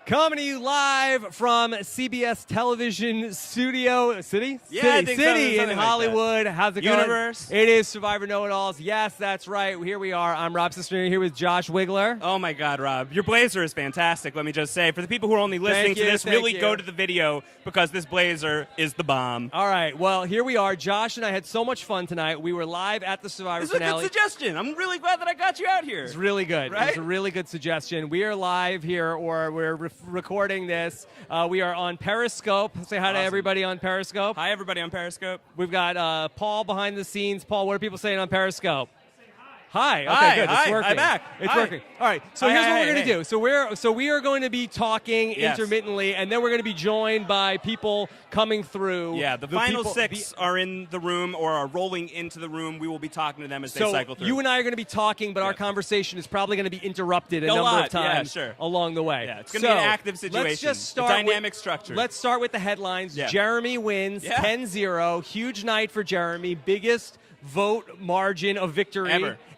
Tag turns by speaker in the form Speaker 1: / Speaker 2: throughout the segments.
Speaker 1: Coming to you live from CBS Television Studio City?
Speaker 2: Yeah,
Speaker 1: City in
Speaker 2: like
Speaker 1: Hollywood. How's it going?
Speaker 2: Universe.
Speaker 1: It is Survivor Know-It-Alls. Yes, that's right. Here we are. I'm Rob Cisternino here with Josh Wigler.
Speaker 2: Oh, my God, Rob. Your blazer is fantastic, let me just say. For the people who are only listening to this, really go to the video because this blazer is the bomb.
Speaker 1: All right. Well, here we are. Josh and I had so much fun tonight. We were live at the Survivor finale.
Speaker 2: This is a good suggestion. I'm really glad that I got you out here.
Speaker 1: It's really good.
Speaker 2: Right?
Speaker 1: It's a really good suggestion. We are live here, or we're recording this. We are on Periscope. Say hi to everybody on Periscope.
Speaker 2: Hi, everybody on Periscope.
Speaker 1: We've got Paul behind the scenes. Paul, what are people saying on Periscope? Hi. Okay,
Speaker 2: Hi.
Speaker 1: good.
Speaker 2: Hi.
Speaker 1: It's working.
Speaker 2: I'm back.
Speaker 1: It's
Speaker 2: Hi.
Speaker 1: working. All right. So here's what we're going to do. So we are going to be talking intermittently, and then we're going to be joined by people coming through.
Speaker 2: Yeah, the final six are in the room or are rolling into the room. We will be talking to them as they cycle through.
Speaker 1: You and I are going to be talking, but our conversation is probably going to be interrupted a number of times along the way.
Speaker 2: Yeah, it's going to be an active situation.
Speaker 1: Let's just start
Speaker 2: a dynamic structure.
Speaker 1: Let's start with the headlines.
Speaker 2: Yeah.
Speaker 1: Jeremy wins 10-0. Huge night for Jeremy. Biggest vote margin of victory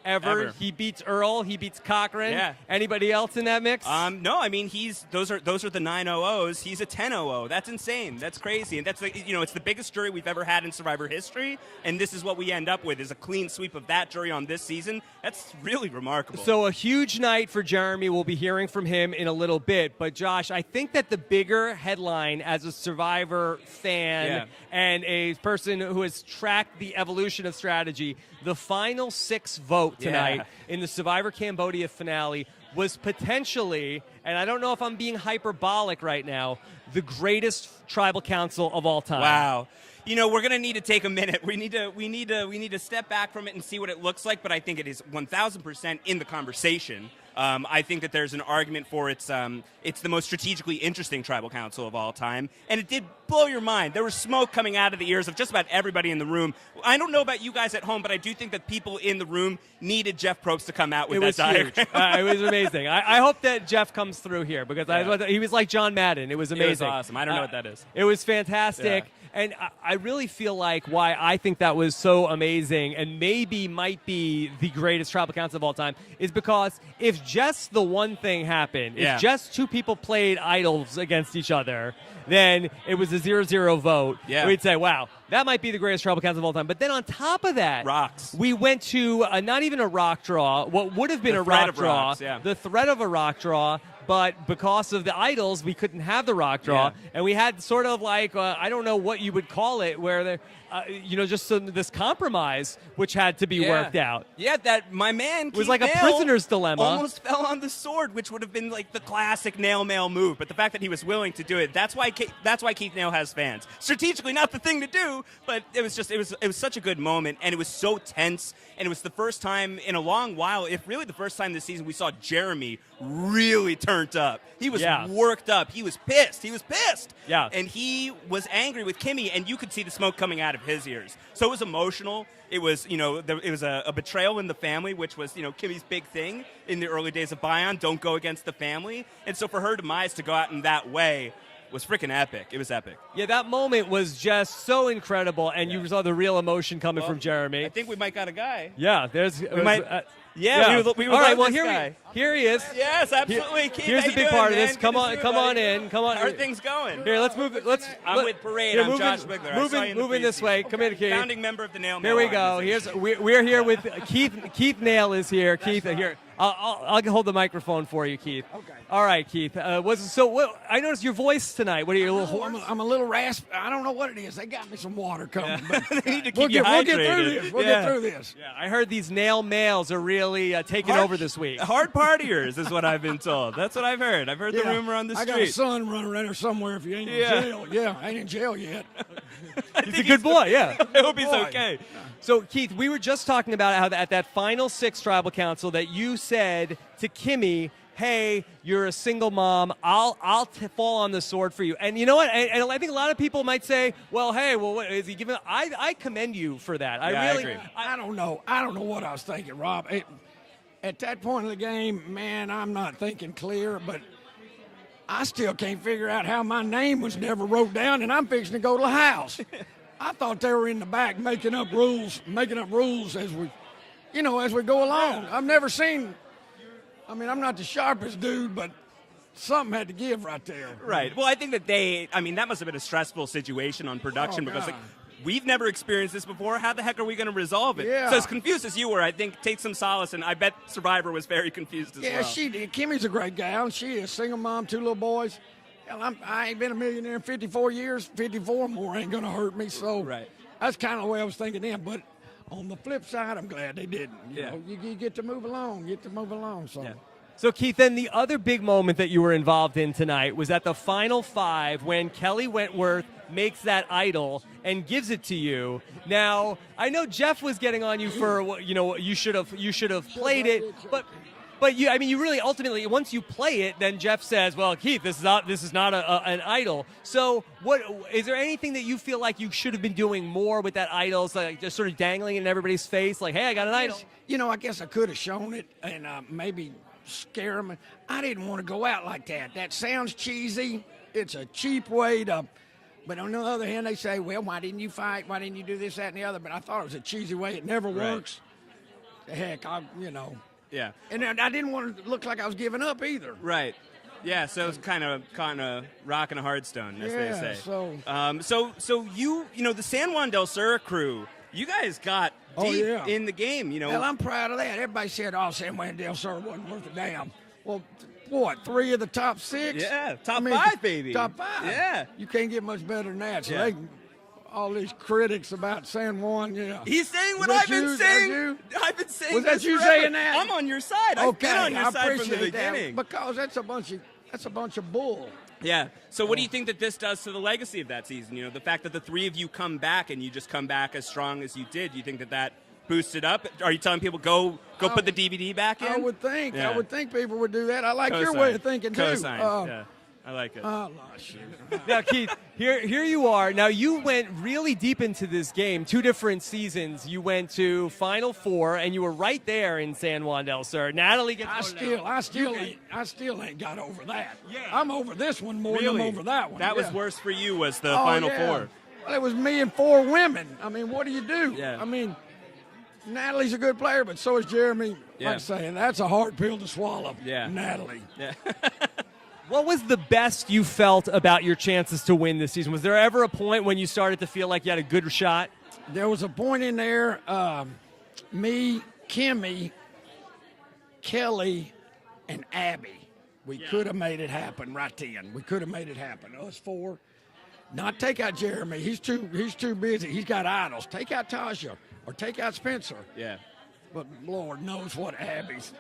Speaker 1: ever. He beats Earl. He beats Cochran.
Speaker 2: Yeah.
Speaker 1: Anybody else in that mix?
Speaker 2: No, I mean those are the 9-0-0s. He's a 10-0-0. That's insane. That's crazy. And that's it's the biggest jury we've ever had in Survivor history. And this is what we end up with is a clean sweep of that jury on this season. That's really remarkable.
Speaker 1: So a huge night for Jeremy. We'll be hearing from him in a little bit. But Josh, I think that the bigger headline as a Survivor fan and a person who has tracked the evolution of strategy, the final 6 vote tonight in the Survivor Cambodia finale was potentially, and I don't know if I'm being hyperbolic right now, the greatest tribal council of all time.
Speaker 2: Wow. We're going to need to take a minute. We need to step back from it and see what it looks like, but I think it is 1,000% in the conversation. I think that there's an argument for it's the most strategically interesting tribal council of all time, and it did blow your mind. There was smoke coming out of the ears of just about everybody in the room. I don't know about you guys at home, but I do think that people in the room needed Jeff Probst to come out with that diagram.
Speaker 1: It was amazing. I hope that Jeff comes through here because he was like John Madden. It was amazing.
Speaker 2: It was awesome. I don't know what that is.
Speaker 1: It was fantastic.
Speaker 2: Yeah.
Speaker 1: And I really feel like why I think that was so amazing and maybe might be the greatest tribal council of all time is because if just the one thing happened, if just 2 people played idols against each other, then it was a 0-0 vote.
Speaker 2: Yeah.
Speaker 1: We'd say, wow, that might be the greatest tribal council of all time. But then on top of that,
Speaker 2: rocks.
Speaker 1: We went to not even a rock draw, what would have been a rock draw, the threat of a rock draw. But because of the idols, we couldn't have the rock draw, and we had sort of like I don't know what you would call it, where just this compromise which had to be worked out.
Speaker 2: Yeah, that my man
Speaker 1: was like a prisoner's dilemma.
Speaker 2: Almost fell on the sword, which would have been like the classic nail mail move. But the fact that he was willing to do it—that's why Keith Nail has fans. Strategically, not the thing to do, but it was such a good moment, and it was so tense, and it was the first time in a long while, if really the first time this season, we saw Jeremy really turned up. He was worked up. He was pissed. Yeah. And he was angry with Kimmy, and you could see the smoke coming out of his ears. So it was emotional. It was, it was a betrayal in the family, which was, Kimmy's big thing in the early days of Bion. Don't go against the family. And so for her demise to go out in that way was freaking epic. It was epic.
Speaker 1: Yeah, that moment was just so incredible, and you saw the real emotion coming from Jeremy.
Speaker 2: I think we might got a guy.
Speaker 1: Yeah,
Speaker 2: we would
Speaker 1: all right, well,
Speaker 2: here
Speaker 1: he is.
Speaker 2: Yes, absolutely. Keith,
Speaker 1: here's the big part of this. Come on in.
Speaker 2: How are things going?
Speaker 1: Here, let's move it.
Speaker 2: I'm with Parade. I'm Josh Wigler.
Speaker 1: Moving this way. Come in, Keith.
Speaker 2: Founding member of the Nail
Speaker 1: Here we go. We're here with Keith. Keith Nail is here. Keith, here. I'll hold the microphone for you, Keith.
Speaker 3: Okay.
Speaker 1: All right, Keith. I noticed your voice tonight. What are you, a little hoarse?
Speaker 3: I'm a little raspy. I don't know what it is. They got me some water coming. But
Speaker 2: they need to keep you hydrated.
Speaker 3: We'll get through this.
Speaker 1: Yeah, I heard these nail mails are really taking over this week.
Speaker 2: Hard partiers is what I've been told. That's what I've heard. I've heard the rumor on the street.
Speaker 3: I got a son running around there somewhere if he ain't in jail. Yeah, ain't in jail yet.
Speaker 1: He's a good boy, yeah.
Speaker 2: I hope he's okay.
Speaker 1: So, Keith, we were just talking about how at that final 6 tribal council that you said to Kimmy, hey, you're a single mom. I'll fall on the sword for you. And you know what? And I think a lot of people might say, well, hey, what is he giving? I commend you for that.
Speaker 2: I agree.
Speaker 3: I don't know. I don't know what I was thinking, Rob. At that point in the game, man, I'm not thinking clear, but I still can't figure out how my name was never wrote down, and I'm fixing to go to the house. I thought they were in the back making up rules as we go along. I've never seen. I mean, I'm not the sharpest dude, but something had to give right there.
Speaker 2: Right. Well, I think that that must have been a stressful situation on production because, like, we've never experienced this before. How the heck are we going to resolve it?
Speaker 3: Yeah.
Speaker 2: So as confused as you were, I think take some solace, and I bet Survivor was very confused as well.
Speaker 3: Yeah, she did. Kimmy's a great gal. She is single mom, 2 little boys. Hell, I ain't been a millionaire in 54 years. 54 more ain't going to hurt me. So
Speaker 2: Right.
Speaker 3: that's kind of the way I was thinking then. But on the flip side, I'm glad they didn't. You
Speaker 2: Yeah.
Speaker 3: know, you get to move along. So.
Speaker 2: Yeah.
Speaker 1: So, Keith, then the other big moment that you were involved in tonight was at the Final Five when Kelly Wentworth makes that idol and gives it to you. Now, I know Jeff was getting on you for, you should have played it, but you really ultimately, once you play it, then Jeff says, well, Keith, this is not an idol. So, what is there anything that you feel like you should have been doing more with that idol, so like just sort of dangling it in everybody's face, like, hey, I got an idol?
Speaker 3: I guess I could have shown it and maybe scare them. I didn't want to go out like that. That sounds cheesy. It's a cheap way to. But on the other hand, they say, well, why didn't you fight? Why didn't you do this, that, and the other? But I thought it was a cheesy way. It never works. Heck,
Speaker 2: Yeah.
Speaker 3: And I didn't want to look like I was giving up either.
Speaker 2: Right. Yeah, so it's kind of rocking a hard stone, as they say. So you the San Juan del Sur crew, you guys got deep in the game,
Speaker 3: Well, I'm proud of that. Everybody said, San Juan del Sur wasn't worth a damn. Well, what, 3 of the top 6?
Speaker 2: Yeah, top 5, baby.
Speaker 3: Top 5.
Speaker 2: Yeah.
Speaker 3: You can't get much better than that. So all these critics about San Juan,
Speaker 2: He's saying what
Speaker 3: Was
Speaker 2: I've
Speaker 3: that
Speaker 2: been
Speaker 3: you?
Speaker 2: saying. I've been saying
Speaker 3: Was that
Speaker 2: this
Speaker 3: you
Speaker 2: forever.
Speaker 3: saying that?
Speaker 2: I'm on your side. I've been on your side from the beginning.
Speaker 3: Because that's a bunch of bull.
Speaker 2: Yeah. So what do you think that this does to the legacy of that season? The fact that the 3 of you come back and you just come back as strong as you did, you think that boosts it up? Are you telling people go put the DVD back in?
Speaker 3: I would think.
Speaker 2: Yeah.
Speaker 3: I would think people would do that. I like your
Speaker 2: Cosign.
Speaker 3: way of thinking too.
Speaker 2: Cosign. Yeah. I like it.
Speaker 3: Shoot.
Speaker 1: Now, Keith, here you are. Now, you went really deep into this game, 2 different seasons. You went to Final Four, and you were right there in San Juan del Sur. Natalie gets
Speaker 3: I still ain't got over that. Yeah. I'm over this one more than I'm over that one.
Speaker 2: That was worse for you, was the Final Four.
Speaker 3: Well, it was me and 4 women. I mean, what do you do?
Speaker 2: Yeah.
Speaker 3: I mean, Natalie's a good player, but so is Jeremy.
Speaker 2: Yeah.
Speaker 3: Like I'm saying, that's a hard pill to swallow.
Speaker 2: Yeah.
Speaker 3: Natalie.
Speaker 2: Yeah.
Speaker 1: What was the best you felt about your chances to win this season? Was there ever a point when you started to feel like you had a good shot?
Speaker 3: There was a point in there, me, Kimmy, Kelly, and Abby. We could have made it happen right then. We could have made it happen. Us 4. Not take out Jeremy. He's too busy. He's got idols. Take out Tasha or take out Spencer.
Speaker 2: Yeah.
Speaker 3: But Lord knows what Abby's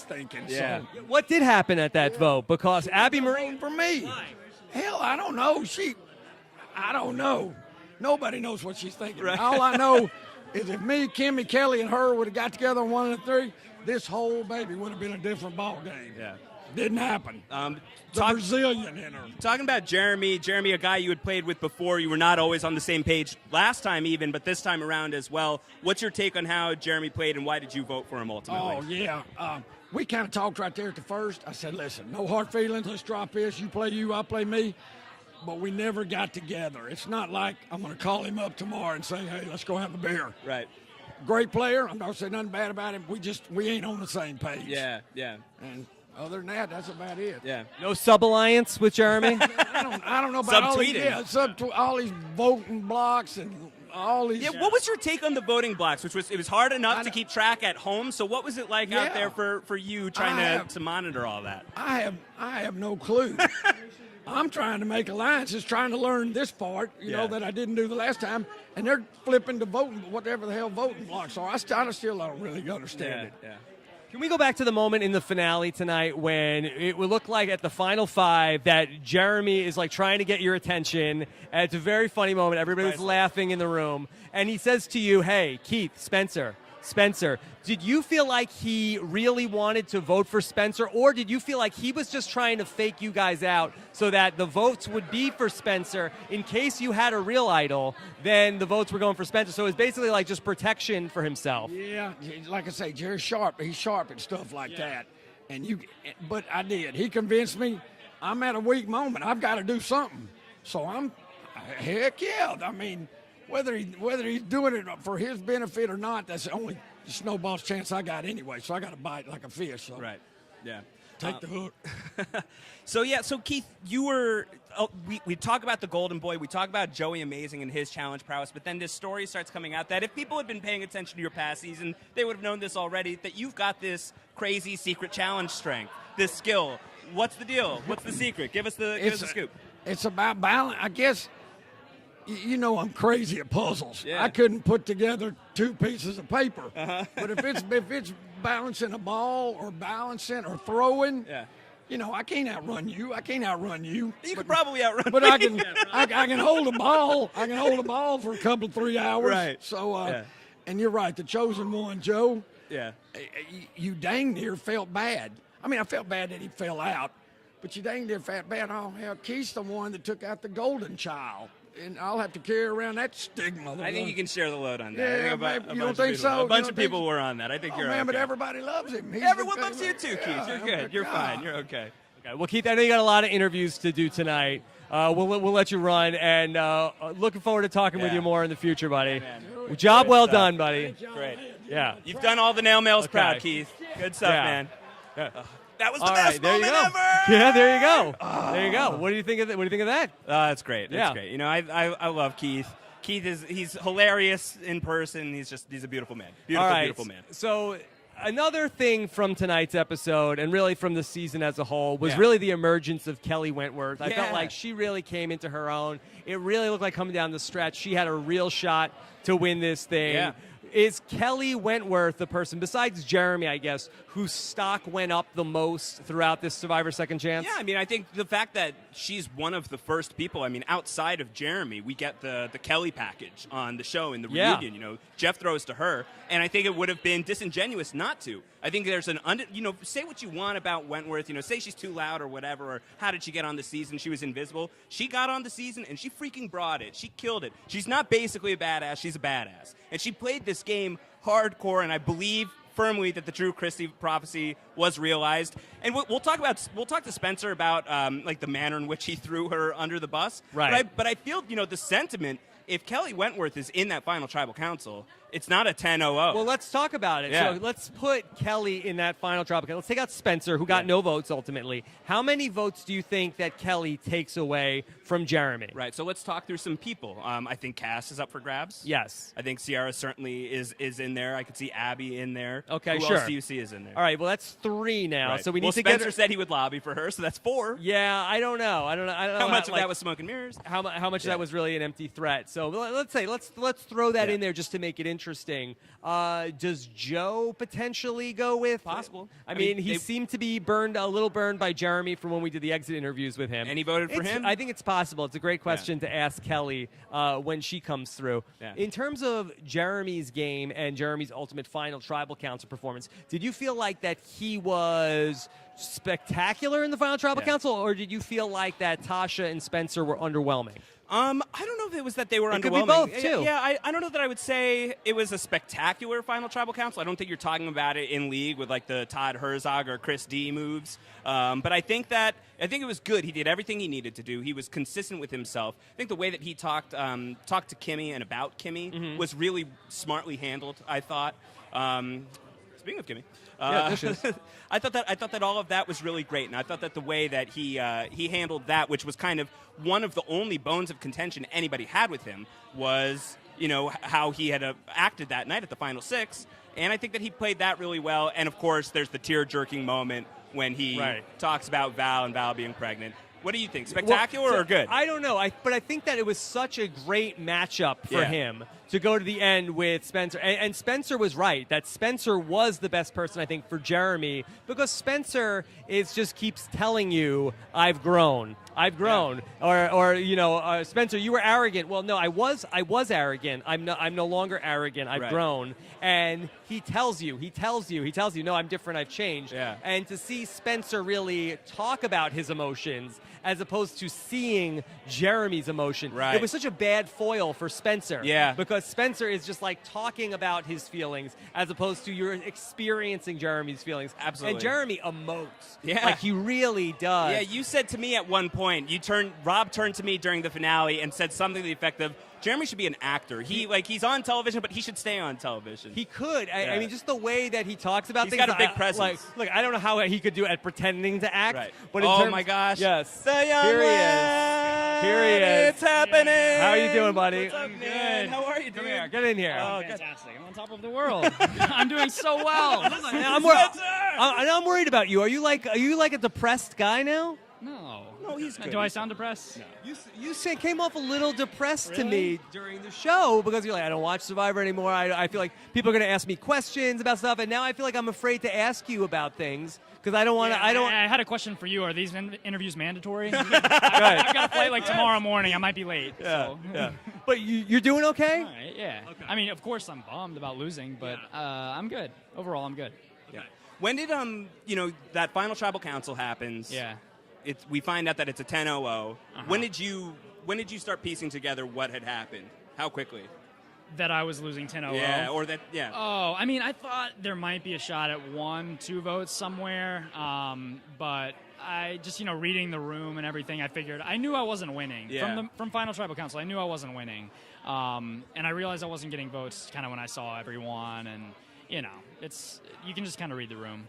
Speaker 3: thinking.
Speaker 2: Yeah.
Speaker 3: So,
Speaker 1: What did happen at that vote? Because Abby Marie...
Speaker 3: for me. Hell, I don't know. I don't know. Nobody knows what she's thinking.
Speaker 2: Right.
Speaker 3: All I know is if me, Kimmy, Kelly, and her would have got together on 1 and 3, this whole baby would have been a different ball game.
Speaker 2: Yeah.
Speaker 3: Didn't happen. The
Speaker 2: Talk-
Speaker 3: Brazilian in her.
Speaker 2: Talking about Jeremy, a guy you had played with before, you were not always on the same page last time even, but this time around as well. What's your take on how Jeremy played and why did you vote for him ultimately?
Speaker 3: Oh, yeah. We kind of talked right there at the first. I said, listen, no hard feelings. Let's drop this. You play you, I play me. But we never got together. It's not like I'm going to call him up tomorrow and say, hey, let's go have a beer.
Speaker 2: Right.
Speaker 3: Great player. I'm not going to say nothing bad about him. We ain't on the same page.
Speaker 2: Yeah.
Speaker 3: And other than that, that's about it.
Speaker 2: Yeah.
Speaker 1: No sub-alliance with Jeremy?
Speaker 3: I don't know about
Speaker 2: Subtweeting.
Speaker 3: all these voting blocks and all these.
Speaker 2: Yeah, what was your take on the voting blocks? It was hard enough to keep track at home. So what was it like out there for you trying to monitor all that?
Speaker 3: I have no clue. I'm trying to make alliances, trying to learn this part, that I didn't do the last time, and they're flipping to voting, whatever the hell voting blocks are. I still don't really understand it.
Speaker 2: Yeah.
Speaker 1: Can we go back to the moment in the finale tonight when it would look like at the Final Five that Jeremy is like trying to get your attention, and it's a very funny moment. Everybody's laughing in the room, and he says to you, hey, Keith, Spencer, did you feel like he really wanted to vote for Spencer, or did you feel like he was just trying to fake you guys out so that the votes would be for Spencer in case you had a real idol, then the votes were going for Spencer? So it was basically like just protection for himself.
Speaker 3: Yeah, like I say, Jerry's sharp. He's sharp at stuff like that. But I did. He convinced me I'm at a weak moment. I've got to do something. So heck yeah. I mean, whether he's doing it for his benefit or not, that's the only snowball's chance I got anyway. So I got to bite like a fish. So.
Speaker 2: Right. Yeah.
Speaker 3: Take the hook.
Speaker 2: So Keith, you were. We talk about the Golden Boy. We talk about Joey Amazing and his challenge prowess. But then this story starts coming out that if people had been paying attention to your past season, they would have known this already. That you've got this crazy secret challenge strength, this skill. What's the deal? What's the secret? Give us the scoop.
Speaker 3: It's about balance. I guess. You know I'm crazy at puzzles.
Speaker 2: Yeah.
Speaker 3: I couldn't put together 2 pieces of paper.
Speaker 2: Uh-huh.
Speaker 3: But if it's balancing a ball or balancing or throwing,
Speaker 2: Yeah.
Speaker 3: you know, I can't outrun you.
Speaker 2: You can probably outrun
Speaker 3: But
Speaker 2: me.
Speaker 3: I can hold a ball. I can hold a ball for a couple 3 hours.
Speaker 2: Right.
Speaker 3: So,
Speaker 2: Yeah.
Speaker 3: and you're right. The chosen one, Joe.
Speaker 2: Yeah.
Speaker 3: You dang near felt bad. I mean, I felt bad that he fell out, but you dang near felt bad. Oh hell, Keith's the one that took out the golden child, and I'll have to carry around that stigma.
Speaker 2: I think you can share the load on that.
Speaker 3: Yeah,
Speaker 2: I think
Speaker 3: maybe. You don't think so?
Speaker 2: A bunch
Speaker 3: You
Speaker 2: of
Speaker 3: don't
Speaker 2: people
Speaker 3: think-
Speaker 2: were on that. I think
Speaker 3: Oh
Speaker 2: you're
Speaker 3: man, but
Speaker 2: okay.
Speaker 3: everybody loves him. He's
Speaker 2: Everyone
Speaker 3: the-
Speaker 2: loves you too, Keith.
Speaker 3: Yeah,
Speaker 2: You're
Speaker 3: oh
Speaker 2: good.
Speaker 3: my
Speaker 2: You're
Speaker 3: God.
Speaker 2: fine. You're okay.
Speaker 1: Okay. Well, Keith, I know you got a lot of interviews to do tonight. We'll let you run, and looking forward to talking with
Speaker 2: Yeah.
Speaker 1: you more in the future, buddy.
Speaker 2: Man.
Speaker 1: Job
Speaker 2: Great
Speaker 1: well
Speaker 2: stuff.
Speaker 1: done, buddy.
Speaker 2: Great.
Speaker 1: Yeah.
Speaker 2: You've done all the nail mails
Speaker 1: Okay.
Speaker 2: proud, Keith. Good stuff,
Speaker 1: Yeah.
Speaker 2: man.
Speaker 1: Yeah.
Speaker 2: That was the
Speaker 1: All
Speaker 2: best
Speaker 1: right, there you
Speaker 2: moment
Speaker 1: go.
Speaker 2: ever.
Speaker 1: Yeah, there you go. There you go. What do you think of that? What do you think of that?
Speaker 2: That's great. That's
Speaker 1: Yeah.
Speaker 2: great. You know, I love Keith. Keith he's hilarious in person. He's a beautiful man. Beautiful,
Speaker 1: All right.
Speaker 2: beautiful man.
Speaker 1: So another thing from tonight's episode, and really from the season as a whole, was
Speaker 2: Yeah.
Speaker 1: really the emergence of Kelly Wentworth. I felt
Speaker 2: Yeah.
Speaker 1: like she really came into her own. It really looked like coming down the stretch, she had a real shot to win this thing.
Speaker 2: Yeah.
Speaker 1: Is Kelly Wentworth the person, besides Jeremy, I guess, whose stock went up the most throughout this Survivor Second Chance?
Speaker 2: Yeah, I mean, I think the fact that she's one of the first people, I mean, outside of Jeremy, we get the Kelly package on the show in the
Speaker 1: Yeah.
Speaker 2: reunion. You know, Jeff throws to her, and I think it would have been disingenuous not to. I think there's say what you want about Wentworth, say she's too loud or whatever, or how did she get on the season? She was invisible. She got on the season, and she freaking brought it. She killed it. She's not basically a badass. She's a badass. And she played this game hardcore, and I believe firmly that the Drew Christie prophecy was realized. And we'll talk to Spencer about like the manner in which he threw her under the bus.
Speaker 1: Right.
Speaker 2: But I feel the sentiment. If Kelly Wentworth is in that final tribal council, it's not a 10-0.
Speaker 1: Well, let's talk about it.
Speaker 2: Yeah.
Speaker 1: So let's put Kelly in that final tribal council. Let's take out Spencer, who got no votes ultimately. How many votes do you think that Kelly takes away from Jeremy?
Speaker 2: Right. So let's talk through some people. I think Cass is up for grabs.
Speaker 1: Yes.
Speaker 2: I think Ciara certainly is in there. I could see Abby in there.
Speaker 1: Okay,
Speaker 2: Who
Speaker 1: sure.
Speaker 2: else do you see is in there?
Speaker 1: All right, well, that's 3 now.
Speaker 2: Right.
Speaker 1: So we need
Speaker 2: well,
Speaker 1: to
Speaker 2: Spencer
Speaker 1: get...
Speaker 2: said he would lobby for her, so that's 4.
Speaker 1: Yeah, I don't know.
Speaker 2: How much of that was smoke and mirrors?
Speaker 1: How much of that was really an empty threat? So let's throw that in there just to make it interesting. Does Joe potentially go with?
Speaker 2: Possible.
Speaker 1: I mean, he
Speaker 2: they-
Speaker 1: seemed to be a little burned by Jeremy from when we did the exit interviews with him.
Speaker 2: And he voted for him?
Speaker 1: I think it's possible. It's a great question to ask Kelly when she comes through.
Speaker 2: Yeah.
Speaker 1: In terms of Jeremy's game and Jeremy's ultimate final tribal council performance, did you feel like that he was spectacular in the final tribal council, or did you feel like that Tasha and Spencer were underwhelming?
Speaker 2: I don't know if it was that they were
Speaker 1: It could
Speaker 2: underwhelming.
Speaker 1: be both, too.
Speaker 2: Yeah, I don't know that I would say it was a spectacular final tribal council. I don't think you're talking about it in league with like the Todd Herzog or Chris D moves. But I think it was good. He did everything he needed to do. He was consistent with himself. I think the way that he talked to Kimmy and about Kimmy was really smartly handled, I thought. Speaking of Kimmy,
Speaker 1: dishes.
Speaker 2: I thought that all of that was really great, and I thought that the way that he handled that, which was kind of one of the only bones of contention anybody had with him, was how he had acted that night at the final 6, and I think that he played that really well. And of course, there's the tear-jerking moment when he talks about Val and Val being pregnant. What do you think? Spectacular or good?
Speaker 1: I don't know. But I think that it was such a great matchup for him to go to the end with Spencer. And Spencer was right, that Spencer was the best person, I think, for Jeremy, because Spencer just keeps telling you, I've grown. I've grown. Or Spencer, you were arrogant. Well, no, I was arrogant. I'm no longer arrogant. I've grown. And he tells you, no, I'm different, I've changed.
Speaker 2: Yeah.
Speaker 1: And to see Spencer really talk about his emotions as opposed to seeing Jeremy's emotion.
Speaker 2: Right.
Speaker 1: It was such a bad foil for Spencer.
Speaker 2: Yeah.
Speaker 1: Because Spencer is just like talking about his feelings as opposed to you're experiencing Jeremy's feelings.
Speaker 2: Absolutely.
Speaker 1: And Jeremy emotes.
Speaker 2: Yeah.
Speaker 1: Like he really does.
Speaker 2: Yeah, you said to me at one point, Rob turned to me during the finale and said something to the effect of, Jeremy should be an actor. He's on television, but he should stay on television.
Speaker 1: He could. I mean, just the way that he talks about
Speaker 2: He's
Speaker 1: things.
Speaker 2: got a big presence.
Speaker 1: Look, I don't know how he could do it at pretending to act.
Speaker 2: Right.
Speaker 1: But
Speaker 2: my gosh.
Speaker 1: Yes.
Speaker 2: The young
Speaker 1: Here he is.
Speaker 2: lad,
Speaker 1: Here he is.
Speaker 2: It's happening.
Speaker 1: How are you doing, buddy?
Speaker 2: What's up,
Speaker 4: I'm
Speaker 2: man?
Speaker 4: good.
Speaker 2: How are you
Speaker 1: Come
Speaker 2: doing?
Speaker 1: here. Get in here.
Speaker 2: Oh,
Speaker 4: Fantastic. I'm on top of the world. I'm doing so well.
Speaker 1: I'm worried about you. Are you like a depressed guy now?
Speaker 4: No.
Speaker 2: No, he's good.
Speaker 4: Do I sound depressed? No.
Speaker 1: You came off a little depressed to
Speaker 4: Really?
Speaker 1: me during the show because you're like, I don't watch Survivor anymore. I feel like people are going to ask me questions about stuff, and now I feel like I'm afraid to ask you about things because I don't want to.
Speaker 4: I had a question for you. Are these interviews mandatory? I've got a flight like tomorrow morning. I might be late.
Speaker 1: Yeah,
Speaker 4: So.
Speaker 1: yeah. But you're doing okay?
Speaker 4: All right, yeah.
Speaker 1: Okay.
Speaker 4: I mean, of course, I'm bummed about losing, but I'm good. Overall, I'm good.
Speaker 2: Yeah. When did that final tribal council happens?
Speaker 4: Yeah.
Speaker 2: We find out that it's a 10-0. When did you start piecing together what had happened? How quickly?
Speaker 4: That I was losing 10-0.
Speaker 2: Yeah.
Speaker 4: Oh, I mean, I thought there might be a shot at 1-2 votes somewhere, but I just, reading the room and everything, I figured I knew I wasn't winning.
Speaker 2: Yeah.
Speaker 4: From Final Tribal Council, I knew I wasn't winning. And I realized I wasn't getting votes kind of when I saw everyone, and, you can just kind of read the room.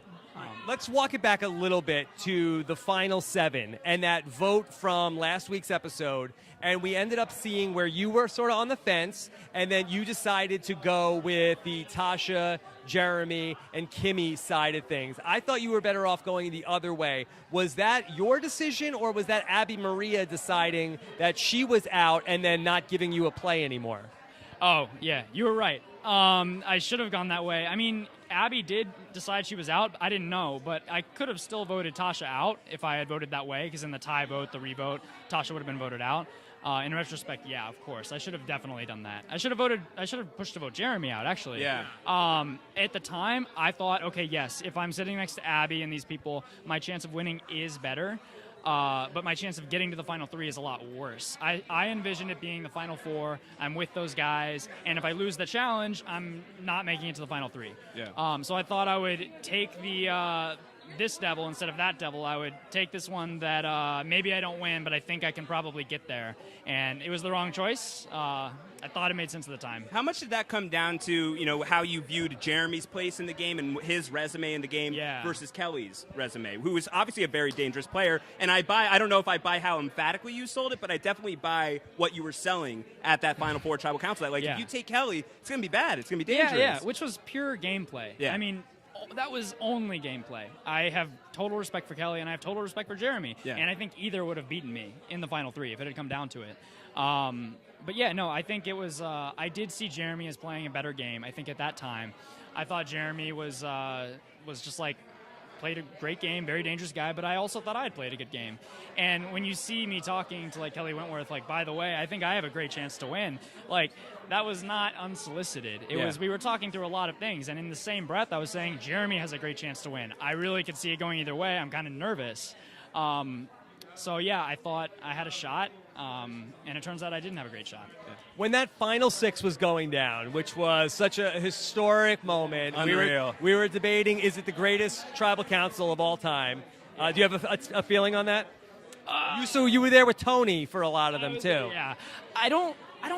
Speaker 1: Let's walk it back a little bit to the final 7 and that vote from last week's episode. And we ended up seeing where you were sort of on the fence, and then you decided to go with the Tasha, Jeremy, and Kimmy side of things. I thought you were better off going the other way. Was that your decision, or was that Abby Maria deciding that she was out and then not giving you a play anymore?
Speaker 4: Oh, yeah, you were right. I should have gone that way. I mean, Abby did decide she was out. I didn't know, but I could have still voted Tasha out if I had voted that way, because in the tie vote, the revote, Tasha would have been voted out. In retrospect, yeah, of course. I should have definitely done that. I should have pushed to vote Jeremy out, actually.
Speaker 2: Yeah.
Speaker 4: At the time, I thought, okay, yes, if I'm sitting next to Abby and these people, my chance of winning is better. But my chance of getting to the final 3 is a lot worse. I envision it being the final 4. I'm with those guys, and if I lose the challenge, I'm not making it to the final 3.
Speaker 2: Yeah.
Speaker 4: So I thought I would take this devil instead of that devil. I would take this one that maybe I don't win, but I think I can probably get there. And it was the wrong choice. I thought it made sense at the time.
Speaker 2: How much did that come down to, how you viewed Jeremy's place in the game and his resume in the game versus Kelly's resume, who is obviously a very dangerous player? And I don't know if I buy how emphatically you sold it, but I definitely buy what you were selling at that Final Four Tribal Council. Like, if you take Kelly, it's going to be bad. It's going to be dangerous.
Speaker 4: Yeah, which was pure gameplay.
Speaker 2: Yeah.
Speaker 4: I mean, that was only gameplay. I have total respect for Kelly, and I have total respect for Jeremy.
Speaker 2: Yeah.
Speaker 4: And I think either would have beaten me in the final 3 if it had come down to it. But yeah, no, I think it was. I did see Jeremy as playing a better game. I think at that time, I thought Jeremy was just like played a great game, very dangerous guy. But I also thought I had played a good game. And when you see me talking to like Kelly Wentworth, like, by the way, I think I have a great chance to win. Like, that was not unsolicited. It was, we were talking through a lot of things, and in the same breath, I was saying Jeremy has a great chance to win. I really could see it going either way. I'm kind of nervous. So yeah, I thought I had a shot, and it turns out I didn't have a great shot.
Speaker 1: When that final 6 was going down, which was such a historic moment,
Speaker 2: Unreal.
Speaker 1: we were debating, is it the greatest tribal council of all time? Do you have a feeling on that? You were there with Tony for a lot of them too.
Speaker 4: Yeah, I don't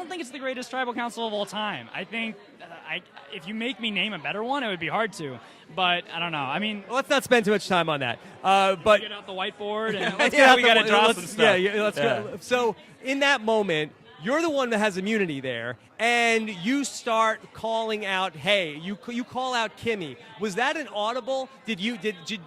Speaker 4: think it's the greatest tribal council of all time. I think if you make me name a better one, it would be hard to. But I don't know. I mean,
Speaker 1: Let's not spend too much time on that. But
Speaker 4: get out the whiteboard and
Speaker 1: let's get out
Speaker 2: we
Speaker 1: the-
Speaker 2: gotta draw
Speaker 1: let's-
Speaker 2: some stuff.
Speaker 1: Yeah, let's go. So in that moment, you're the one that has immunity there, and you start calling out, hey, you call out Kimmy. Was that an audible? Did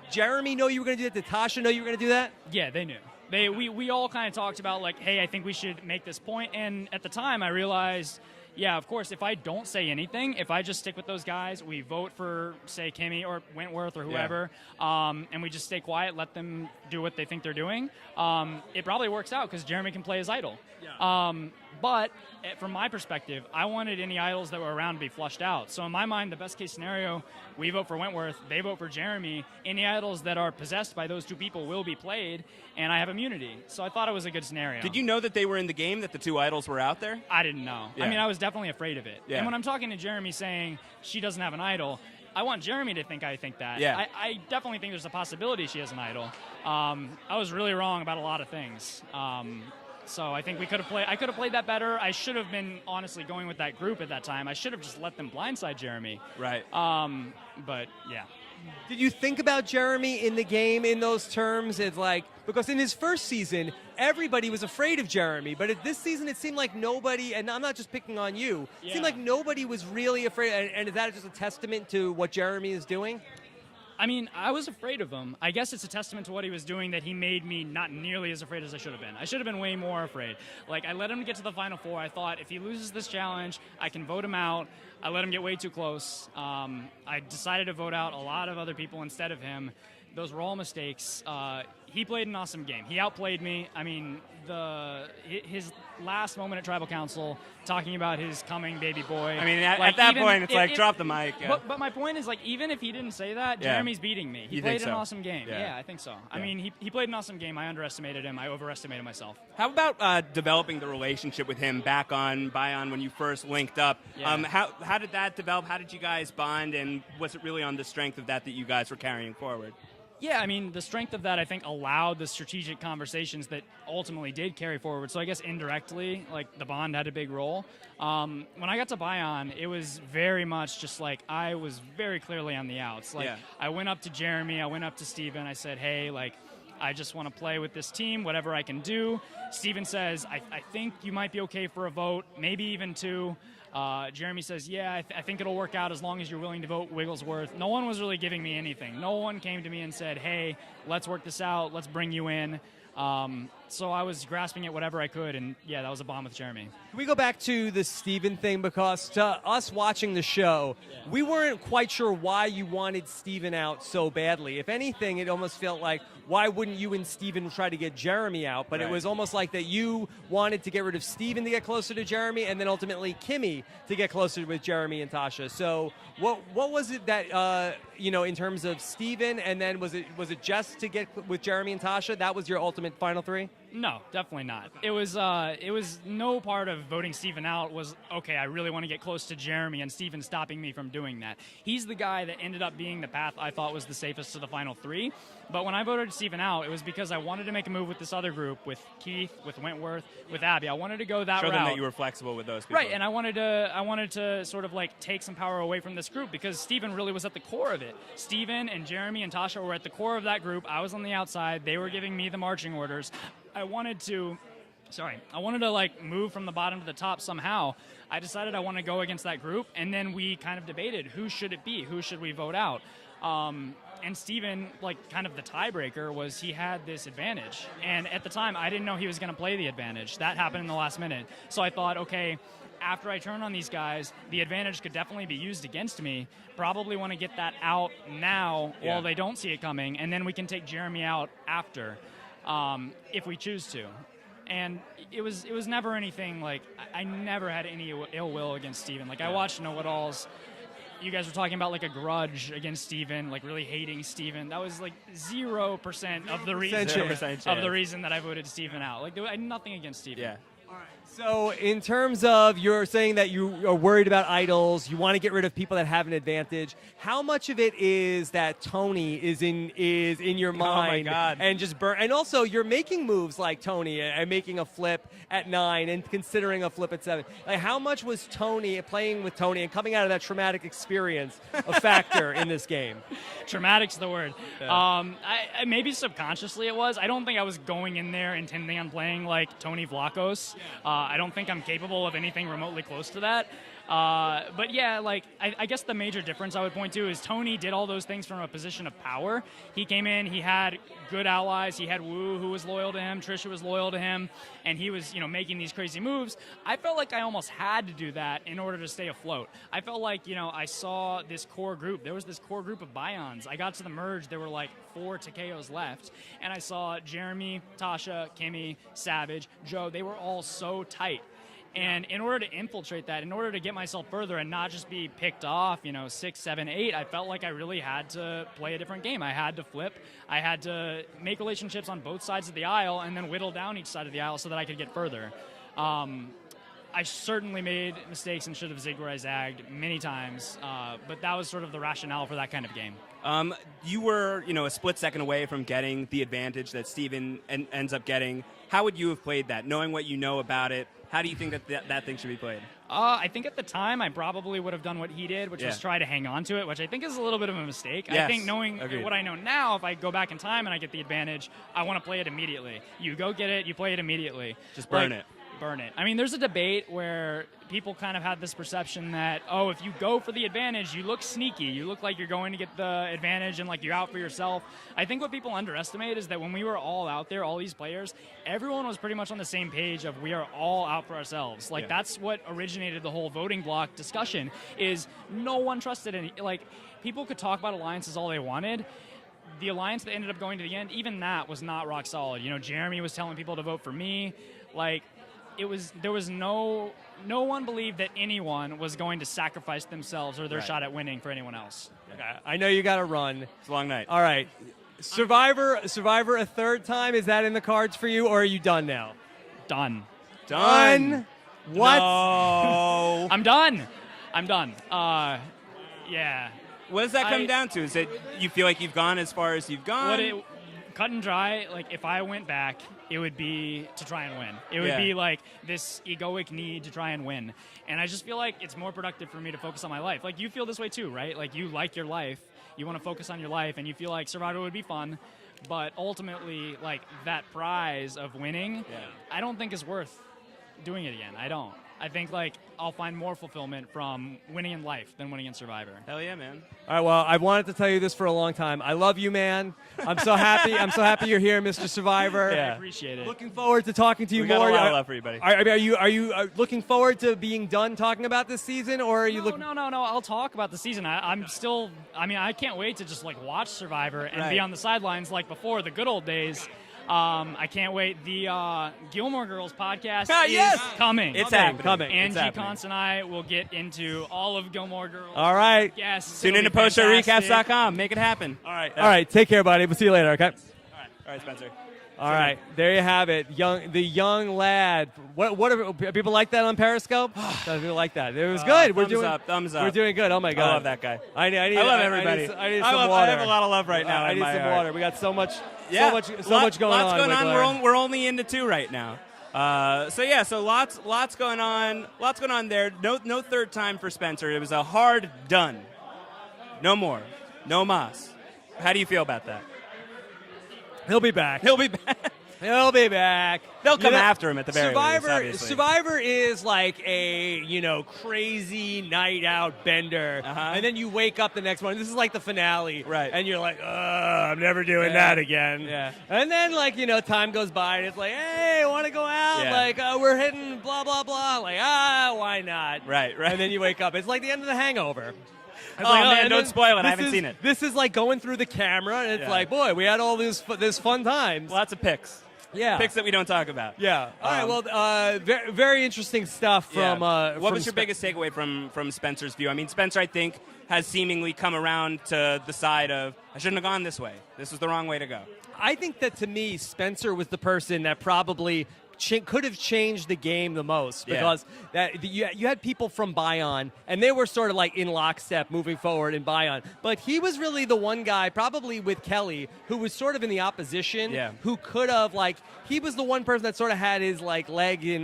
Speaker 1: Jeremy know you were going to do that? Did Tasha know you were going to do that?
Speaker 4: yeah, they knew. We all kind of talked about, like, hey, I think we should make this point. And at the time, I realized, yeah, of course, if I don't say anything, if I just stick with those guys, we vote for, say, Kimmy or Wentworth or whoever, and we just stay quiet, let them do what they think they're doing, it probably works out because Jeremy can play his idol. Yeah. But from my perspective, I wanted any idols that were around to be flushed out. So in my mind, the best case scenario, we vote for Wentworth, they vote for Jeremy. Any idols that are possessed by those two people will be played, and I have immunity. So I thought it was a good scenario.
Speaker 2: Did you know that they were in the game, that the 2 idols were out there?
Speaker 4: I didn't know.
Speaker 2: Yeah.
Speaker 4: I mean, I was definitely afraid of it.
Speaker 2: Yeah.
Speaker 4: And when I'm talking to Jeremy saying she doesn't have an idol, I want Jeremy to think I think that.
Speaker 2: Yeah.
Speaker 4: I definitely think there's a possibility she has an idol. I was really wrong about a lot of things. So I think I could have played that better. I should have been honestly going with that group at that time. I should have just let them blindside Jeremy.
Speaker 2: Right.
Speaker 4: But yeah.
Speaker 1: Did you think about Jeremy in the game in those terms? It's like, because in his first season, everybody was afraid of Jeremy, but this season it seemed like nobody, and I'm not just picking on you, it seemed like nobody was really afraid, and is that just a testament to what Jeremy is doing?
Speaker 4: I mean, I was afraid of him. I guess it's a testament to what he was doing that he made me not nearly as afraid as I should have been. I should have been way more afraid. Like, I let him get to the Final Four. I thought, if he loses this challenge, I can vote him out. I let him get way too close. I decided to vote out a lot of other people instead of him. Those were all mistakes. He played an awesome game. He outplayed me. I mean, his last moment at Tribal Council, talking about his coming baby boy.
Speaker 2: I mean, at that point, it's like, drop the mic. Yeah.
Speaker 4: But my point is, like, even if he didn't say that, Jeremy's beating me. He played an awesome game. Yeah, I think so. Yeah. I mean, he played an awesome game. I underestimated him. I overestimated myself.
Speaker 2: How about developing the relationship with him back on Bion when you first linked up?
Speaker 4: Yeah.
Speaker 2: How did that develop? How did you guys bond? And was it really on the strength of that you guys were carrying forward?
Speaker 4: Yeah, I mean, the strength of that, I think, allowed the strategic conversations that ultimately did carry forward. So I guess indirectly, like, the bond had a big role. When I got to Bion, it was very much just like I was very clearly on the outs. Like, I went up to Jeremy, I went up to Steven, I said, hey, like, I just want to play with this team, whatever I can do. Steven says, I think you might be okay for a vote, maybe even two. Jeremy says, yeah, I think it'll work out as long as you're willing to vote Wigglesworth. No one was really giving me anything. No one came to me and said, hey, let's work this out. Let's bring you in. So I was grasping at whatever I could, and yeah, that was a bond with Jeremy.
Speaker 1: Can we go back to the Steven thing? Because to us watching the show, we weren't quite sure why you wanted Steven out so badly. If anything, it almost felt like, why wouldn't you and Steven try to get Jeremy out? But it was almost like that you wanted to get rid of Steven to get closer to Jeremy, and then ultimately Kimmy to get closer with Jeremy and Tasha. So what was it that, in terms of Steven, and then was it just to get with Jeremy and Tasha? That was your ultimate final three?
Speaker 4: No, definitely not. It was no part of voting Steven out was, okay, I really want to get close to Jeremy and Steven stopping me from doing that. He's the guy that ended up being the path I thought was the safest to the final three. But when I voted Steven out, it was because I wanted to make a move with this other group, with Keith, with Wentworth, with Abby. I wanted to go that route.
Speaker 2: Show them that you were flexible with those people.
Speaker 4: Right, and I wanted to sort of like take some power away from this group because Steven really was at the core of it. Steven and Jeremy and Tasha were at the core of that group. I was on the outside. They were giving me the marching orders. I wanted to like move from the bottom to the top somehow. I decided I want to go against that group, and then we kind of debated who should it be, who should we vote out. And Steven, like, kind of the tiebreaker was he had this advantage. And at the time, I didn't know he was going to play the advantage. That happened in the last minute. So I thought, okay, after I turn on these guys, the advantage could definitely be used against me. Probably want to get that out now while they don't see it coming, and then we can take Jeremy out after, if we choose to. And it was never anything like, I never had any ill will against Steven. Like, I watched Know-It-Alls. You guys were talking about like a grudge against Steven, like really hating Steven. That was like 0% of the reason that I voted Steven out. Like, I had nothing against Steven.
Speaker 2: Yeah.
Speaker 1: All right. So in terms of you're saying that you are worried about idols, you want to get rid of people that have an advantage. How much of it is that Tony is in your mind?
Speaker 2: Oh my God.
Speaker 1: And just burn? And also you're making moves like Tony and making a flip at 9 and considering a flip at 7. Like, how much was Tony playing with Tony and coming out of that traumatic experience a factor in this game?
Speaker 4: Traumatic's the word.
Speaker 2: Yeah.
Speaker 4: I maybe subconsciously it was. I don't think I was going in there intending on playing like Tony Vlachos. I don't think I'm capable of anything remotely close to that. But yeah, like, I guess the major difference I would point to is Tony did all those things from a position of power. He came in, he had good allies, he had Wu who was loyal to him, Trisha was loyal to him, and he was, making these crazy moves. I felt like I almost had to do that in order to stay afloat. I felt like, I saw this core group. There was this core group of Bions. I got to the merge, there were like 4 Takeos left, and I saw Jeremy, Tasha, Kimmy, Savage, Joe. They were all so tight. And in order to infiltrate that, in order to get myself further and not just be picked off, 6, 7, 8, I felt like I really had to play a different game. I had to flip. I had to make relationships on both sides of the aisle and then whittle down each side of the aisle so that I could get further. I certainly made mistakes and should have zigged where I zagged many times, but that was sort of the rationale for that kind of game.
Speaker 2: You were, a split second away from getting the advantage that Steven ends up getting. How would you have played that, knowing what you know about it? How do you think that thing should be played?
Speaker 4: I think at the time I probably would have done what he did, which was try to hang on to it, which I think is a little bit of a mistake.
Speaker 2: Yes.
Speaker 4: I think knowing
Speaker 2: Agreed.
Speaker 4: what I know now, if I go back in time and I get the advantage, I want to play it immediately. You go get it, you play it immediately.
Speaker 2: Just burn it.
Speaker 4: Burn it. I mean, there's a debate where people kind of had this perception that, if you go for the advantage, you look sneaky. You look like you're going to get the advantage and like you're out for yourself. I think what people underestimate is that when we were all out there, all these players, everyone was pretty much on the same page of we are all out for ourselves. Like that's what originated the whole voting block discussion is no one trusted any, like people could talk about alliances all they wanted. The alliance that ended up going to the end, even that was not rock solid. Jeremy was telling people to vote for me. Like, there was no one believed that anyone was going to sacrifice themselves or their shot at winning for anyone else.
Speaker 1: Okay. I know you got to run.
Speaker 2: It's a long night.
Speaker 1: All right. Survivor a third time, is that in the cards for you, or are you done now?
Speaker 4: Done.
Speaker 1: What?
Speaker 2: No.
Speaker 4: I'm done. Yeah.
Speaker 2: What does that come down to? Is it you feel like you've gone as far as you've gone?
Speaker 4: Cut and dry, like if I went back, it would be to try and win. It would be like this egoic need to try and win. And I just feel like it's more productive for me to focus on my life. Like you feel this way too, right? Like you like your life, you want to focus on your life, and you feel like Survivor would be fun, but ultimately like that prize of winning, I don't think is worth doing it again. I don't. I think like I'll find more fulfillment from winning in life than winning in Survivor.
Speaker 2: Hell yeah, man.
Speaker 1: All right, well, I've wanted to tell you this for a long time. I love you, man. I'm so happy. I'm so happy you're here, Mr. Survivor.
Speaker 4: I appreciate it.
Speaker 1: Looking forward to talking to you
Speaker 2: We
Speaker 1: more.
Speaker 2: got a lot of love for you, buddy.
Speaker 1: Are you looking forward to being done talking about this season, or are you looking?
Speaker 4: No. I'll talk about the season. I can't wait to just like watch Survivor and be on the sidelines like before, the good old days. I can't wait. The Gilmore Girls podcast is coming.
Speaker 2: It's happening.
Speaker 4: Angie Const and I will get into all of Gilmore Girls.
Speaker 1: All right.
Speaker 4: Yes.
Speaker 2: Tune in to postshowrecaps.com. Make it happen.
Speaker 1: All right. Take care, buddy. We'll see you later. Okay.
Speaker 2: All right, Spencer.
Speaker 1: All right, there you have it. The young lad. What are people like that on Periscope? People like that. It was good.
Speaker 2: Thumbs up.
Speaker 1: We're doing good. Oh my God,
Speaker 2: I love that guy.
Speaker 1: I
Speaker 2: love everybody.
Speaker 1: I need some water.
Speaker 2: I have a lot of love right now.
Speaker 1: I need some water. We got so much
Speaker 2: Lots
Speaker 1: going on.
Speaker 2: Going on. We're only into 2 right now. So lots going on. Lots going on there. No third time for Spencer. It was a hard done. No more. No mas. How do you feel about that?
Speaker 1: He'll be back.
Speaker 2: He'll be back.
Speaker 1: He'll be back.
Speaker 2: They'll come after him at the very least, obviously.
Speaker 1: Survivor is like a crazy night out bender, and then you wake up the next morning. This is like the finale,
Speaker 2: right?
Speaker 1: And you're like, I'm never doing that again.
Speaker 2: Yeah.
Speaker 1: And then time goes by, and it's like, hey, want to go out?
Speaker 2: Yeah.
Speaker 1: Like we're hitting blah blah blah. Like why not?
Speaker 2: Right.
Speaker 1: And then you wake up. It's like the end of The Hangover.
Speaker 2: Man, don't spoil it. I haven't seen it.
Speaker 1: This is like going through the camera, and it's like, boy, we had all this fun times.
Speaker 2: Lots of picks.
Speaker 1: Yeah.
Speaker 2: Picks that we don't talk about.
Speaker 1: Yeah. All right. Well, very, very interesting stuff from.
Speaker 2: What was your biggest takeaway from Spencer's view? I mean, Spencer, I think, has seemingly come around to the side of I shouldn't have gone this way. This was the wrong way to go.
Speaker 1: I think that to me, Spencer was the person that probably could have changed the game the most because that you had people from Bion and they were sort of like in lockstep moving forward in Bion, but he was really the one guy probably with Kelly who was sort of in the opposition who could have he was the one person that sort of had his leg in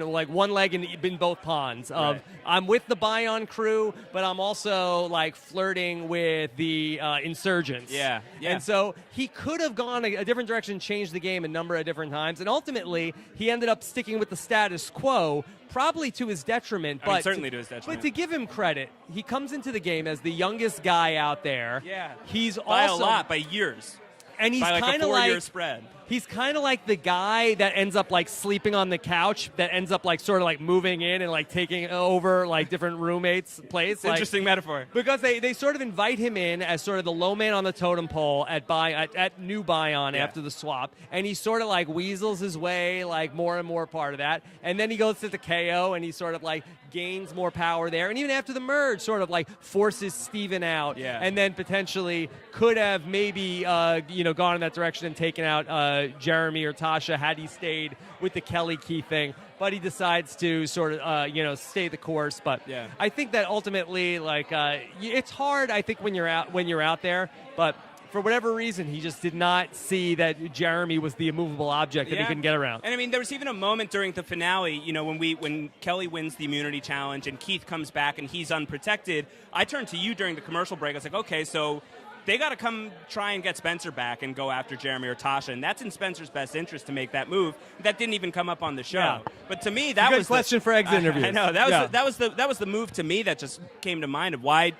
Speaker 1: both ponds of I'm with the Bion crew but I'm also flirting with the insurgents and so he could have gone a different direction, changed the game a number of different times, and ultimately he ended up sticking with the status quo, probably to his detriment.
Speaker 2: Certainly to his detriment.
Speaker 1: But to give him credit, he comes into the game as the youngest guy out there.
Speaker 2: Yeah.
Speaker 1: He's
Speaker 2: by
Speaker 1: also
Speaker 2: a lot, by years.
Speaker 1: And he's
Speaker 2: by
Speaker 1: kind
Speaker 2: a
Speaker 1: of
Speaker 2: 4-year spread.
Speaker 1: He's kind of like the guy that ends up sleeping on the couch, that ends up sort of moving in and taking over different roommates' place.
Speaker 2: Interesting metaphor.
Speaker 1: Because they sort of invite him in as sort of the low man on the totem pole at New Bion after the swap, and he sort of weasels his way more and more part of that, and then he goes to the KO and he sort of gains more power there, and even after the merge sort of forces Steven out, and then potentially could have maybe gone in that direction and taken out Jeremy or Tasha had he stayed with the Kelly Keith thing, but he decides to sort of stay the course. But
Speaker 2: Yeah.
Speaker 1: I think that ultimately, like, it's hard. I think when you're out there, but for whatever reason, he just did not see that Jeremy was the immovable object that he couldn't get around.
Speaker 2: And I mean, there was even a moment during the finale, when Kelly wins the immunity challenge and Keith comes back and he's unprotected. I turned to you during the commercial break. I was like, okay, so they got to come try and get Spencer back and go after Jeremy or Tasha, and that's in Spencer's best interest to make that move. That didn't even come up on the show.
Speaker 1: Yeah.
Speaker 2: But to me, that
Speaker 1: Good
Speaker 2: was
Speaker 1: question for exit interviews.
Speaker 2: I know that was the move to me that just came to mind of why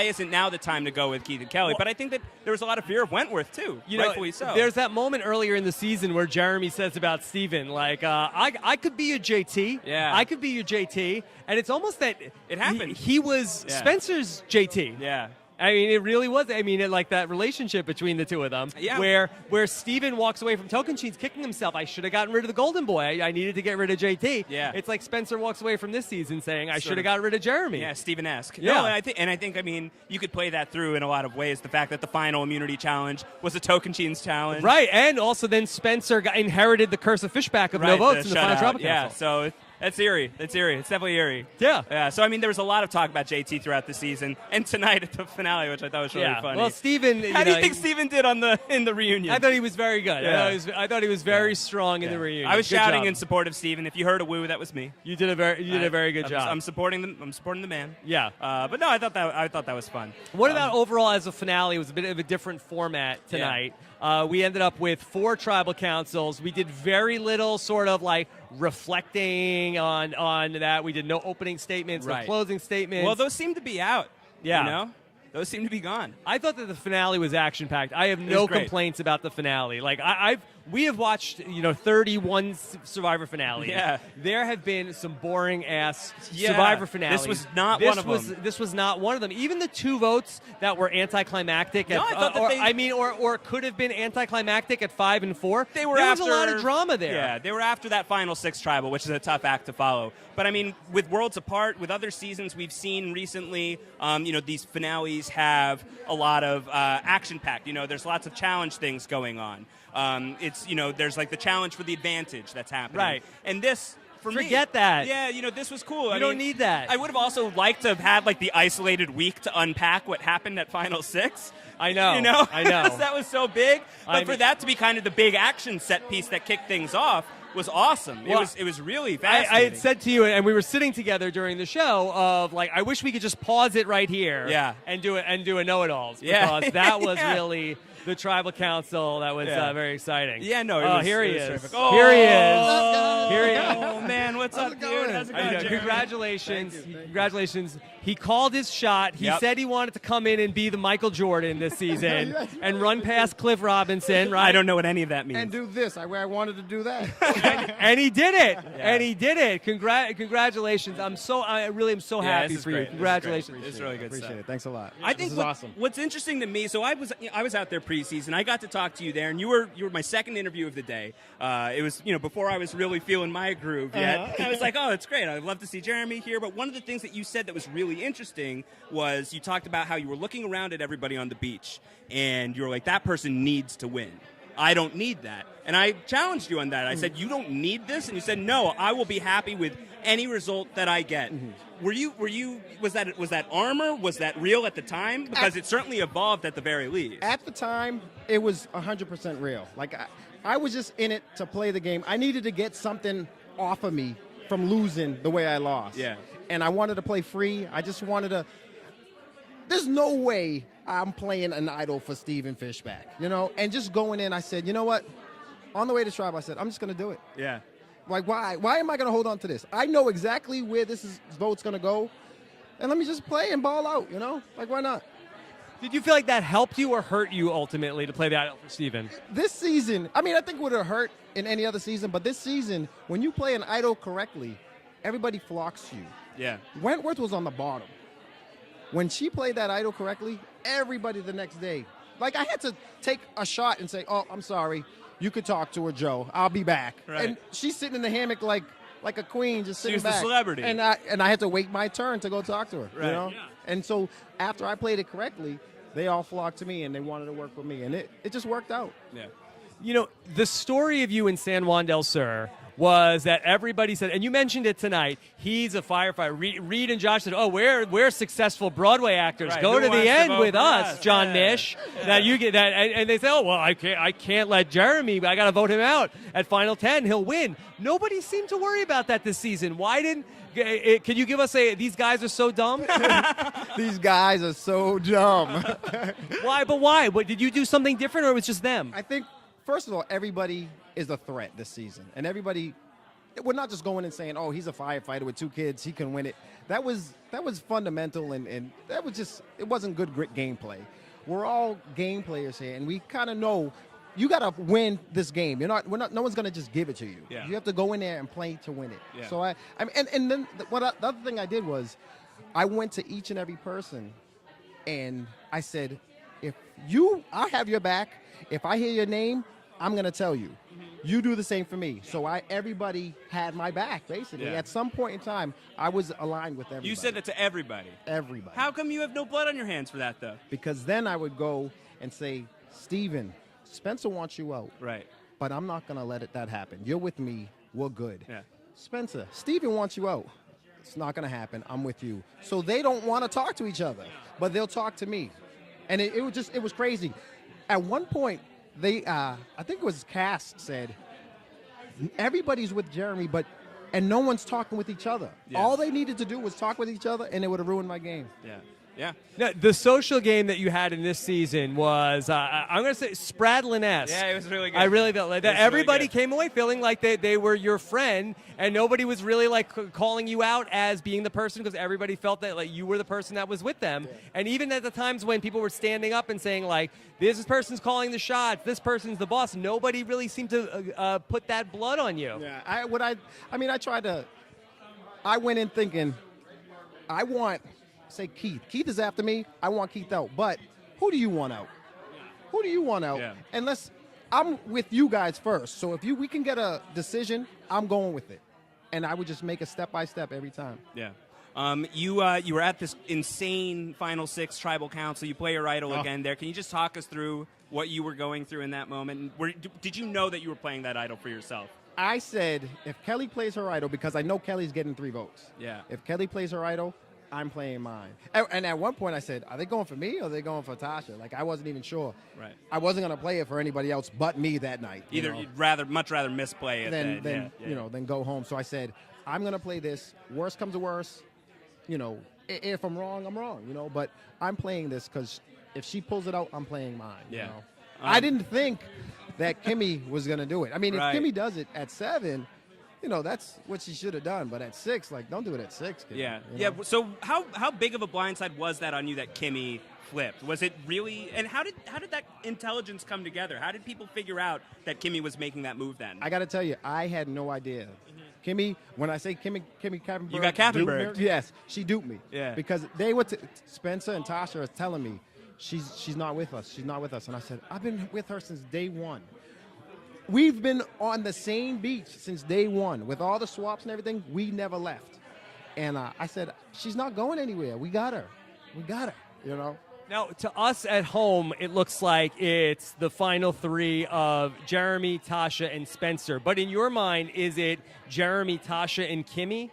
Speaker 2: isn't now the time to go with Keith and Kelly? But I think that there was a lot of fear of Wentworth too, rightfully so.
Speaker 1: There's that moment earlier in the season where Jeremy says about Steven, like, I could be your JT.
Speaker 2: Yeah.
Speaker 1: I could be your JT. And it's almost that
Speaker 2: It happened.
Speaker 1: He was
Speaker 2: Yeah.
Speaker 1: Spencer's JT.
Speaker 2: Yeah.
Speaker 1: I mean, it really was. I mean, like that relationship between the two of them,
Speaker 2: Yeah.
Speaker 1: where Steven walks away from Tocantins kicking himself. I should have gotten rid of the Golden Boy. I needed to get rid of JT.
Speaker 2: Yeah.
Speaker 1: It's like Spencer walks away from this season saying, I
Speaker 2: Sort
Speaker 1: should
Speaker 2: of.
Speaker 1: have got rid of Jeremy.
Speaker 2: Yeah, Steven-esque.
Speaker 1: Yeah.
Speaker 2: No, and I think, I mean, you could play that through in a lot of ways. The fact that the final immunity challenge was a Tocantins challenge.
Speaker 1: Right, and also then Spencer inherited the curse of Fishback of no votes in the final
Speaker 2: shutout.
Speaker 1: Tribal
Speaker 2: Yeah,
Speaker 1: Council.
Speaker 2: so that's eerie. It's definitely eerie.
Speaker 1: Yeah.
Speaker 2: Yeah, so I mean, there was a lot of talk about JT throughout the season, and tonight at the finale, which I thought was really funny.
Speaker 1: Well, Steven,
Speaker 2: How do you think Steven did in the reunion?
Speaker 1: I thought he was very good.
Speaker 2: Yeah.
Speaker 1: I thought he was very strong in the reunion.
Speaker 2: I was
Speaker 1: Good
Speaker 2: shouting
Speaker 1: job.
Speaker 2: in support of Steven. If you heard a woo, that was me.
Speaker 1: You did a very good job.
Speaker 2: I'm supporting the man.
Speaker 1: Yeah.
Speaker 2: But no, I thought that was fun.
Speaker 1: What about overall as a finale? It was a bit of a different format tonight. We ended up with 4 tribal councils. We did very little sort of like reflecting on that. We did no opening statements, no
Speaker 2: Right.
Speaker 1: closing statements.
Speaker 2: Well, those seem to be out.
Speaker 1: Yeah.
Speaker 2: Those seem to be gone.
Speaker 1: I thought that the finale was action-packed. I have no
Speaker 2: great.
Speaker 1: complaints about the finale. Like we have watched 31 Survivor finales.
Speaker 2: Yeah.
Speaker 1: There have been some boring ass
Speaker 2: Yeah.
Speaker 1: Survivor finales.
Speaker 2: This was not one of them.
Speaker 1: This was not one of them. Even the 2 votes that were anticlimactic.
Speaker 2: No, I thought that
Speaker 1: or could have been anticlimactic at 5 and 4.
Speaker 2: They were
Speaker 1: there
Speaker 2: after,
Speaker 1: was a lot of drama there.
Speaker 2: Yeah, they were after that final 6 tribal, which is a tough act to follow. But I mean, with Worlds Apart, with other seasons we've seen recently, these finales have a lot of action-packed. There's lots of challenge things going on. There's like the challenge for the advantage that's happening.
Speaker 1: Right.
Speaker 2: And this, for me,
Speaker 1: Forget that.
Speaker 2: Yeah, this was cool.
Speaker 1: You don't need that.
Speaker 2: I would have also liked to have had like the isolated week to unpack what happened at Final 6.
Speaker 1: I know.
Speaker 2: I
Speaker 1: know.
Speaker 2: Because that was so big. But for that to be kind of the big action set piece that kicked things off was awesome.
Speaker 1: Well,
Speaker 2: it was really fascinating.
Speaker 1: I had said to you, and we were sitting together during the show, of like, I wish we could just pause it right here,
Speaker 2: Yeah.
Speaker 1: and do a know-it-alls,
Speaker 2: Yeah.
Speaker 1: because that was
Speaker 2: Yeah.
Speaker 1: really the tribal council. That was
Speaker 2: Yeah. very
Speaker 1: exciting.
Speaker 2: Yeah, no,
Speaker 1: Here he
Speaker 2: it was
Speaker 1: is.
Speaker 2: terrific.
Speaker 1: Here he
Speaker 2: Oh,
Speaker 1: is. Here he is.
Speaker 2: Oh man, what's up, dude? How's it
Speaker 1: I
Speaker 2: going,
Speaker 1: know.
Speaker 2: Jeremy?
Speaker 1: Congratulations.
Speaker 3: Thank you.
Speaker 1: Congratulations. He called his shot. He
Speaker 2: Yep.
Speaker 1: said he wanted to come in and be the Michael Jordan this season and run past Cliff Robinson, right?
Speaker 2: I don't know what any of that means.
Speaker 3: And do this. I wanted to do that.
Speaker 1: And he did it. And he did it. Congratulations. I really am so happy
Speaker 2: this is
Speaker 1: for you.
Speaker 2: great.
Speaker 1: Congratulations.
Speaker 2: It's really good
Speaker 3: Appreciate
Speaker 2: stuff.
Speaker 3: it. Thanks a lot.
Speaker 2: I think
Speaker 3: this is awesome.
Speaker 2: What's interesting to me, so I was out there preseason. I got to talk to you there, and you were my second interview of the day. It was before I was really feeling my groove yet. I was like, oh, it's great. I'd love to see Jeremy here. But one of the things that you said that was really interesting was you talked about how you were looking around at everybody on the beach, and you were like, that person needs to win. I don't need that. And I challenged you on that. I said, you don't need this? And you said, no, I will be happy with any result that I get. Was that armor? Was that real at the time? Because it certainly evolved at the very least.
Speaker 5: At the time, it was 100% real. Like, I was just in it to play the game. I needed to get something off of me from losing the way I lost.
Speaker 2: Yeah.
Speaker 5: And I wanted to play free. I just wanted to. There's no way I'm playing an idol for Steven Fishback, And just going in, I said, you know what? On the way to Tribe, I said, I'm just going to do it.
Speaker 2: Yeah.
Speaker 5: Like, why? Why am I going to hold on to this? I know exactly where this vote's going to go. And let me just play and ball out, Like, why not?
Speaker 1: Did you feel like that helped you or hurt you ultimately to play the idol for Steven?
Speaker 5: This season, I think it would have hurt in any other season, but this season, when you play an idol correctly, everybody flocks you.
Speaker 2: Yeah.
Speaker 5: Wentworth was on the bottom. When she played that idol correctly, everybody the next day, like I had to take a shot and say, oh, I'm sorry. You could talk to her, Joe. I'll be back.
Speaker 2: Right.
Speaker 5: And she's sitting in the hammock like a queen, just sitting
Speaker 2: was the
Speaker 5: back.
Speaker 2: celebrity.
Speaker 5: And I had to wait my turn to go talk to her.
Speaker 2: Right.
Speaker 5: Yeah.
Speaker 2: Yeah.
Speaker 5: And so after I played it correctly, they all flocked to me and they wanted to work with me. And it just worked out.
Speaker 2: Yeah.
Speaker 1: the story of you in San Juan del Sur was that everybody said, and you mentioned it tonight, he's a firefighter. Reed and Josh said, we're successful Broadway actors.
Speaker 2: Right.
Speaker 1: Go
Speaker 2: Who
Speaker 1: to the
Speaker 2: wants to
Speaker 1: end
Speaker 2: vote
Speaker 1: with
Speaker 2: for
Speaker 1: us,
Speaker 2: us?
Speaker 1: John
Speaker 2: Yeah.
Speaker 1: Nish. Now you get that, and they say, I can't let Jeremy, but I got to vote him out at Final 10. He'll win. Nobody seemed to worry about that this season. Why didn't? Can you give us these guys are so dumb?
Speaker 5: These guys are so dumb.
Speaker 1: Why? But why? What, did you do something different, or it was just them?
Speaker 5: I think, first of all, everybody is a threat this season. And everybody, we're not just going and saying, he's a firefighter with 2 kids, he can win it. That was fundamental, and that was just, it wasn't good gameplay. We're all game players here, and we kind of know you got to win this game. No one's going to just give it to you.
Speaker 2: Yeah.
Speaker 5: You have to go in there and play to win it.
Speaker 2: Yeah.
Speaker 5: So and then the other thing I did was I went to each and every person and I said, I have your back. If I hear your name, I'm going to tell you. You do the same for me. So everybody had my back, basically.
Speaker 2: Yeah.
Speaker 5: At some point in time, I was aligned with everybody.
Speaker 2: You said it to everybody.
Speaker 5: Everybody.
Speaker 2: How come you have no blood on your hands for that, though?
Speaker 5: Because then I would go and say, Steven, Spencer wants you out.
Speaker 2: Right.
Speaker 5: But I'm not going to let that happen. You're with me. We're good.
Speaker 2: Yeah.
Speaker 5: Spencer, Steven wants you out. It's not going to happen. I'm with you. So they don't want to talk to each other, but they'll talk to me. And it was crazy. At one point, I think it was Cass said, everybody's with Jeremy, and no one's talking with each other.
Speaker 2: Yeah.
Speaker 5: All they needed to do was talk with each other, and it would have ruined my game.
Speaker 2: Yeah. Yeah.
Speaker 1: Now, the social game that you had in this season was, I'm going to say, Spradlin-esque.
Speaker 2: Yeah, it was really good.
Speaker 1: I really felt like that.
Speaker 2: It was really
Speaker 1: Everybody
Speaker 2: good.
Speaker 1: came away feeling like they were your friend, and nobody was really calling you out as being the person, because everybody felt that you were the person that was with them. Yeah. And even at the times when people were standing up and saying this person's calling the shots, this person's the boss, nobody really seemed to put that blood on you.
Speaker 5: Yeah, I went in thinking, I want, say Keith. Keith is after me. I want Keith out. But who do you want out? Who do you want out?
Speaker 2: Yeah.
Speaker 5: And I'm with you guys first. So if we can get a decision, I'm going with it. And I would just make it step by step every time.
Speaker 2: Yeah. You were at this insane Final 6 Tribal Council. You play your idol again there. Can you just talk us through what you were going through in that moment? Did you know that you were playing that idol for yourself?
Speaker 5: I said, if Kelly plays her idol, because I know Kelly's getting 3 votes.
Speaker 2: Yeah.
Speaker 5: If Kelly plays her idol, I'm playing mine. And at one point I said, are they going for me or are they going for Tasha? I wasn't even sure.
Speaker 2: Right.
Speaker 5: I wasn't going to play it for anybody else but me that night.
Speaker 2: You'd much rather misplay it
Speaker 5: than go home. So I said, I'm going to play this. Worst comes to worst, if I'm wrong, I'm wrong, but I'm playing this because if she pulls it out, I'm playing mine.
Speaker 2: Yeah.
Speaker 5: I didn't think that Kimmy was going to do it. I mean,
Speaker 2: Right.
Speaker 5: if Kimmy does it at 7, that's what she should have done. But at 6, don't do it at 6. Kid,
Speaker 2: Yeah.
Speaker 5: you
Speaker 2: Yeah.
Speaker 5: know?
Speaker 2: So how big of a blindside was that on you that Kimmy flipped? Was it really? And how did that intelligence come together? How did people figure out that Kimmy was making that move then?
Speaker 5: I got to tell you, I had no idea. Kimmy, when I say Kimmy Kappenberg,
Speaker 2: You got Kappenberg.
Speaker 5: duped me, yes, she duped me.
Speaker 2: Yeah.
Speaker 5: Because Spencer and Tasha are telling me she's not with us. She's not with us. And I said, I've been with her since day 1. We've been on the same beach since day 1. With all the swaps and everything, we never left. And I said, she's not going anywhere. We got her. We got her,
Speaker 1: Now, to us at home, it looks like it's the final 3 of Jeremy, Tasha, and Spencer. But in your mind, is it Jeremy, Tasha, and Kimmy?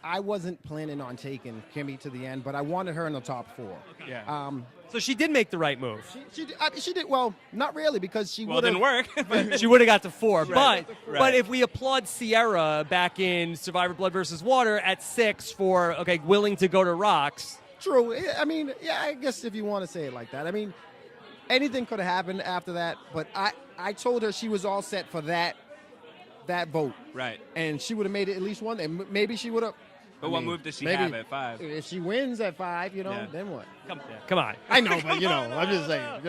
Speaker 5: I wasn't planning on taking Kimmy to the end, but I wanted her in the top 4.
Speaker 2: Yeah.
Speaker 1: So she did make the right move.
Speaker 5: She did well, not really, because she
Speaker 2: Well, it
Speaker 5: would
Speaker 2: didn't work. But
Speaker 1: She would have got to 4.
Speaker 2: Right.
Speaker 1: But if we applaud Sierra back in Survivor Blood versus Water at 6 for, willing to go to rocks.
Speaker 5: True. I mean, yeah, I guess if you want to say it like that. I mean, anything could have happened after that, but I told her she was all set for that vote.
Speaker 2: Right.
Speaker 5: And she would have made it at least one, and maybe she would have.
Speaker 2: But what move does she have at 5?
Speaker 5: If she wins at 5, then what?
Speaker 1: Come on.
Speaker 5: I know, but I'm just saying,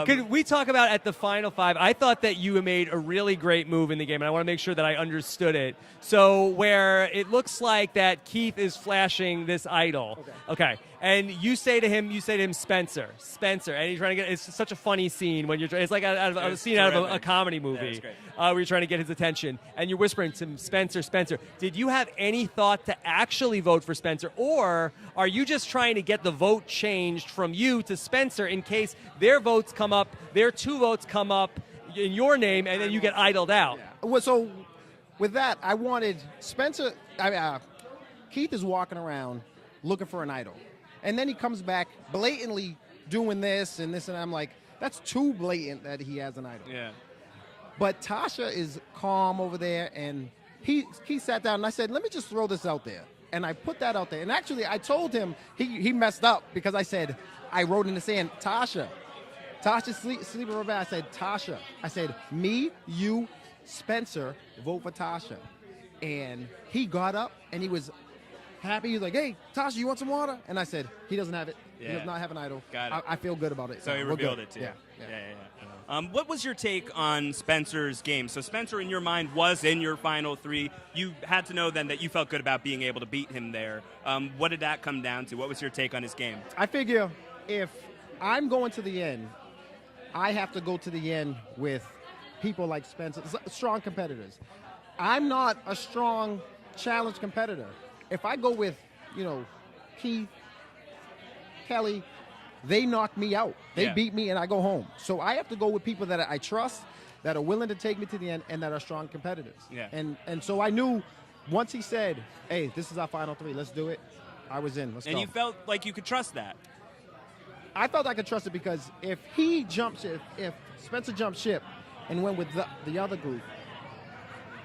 Speaker 1: Could we talk about at the final 5? I thought that you made a really great move in the game, and I want to make sure that I understood it. So where it looks like that Keith is flashing this idol. Okay. and you say to him, Spencer, and you're trying to get. It's such a funny scene when you're. It's like a scene out of a comedy movie where you're trying to get his attention, and you're whispering to him, Spencer. Did you have any thought to actually vote for Spencer, or are you just trying to get the vote changed from you to Spencer in case their votes come up, their 2 votes come up in your name, and then you get idled out?
Speaker 5: Yeah. Well, so with that, I wanted Spencer. Keith is walking around looking for an idol, and then he comes back blatantly doing this and this, and I'm like, that's too blatant that he has an idol.
Speaker 2: Yeah.
Speaker 5: But Tasha is calm over there, and he sat down, and I said, let me just throw this out there. And I put that out there. And actually, I told him he messed up because I said, I wrote in the sand, Tasha sleeping over there. I said, Tasha. I said, me, you, Spencer, vote for Tasha. And he got up, and he was happy. He was like, hey, Tasha, you want some water? And I said, he doesn't have it.
Speaker 2: Yeah.
Speaker 5: He does not have an idol.
Speaker 2: Got it.
Speaker 5: I feel good about it.
Speaker 2: So he
Speaker 5: we're
Speaker 2: revealed
Speaker 5: good.
Speaker 2: it to you.
Speaker 5: Yeah.
Speaker 2: What was your take on Spencer's game? So Spencer, in your mind, was in your final 3. You had to know then that you felt good about being able to beat him there. What did that come down to? What was your take on his game?
Speaker 5: I figure if I'm going to the end, I have to go to the end with people like Spencer, strong competitors. I'm not a strong challenge competitor. If I go with, Keith, Kelly, they knock me out. They beat me, and I go home. So I have to go with people that I trust, that are willing to take me to the end, and that are strong competitors.
Speaker 2: Yeah.
Speaker 5: And so I knew once he said, hey, this is our final 3, let's do it, I was in. Let's go.
Speaker 2: And you felt like you could trust that.
Speaker 5: I felt I could trust it because if he jumped ship, if Spencer jumped ship and went with the other group,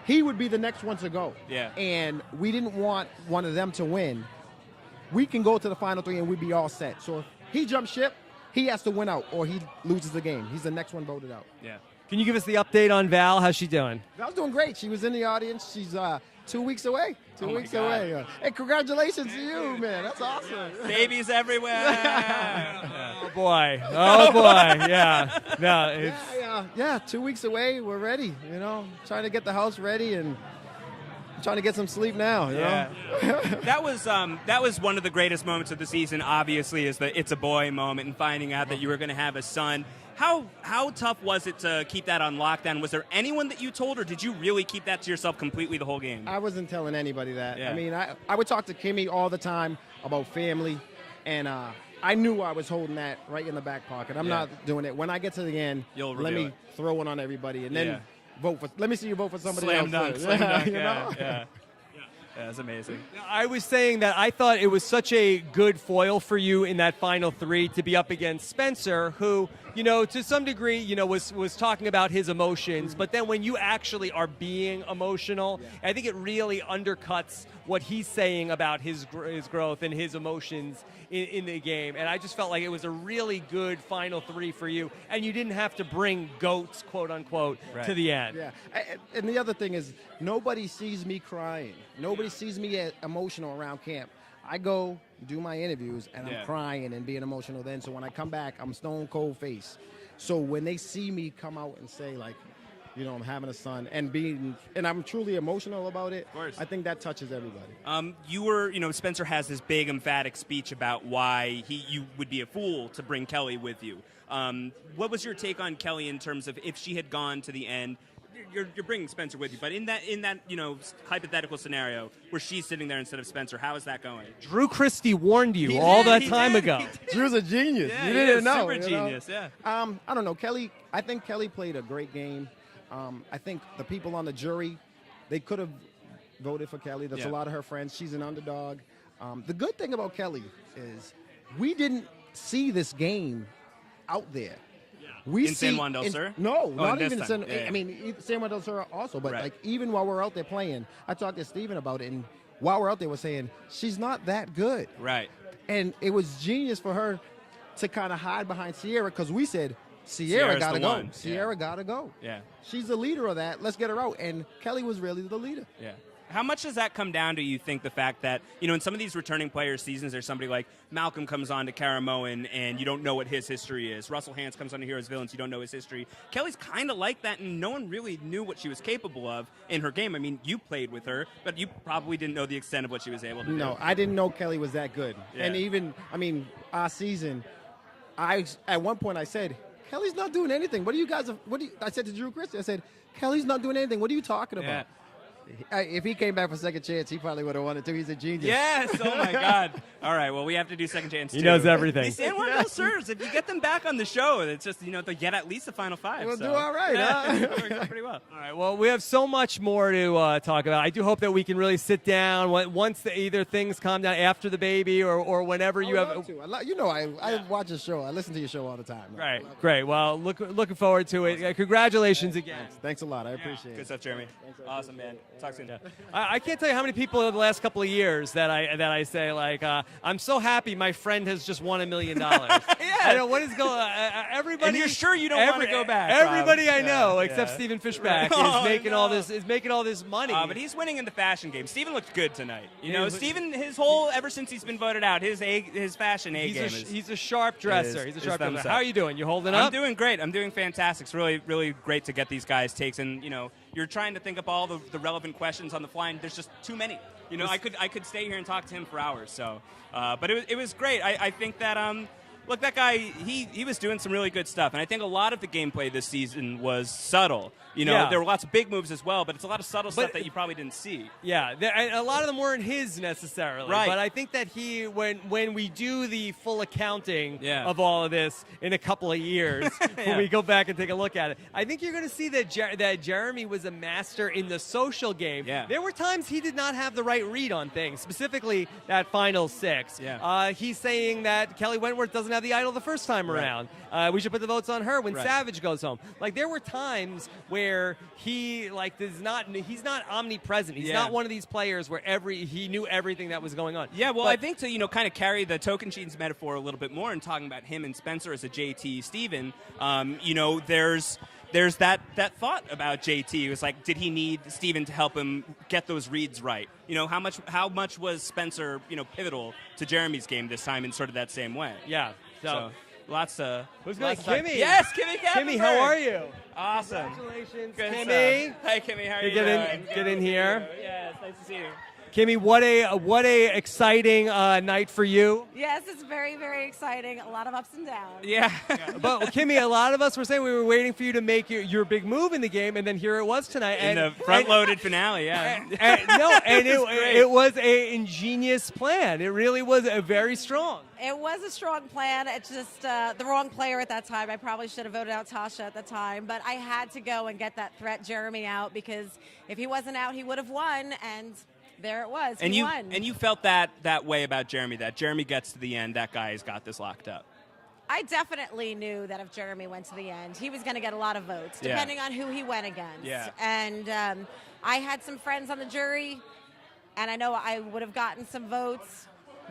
Speaker 5: he would be the next one to go.
Speaker 2: Yeah.
Speaker 5: And we didn't want one of them to win. We can go to the final 3 and we'd be all set. So if he jumps ship, he has to win out or he loses the game. He's the next one voted out.
Speaker 2: Yeah.
Speaker 1: Can you give us the update on Val? How's she doing?
Speaker 5: Val's doing great. She was in the audience. She's 2 weeks away. 2
Speaker 2: Oh my
Speaker 5: weeks
Speaker 2: God.
Speaker 5: away. Hey, congratulations to you, man. That's awesome.
Speaker 2: Babies everywhere.
Speaker 1: Oh boy. Yeah. No, it's
Speaker 5: Yeah, 2 weeks away. We're ready. Trying to get the house ready and trying to get some sleep now. You know?
Speaker 2: that was one of the greatest moments of the season. Obviously, is the "it's a boy" moment and finding out that you were going to have a son. How tough was it to keep that on lockdown? Was there anyone that you told, or did you really keep that to yourself completely the whole game?
Speaker 5: I wasn't telling anybody that.
Speaker 2: Yeah.
Speaker 5: I mean, I would talk to Kimmy all the time about family, and I knew I was holding that right in the back pocket. I'm not doing it. When I get to the end,
Speaker 2: You'll
Speaker 5: let
Speaker 2: reveal
Speaker 5: me
Speaker 2: it.
Speaker 5: throw it on everybody, and then vote for. Let me see you vote for somebody
Speaker 2: Slam
Speaker 5: else.
Speaker 2: dunk, slam dunk.
Speaker 5: You know?
Speaker 2: Yeah, that's amazing.
Speaker 1: I was saying that I thought it was such a good foil for you in that final 3 to be up against Spencer, who, to some degree, was talking about his emotions. But then when you actually are being emotional, I think it really undercuts what he's saying about his growth and his emotions in the game. And I just felt like it was a really good final 3 for you. And you didn't have to bring goats, quote unquote, to the end.
Speaker 5: Yeah, and the other thing is nobody sees me crying. Nobody sees me emotional around camp. I go do my interviews and I'm crying and being emotional then. So when I come back, I'm stone cold face. So when they see me come out and say like, I'm having a son and I'm truly emotional about it.
Speaker 2: Of course.
Speaker 5: I think that touches everybody.
Speaker 2: Spencer has this big emphatic speech about why you would be a fool to bring Kelly with you. What was your take on Kelly in terms of if she had gone to the end? You're bringing Spencer with you, but in that hypothetical scenario where she's sitting there instead of Spencer, how is that going?
Speaker 1: Drew Christie warned you
Speaker 2: He
Speaker 1: all
Speaker 2: did,
Speaker 1: that
Speaker 2: he
Speaker 1: time
Speaker 2: did,
Speaker 1: ago.
Speaker 2: he did.
Speaker 5: Drew's a genius.
Speaker 2: Yeah,
Speaker 5: you
Speaker 2: he
Speaker 5: didn't
Speaker 2: is
Speaker 5: know.
Speaker 2: super genius. Yeah.
Speaker 5: I don't know. Kelly, I think Kelly played a great game. I think the people on the jury, they could have voted for Kelly. There's a lot of her friends. She's an underdog. The good thing about Kelly is we didn't see this game out there. We
Speaker 2: in San Juan del Sur?
Speaker 5: No, not
Speaker 2: this
Speaker 5: even
Speaker 2: time.
Speaker 5: San.
Speaker 2: Yeah.
Speaker 5: I mean, San Juan del Sur also, but
Speaker 2: Right.
Speaker 5: like even while we're out there playing, I talked to Steven about it, and while we're out there, we're saying she's not that good.
Speaker 2: Right.
Speaker 5: And it was genius for her to kind of hide behind Sierra because we said Sierra
Speaker 2: Sierra's
Speaker 5: got to
Speaker 2: the
Speaker 5: go.
Speaker 2: one.
Speaker 5: Sierra got to go.
Speaker 2: Yeah.
Speaker 5: She's the leader of that. Let's get her out. And Kelly was really the leader.
Speaker 2: Yeah. How much does that come down to, you think, the fact that, in some of these returning players' seasons, there's somebody like Malcolm comes on to Karamoan, and you don't know what his history is. Russell Hance comes on to Heroes Villains, you don't know his history. Kelly's kind of like that, and no one really knew what she was capable of in her game. I mean, you played with her, but you probably didn't know the extent of what she was able to do.
Speaker 5: No, I didn't know Kelly was that good.
Speaker 2: Yeah.
Speaker 5: And even, our season, at one point I said, Kelly's not doing anything. What do you guys? I said to Drew Christie, I said, Kelly's not doing anything. What are you talking about?
Speaker 2: Yeah.
Speaker 5: If he came back for second chance, he probably would have wanted to. He's a genius.
Speaker 2: Yes. Oh my God. All right. Well, we have to do second chance.
Speaker 1: He knows everything.
Speaker 2: The San Juan Del Surs, if you get them back on the show, it's just they get at least the final 5.
Speaker 5: We'll
Speaker 2: so.
Speaker 5: do all right.
Speaker 2: Yeah,
Speaker 5: Huh?
Speaker 2: it works out pretty well.
Speaker 1: All right. Well, we have so much more to talk about. I do hope that we can really sit down once either things calm down after the baby or whenever you have.
Speaker 5: I watch your show. I listen to your show all the time.
Speaker 1: Right. Great. Well, looking forward to it. Congratulations again.
Speaker 5: Thanks a lot. I appreciate
Speaker 2: Good
Speaker 5: it.
Speaker 2: stuff, Jeremy. Awesome, man. Talk soon.
Speaker 1: I can't tell you how many people in the last couple of years that I say, like, I'm so happy my friend has just won $1 million. I know what is going. Everybody.
Speaker 2: And you're sure you don't want to go back?
Speaker 1: Everybody
Speaker 2: Rob.
Speaker 1: I know,
Speaker 2: Yeah,
Speaker 1: except
Speaker 2: yeah.
Speaker 1: Stephen Fishback,
Speaker 2: Oh,
Speaker 1: is making all this money.
Speaker 2: But he's winning in the fashion game. Steven looked good tonight. Steven, ever since he's been voted out, his fashion game is.
Speaker 1: He's a sharp dresser. He's a sharp dresser. How are you doing? You holding up?
Speaker 2: I'm doing great. I'm doing fantastic. It's really, really great to get these guys takes, and you're trying to think up all the relevant questions on the fly, and there's just too many. I could stay here and talk to him for hours. So, but it was great. I think that look, that guy, he was doing some really good stuff, and I think a lot of the gameplay this season was subtle. There were lots of big moves as well, but it's a lot of subtle stuff that you probably didn't see.
Speaker 1: Yeah, and a lot of them weren't his necessarily.
Speaker 2: Right.
Speaker 1: But I think that when we do the full accounting
Speaker 2: Yeah.
Speaker 1: of all of this in a couple of years, when we go back and take a look at it, I think you're going to see that Jeremy was a master in the social game.
Speaker 2: Yeah.
Speaker 1: There were times he did not have the right read on things, specifically that final 6.
Speaker 2: Yeah.
Speaker 1: He's saying that Kelly Wentworth doesn't have the idol the first time around. We should put the votes on her when
Speaker 2: Right.
Speaker 1: Savage goes home. Like, there were times where he's not omnipresent. He's not one of these players where he knew everything that was going on.
Speaker 2: Yeah, well, I think to kind of carry the Token Jeans metaphor a little bit more and talking about him and Spencer as a JT Steven, there's that thought about JT. It was like, did he need Steven to help him get those reads right? How much was Spencer pivotal to Jeremy's game this time in sort of that same way?
Speaker 1: Yeah. So
Speaker 2: lots of
Speaker 1: who's
Speaker 2: going?
Speaker 1: Kimmy?
Speaker 2: Yes, Kimmy.
Speaker 1: Kimmy, how are you?
Speaker 2: Awesome.
Speaker 1: Congratulations,
Speaker 2: Good
Speaker 1: Kimmy.
Speaker 2: stuff. Hi, Kimmy. How are you
Speaker 1: Get
Speaker 2: doing?
Speaker 1: in. Get in here.
Speaker 2: Yes, nice to see you.
Speaker 1: Kimmy, what a exciting night for you.
Speaker 6: Yes, it's very, very exciting. A lot of ups and downs.
Speaker 2: Yeah.
Speaker 1: But Kimmy, a lot of us were saying we were waiting for you to make your big move in the game, and then here it was tonight.
Speaker 2: In the front-loaded finale, yeah.
Speaker 1: It was an ingenious plan. It really was very strong.
Speaker 6: It was a strong plan. It's just the wrong player at that time. I probably should have voted out Tasha at the time, but I had to go and get that threat Jeremy out, because if he wasn't out, he would have won, and there it was. He won.
Speaker 2: And you felt that way about Jeremy, that Jeremy gets to the end, that guy's got this locked up.
Speaker 6: I definitely knew that if Jeremy went to the end, he was going to get a lot of votes, depending on who he went against.
Speaker 2: Yeah.
Speaker 6: And I had some friends on the jury, and I know I would have gotten some votes,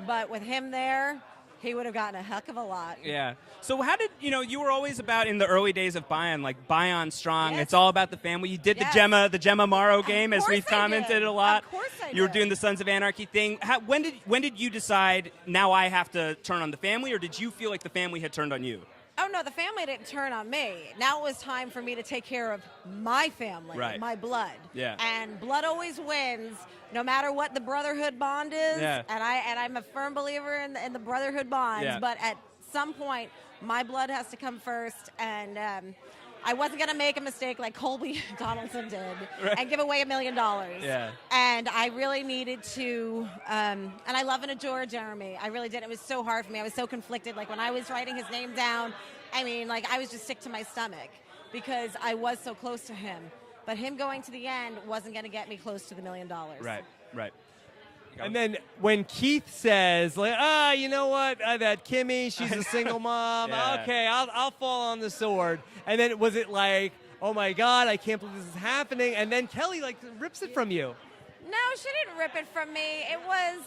Speaker 6: but with him there, he would have gotten a heck of a lot.
Speaker 2: Yeah. So how did, you were always about, in the early days of Bion, like Bion strong.
Speaker 6: Yes.
Speaker 2: It's all about the family. You did
Speaker 6: Yes.
Speaker 2: the Gemma Morrow game, as
Speaker 6: course
Speaker 2: we've
Speaker 6: I
Speaker 2: commented
Speaker 6: did.
Speaker 2: a lot.
Speaker 6: Of course I
Speaker 2: You were
Speaker 6: did.
Speaker 2: doing the Sons of Anarchy thing. When did you decide, now I have to turn on the family, or did you feel like the family had turned on you?
Speaker 6: Oh, no, the family didn't turn on me. Now it was time for me to take care of my family,
Speaker 2: Right.
Speaker 6: my blood.
Speaker 2: Yeah.
Speaker 6: And blood always wins, no matter what the brotherhood bond is.
Speaker 2: Yeah.
Speaker 6: And I'm a firm believer in the brotherhood bonds.
Speaker 2: Yeah.
Speaker 6: But at some point, my blood has to come first. And I wasn't going to make a mistake like Colby Donaldson did and give away $1 million.
Speaker 2: Yeah.
Speaker 6: And I really needed to, and I love and adore Jeremy. I really did. It was so hard for me. I was so conflicted. Like, when I was writing his name down, I mean, like, I was just sick to my stomach because I was so close to him. But him going to the end wasn't going to get me close to the $1 million.
Speaker 2: Right.
Speaker 1: And then when Keith says, like, you know what, that Kimmy, she's a single mom.
Speaker 2: Yeah.
Speaker 1: Okay, I'll fall on the sword. And then was it like, oh my God, I can't believe this is happening? And then Kelly rips it from you.
Speaker 6: No, she didn't rip it from me. It was,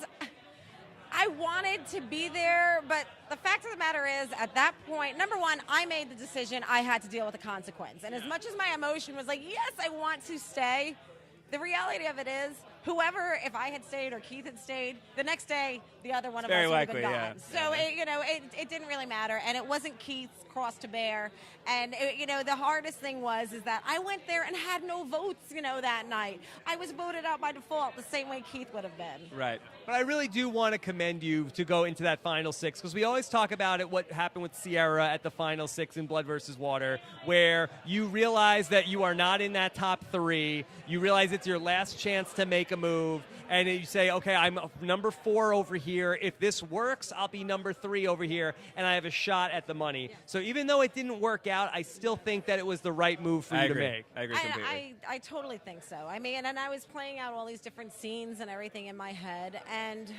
Speaker 6: I wanted to be there, but the fact of the matter is, at that point, number one, I made the decision. I had to deal with the consequence. And as much as my emotion was like, yes, I want to stay, the reality of it is, whoever, if I had stayed or Keith had stayed, the next day the other one of
Speaker 2: Very
Speaker 6: us would have been
Speaker 2: likely,
Speaker 6: gone.
Speaker 2: yeah.
Speaker 6: So it didn't really matter, and it wasn't Keith's cross to bear. And the hardest thing was that I went there and had no votes. That night I was voted out by default, the same way Keith would have been.
Speaker 2: Right.
Speaker 1: But I really do want to commend you to go into that final 6, because we always talk about it, what happened with Sierra at the final 6 in Blood versus Water, where you realize that you are not in that top 3. You realize it's your last chance to make a move, and you say, okay, I'm number 4 over here. If this works, I'll be number 3 over here, and I have a shot at the money. So even though it didn't work out, I still think that it was the right move for you to make.
Speaker 2: I agree completely.
Speaker 6: I totally think so. I mean, and I was playing out all these different scenes and everything in my head, and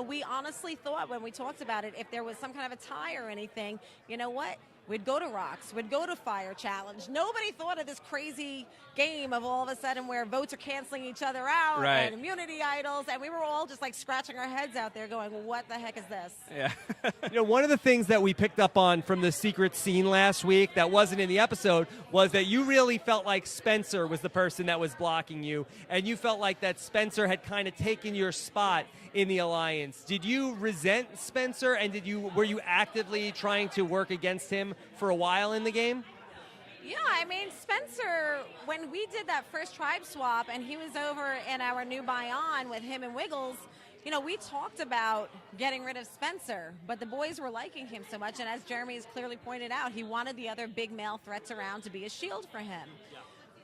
Speaker 6: we honestly thought when we talked about it, if there was some kind of a tie or anything, you know what? We'd go to Rocks. We'd go to Fire Challenge. Nobody thought of this crazy game of all of a sudden where votes are canceling each other out
Speaker 2: Right.
Speaker 6: and immunity idols, and we were all just like scratching our heads out there going, what the heck is this?
Speaker 2: Yeah.
Speaker 1: One of the things that we picked up on from the secret scene last week that wasn't in the episode was that you really felt like Spencer was the person that was blocking you, and you felt like that Spencer had kind of taken your spot in the alliance. Did you resent Spencer, and were you actively trying to work against him for a while in the game?
Speaker 6: Yeah, I mean, Spencer, when we did that first tribe swap and he was over in our new Bion with him and Wiggles, we talked about getting rid of Spencer, but the boys were liking him so much, and as Jeremy has clearly pointed out, he wanted the other big male threats around to be a shield for him. Yeah.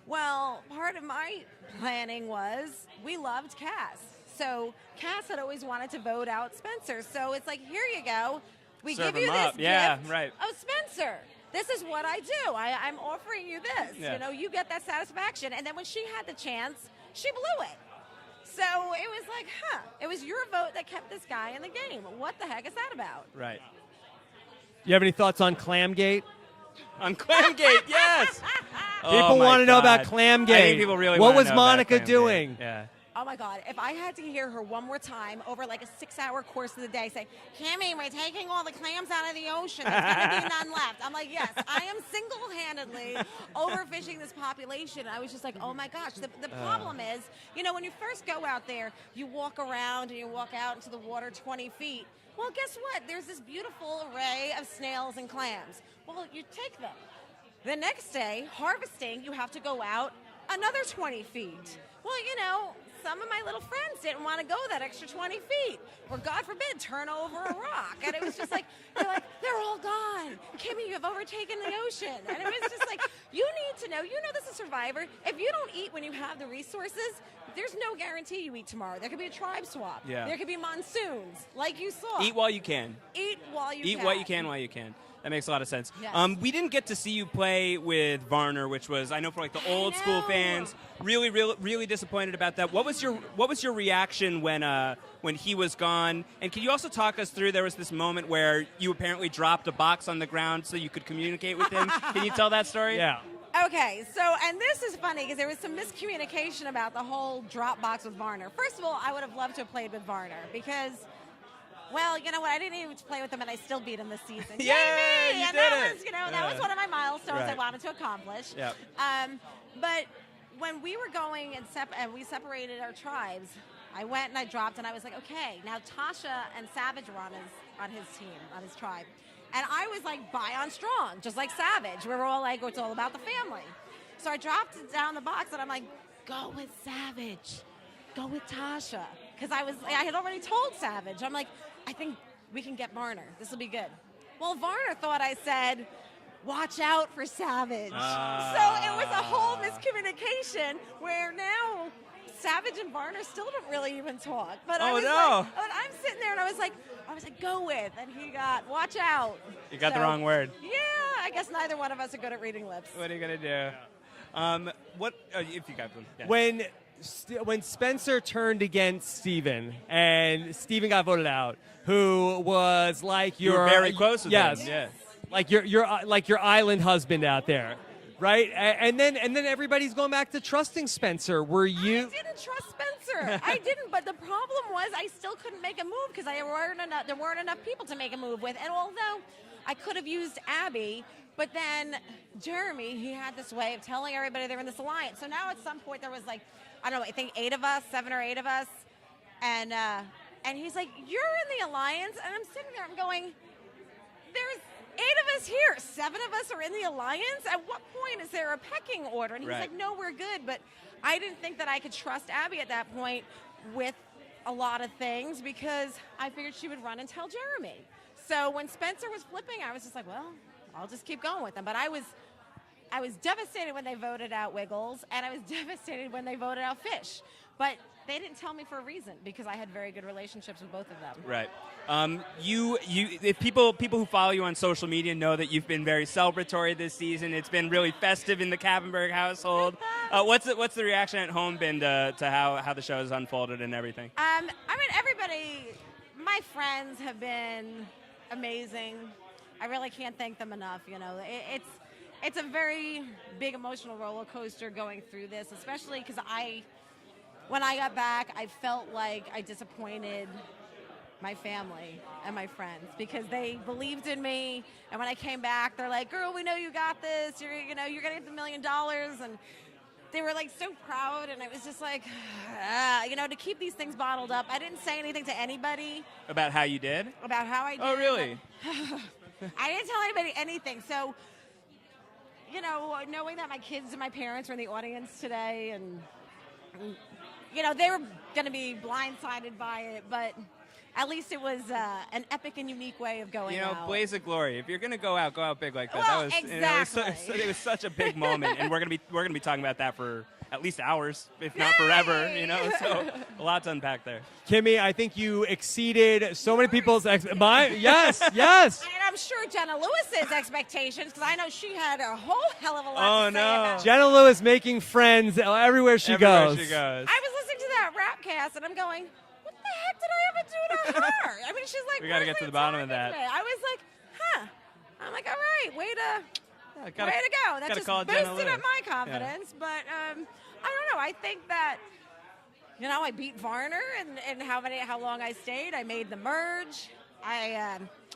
Speaker 6: Well, part of my planning was we loved Cass. So Cass had always wanted to vote out Spencer. So it's like, here you go. We
Speaker 2: Serve
Speaker 6: give you
Speaker 2: him
Speaker 6: this
Speaker 2: up. Yeah,
Speaker 6: gift
Speaker 2: right.
Speaker 6: of Spencer. This is what I do. I'm offering you this.
Speaker 2: Yeah.
Speaker 6: You get that satisfaction. And then when she had the chance, she blew it. So it was like, it was your vote that kept this guy in the game. What the heck is that about?
Speaker 2: Right.
Speaker 1: You have any thoughts on Clamgate?
Speaker 2: On Clamgate, yes.
Speaker 1: People want to know about Clamgate.
Speaker 2: I think people really
Speaker 1: What
Speaker 2: want to
Speaker 1: was
Speaker 2: know about
Speaker 1: Monica
Speaker 2: Clamgate.
Speaker 1: doing?
Speaker 2: Yeah.
Speaker 6: Oh my God, if I had to hear her one more time over like a 6-hour course of the day say, Kimmy, we're taking all the clams out of the ocean. There's going to be none left. I'm like, yes, I am single-handedly overfishing this population. I was just like, oh my gosh. The problem is, when you first go out there, you walk around and you walk out into the water 20 feet. Well, guess what? There's this beautiful array of snails and clams. Well, you take them. The next day, harvesting, you have to go out another 20 feet. Well, some of my little friends didn't want to go that extra 20 feet, or God forbid, turn over a rock. And it was just like, they're all gone. Kimmy, you have overtaken the ocean. And it was just like, you need to know, this is Survivor. If you don't eat when you have the resources, there's no guarantee you eat tomorrow. There could be a tribe swap.
Speaker 2: Yeah.
Speaker 6: There could be monsoons, like you saw.
Speaker 2: Eat while you can.
Speaker 6: Eat while you can.
Speaker 2: Eat what you can while you can. That makes a lot of sense.
Speaker 6: Yes.
Speaker 2: We didn't get to see you play with Varner, which was, I know for like the old school fans, really disappointed about that. What was your reaction when he was gone? And can you also talk us through, there was this moment where you apparently dropped a box on the ground so you could communicate with him. Can you tell that story?
Speaker 1: Yeah.
Speaker 6: Okay, so, and this is funny because there was some miscommunication about the whole drop box with Varner. First of all, I would have loved to have played with Varner because, well, you know what? I didn't even play with him, and I still beat him this season.
Speaker 2: Yay,
Speaker 6: me!
Speaker 2: you
Speaker 6: And
Speaker 2: did
Speaker 6: that
Speaker 2: it.
Speaker 6: was, that was one of my milestones I
Speaker 2: Right.
Speaker 6: wanted to accomplish.
Speaker 2: Yep.
Speaker 6: But when we were going and we separated our tribes, I went and I dropped, and I was like, okay, now Tasha and Savage were on his team, on his tribe. And I was like, Bion strong, just like Savage. We were all like, it's all about the family. So I dropped it down the box, and I'm like, go with Savage. Go with Tasha. Because I had already told Savage. I'm like, I think we can get Varner. This will be good. Well, Varner thought I said, watch out for Savage. So it was a whole miscommunication where now Savage and Varner still don't really even talk. But I was like, I'm sitting there and I was like, go with. And he got, watch out.
Speaker 2: You got the wrong word.
Speaker 6: Yeah, I guess neither one of us are good at reading lips.
Speaker 2: What are you going to do? If you got them. Yeah.
Speaker 1: When Spencer turned against Steven and Steven got voted out, who was like
Speaker 2: You were very close with
Speaker 1: yes,
Speaker 2: him. Yeah.
Speaker 1: like your island husband out there, right? And then everybody's going back to trusting Spencer. Were you?
Speaker 6: I didn't trust Spencer. I didn't, but the problem was I still couldn't make a move because there weren't enough people to make a move with. And although I could have used Abby, but then Jeremy, he had this way of telling everybody they're in this alliance. So now at some point there was like, I don't know, I think 8 of us, 7 or 8 of us. And he's like, you're in the alliance? And I'm sitting there, I'm going, there's 8 of us here. 7 of us are in the alliance? At what point is there a pecking order? And he's
Speaker 2: Right.
Speaker 6: like, no, we're good. But I didn't think that I could trust Abby at that point with a lot of things because I figured she would run and tell Jeremy. So when Spencer was flipping, I was just like, well, I'll just keep going with them. But I was devastated when they voted out Wiggles, and I was devastated when they voted out Fish. But they didn't tell me for a reason because I had very good relationships with both of them.
Speaker 2: Right. If people who follow you on social media know that you've been very celebratory this season. It's been really festive in the Kappenberg household. What's the reaction at home been to how the show has unfolded and everything?
Speaker 6: I mean, everybody, my friends have been amazing. I really can't thank them enough. You know, it's a very big emotional roller coaster going through this, especially because when I got back, I felt like I disappointed my family and my friends because they believed in me. And when I came back, they're like, girl, we know you got this. You're going to get the $1 million. And they were like so proud. And I was just like, to keep these things bottled up. I didn't say anything to anybody.
Speaker 2: About how you did?
Speaker 6: About how I did.
Speaker 2: Oh, really?
Speaker 6: I didn't tell anybody anything. So, knowing that my kids and my parents were in the audience today and they were going to be blindsided by it, but at least it was an epic and unique way of going out.
Speaker 2: Blaze of glory. If you're going to go out big like that.
Speaker 6: Well,
Speaker 2: That was
Speaker 6: exactly.
Speaker 2: It was such a big moment, and we're going to be talking about that for at least hours, if not forever. So a lot to unpack there.
Speaker 1: Kimmy, I think you exceeded so many people's yes.
Speaker 6: And I'm sure Jenna Lewis's expectations, because I know she had a whole hell of a lot to say about it.
Speaker 1: Jenna Lewis making friends everywhere she goes.
Speaker 6: I was listening to that rap cast, and I'm going, what the heck did I ever do to her? I mean, she's like,
Speaker 2: we got to get to the bottom of that.
Speaker 6: Today? I was like, I'm like, all right, way to go. That just
Speaker 2: call Jenna
Speaker 6: boosted
Speaker 2: Lewis.
Speaker 6: up my confidence. But I don't know. I think that, I beat Varner and how long I stayed. I made the merge.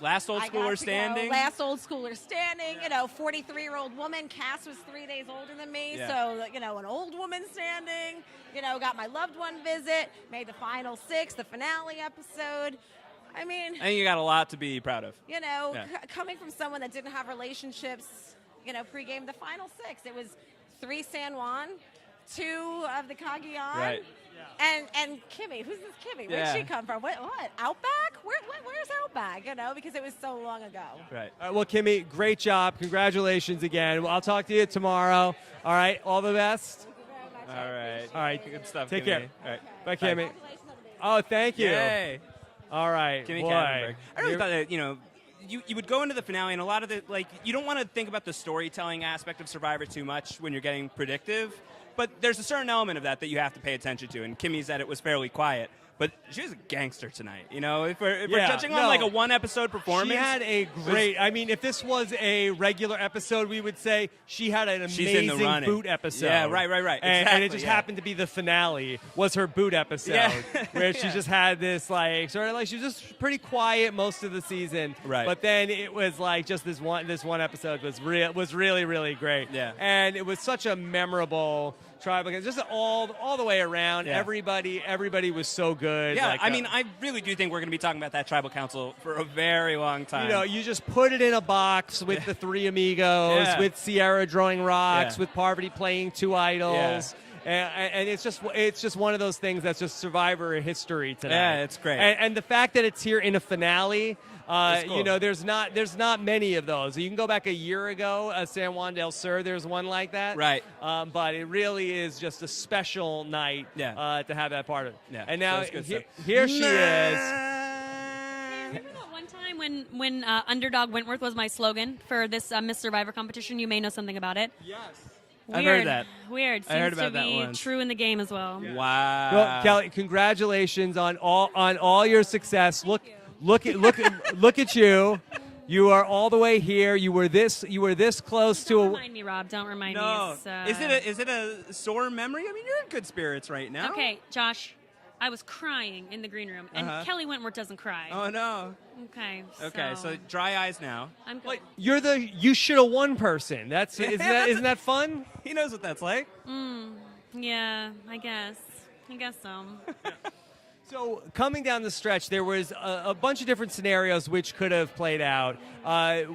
Speaker 2: Last old schooler standing.
Speaker 6: Last old schooler standing. 43-year-old woman. Cass was 3 days older than me.
Speaker 2: Yeah.
Speaker 6: So, an old woman standing. Got my loved one visit. Made the final 6, the finale episode. I mean,
Speaker 2: I think you got a lot to be proud of.
Speaker 6: Coming from someone that didn't have relationships, pregame the final 6. It was 3 San Juan, 2 of the Cagayan.
Speaker 2: Right.
Speaker 6: And Kimmy, who's this Kimmy? Where'd she come from? What? Outback? Where's Outback? Because it was so long ago.
Speaker 2: Right.
Speaker 1: All right. Well, Kimmy, great job. Congratulations again. Well, I'll talk to you tomorrow. All right. All the best.
Speaker 6: Thank you very much.
Speaker 2: All right.
Speaker 1: All right.
Speaker 2: Good stuff.
Speaker 1: Take
Speaker 2: Kimmy.
Speaker 1: care.
Speaker 2: All right.
Speaker 1: Bye, Kimmy. Oh, thank you.
Speaker 2: Yay.
Speaker 1: All right.
Speaker 2: Kimmy
Speaker 1: Boy.
Speaker 2: Kappenberg. I really thought that, you would go into the finale, and a lot of the, you don't want to think about the storytelling aspect of Survivor too much when you're getting predictive, but there's a certain element of that you have to pay attention to, and Kimmy said it was fairly quiet. But she was a gangster tonight, If we're judging on a one-episode performance,
Speaker 1: she had a great. I mean, if this was a regular episode, we would say she had an amazing boot episode.
Speaker 2: Yeah, right.
Speaker 1: And it just happened to be the finale was her boot episode, where she just had this she was just pretty quiet most of the season.
Speaker 2: Right.
Speaker 1: But then it was just this one episode was really really great.
Speaker 2: Yeah.
Speaker 1: And it was such a memorable tribal, just all the way around.
Speaker 2: Yeah.
Speaker 1: Everybody was so good.
Speaker 2: Yeah, I really do think we're going to be talking about that tribal council for a very long time.
Speaker 1: You just put it in a box with the 3 amigos, with Sierra drawing rocks, with Parvati playing 2 idols. And it's just one of those things that's just Survivor history today.
Speaker 2: Yeah, it's great.
Speaker 1: And the fact that it's here in a finale,
Speaker 2: cool.
Speaker 1: there's not many of those. You can go back a year ago, San Juan del Sur, there's one like that.
Speaker 2: Right.
Speaker 1: But it really is just a special night to have that part of it.
Speaker 2: Yeah.
Speaker 1: And now
Speaker 2: So
Speaker 1: here she is.
Speaker 7: Remember that one time when Underdog Wentworth was my slogan for this Miss Survivor competition? You may know something about it.
Speaker 1: Yes.
Speaker 7: Weird.
Speaker 2: I've heard that.
Speaker 7: Weird.
Speaker 2: I heard
Speaker 7: Seems
Speaker 2: about
Speaker 7: to
Speaker 2: that
Speaker 7: be
Speaker 2: once.
Speaker 7: true in the game as well.
Speaker 2: Wow.
Speaker 1: Well, Kelly, congratulations on all your success. Look at you. You are all the way here. You were this close
Speaker 7: Don't
Speaker 1: to
Speaker 7: remind me, Rob. Don't remind
Speaker 2: No.
Speaker 7: me.
Speaker 2: Is it a sore memory? I mean, you're in good spirits right now.
Speaker 7: Okay, Josh. I was crying in the green room, and Kelly Wentworth doesn't cry.
Speaker 2: Oh no.
Speaker 7: Okay.
Speaker 2: Okay, so dry eyes now.
Speaker 7: I'm good.
Speaker 1: you should have won person. Isn't that fun?
Speaker 2: He knows what that's like.
Speaker 7: Yeah. Yeah, I guess so.
Speaker 1: So coming down the stretch, there was a bunch of different scenarios which could have played out.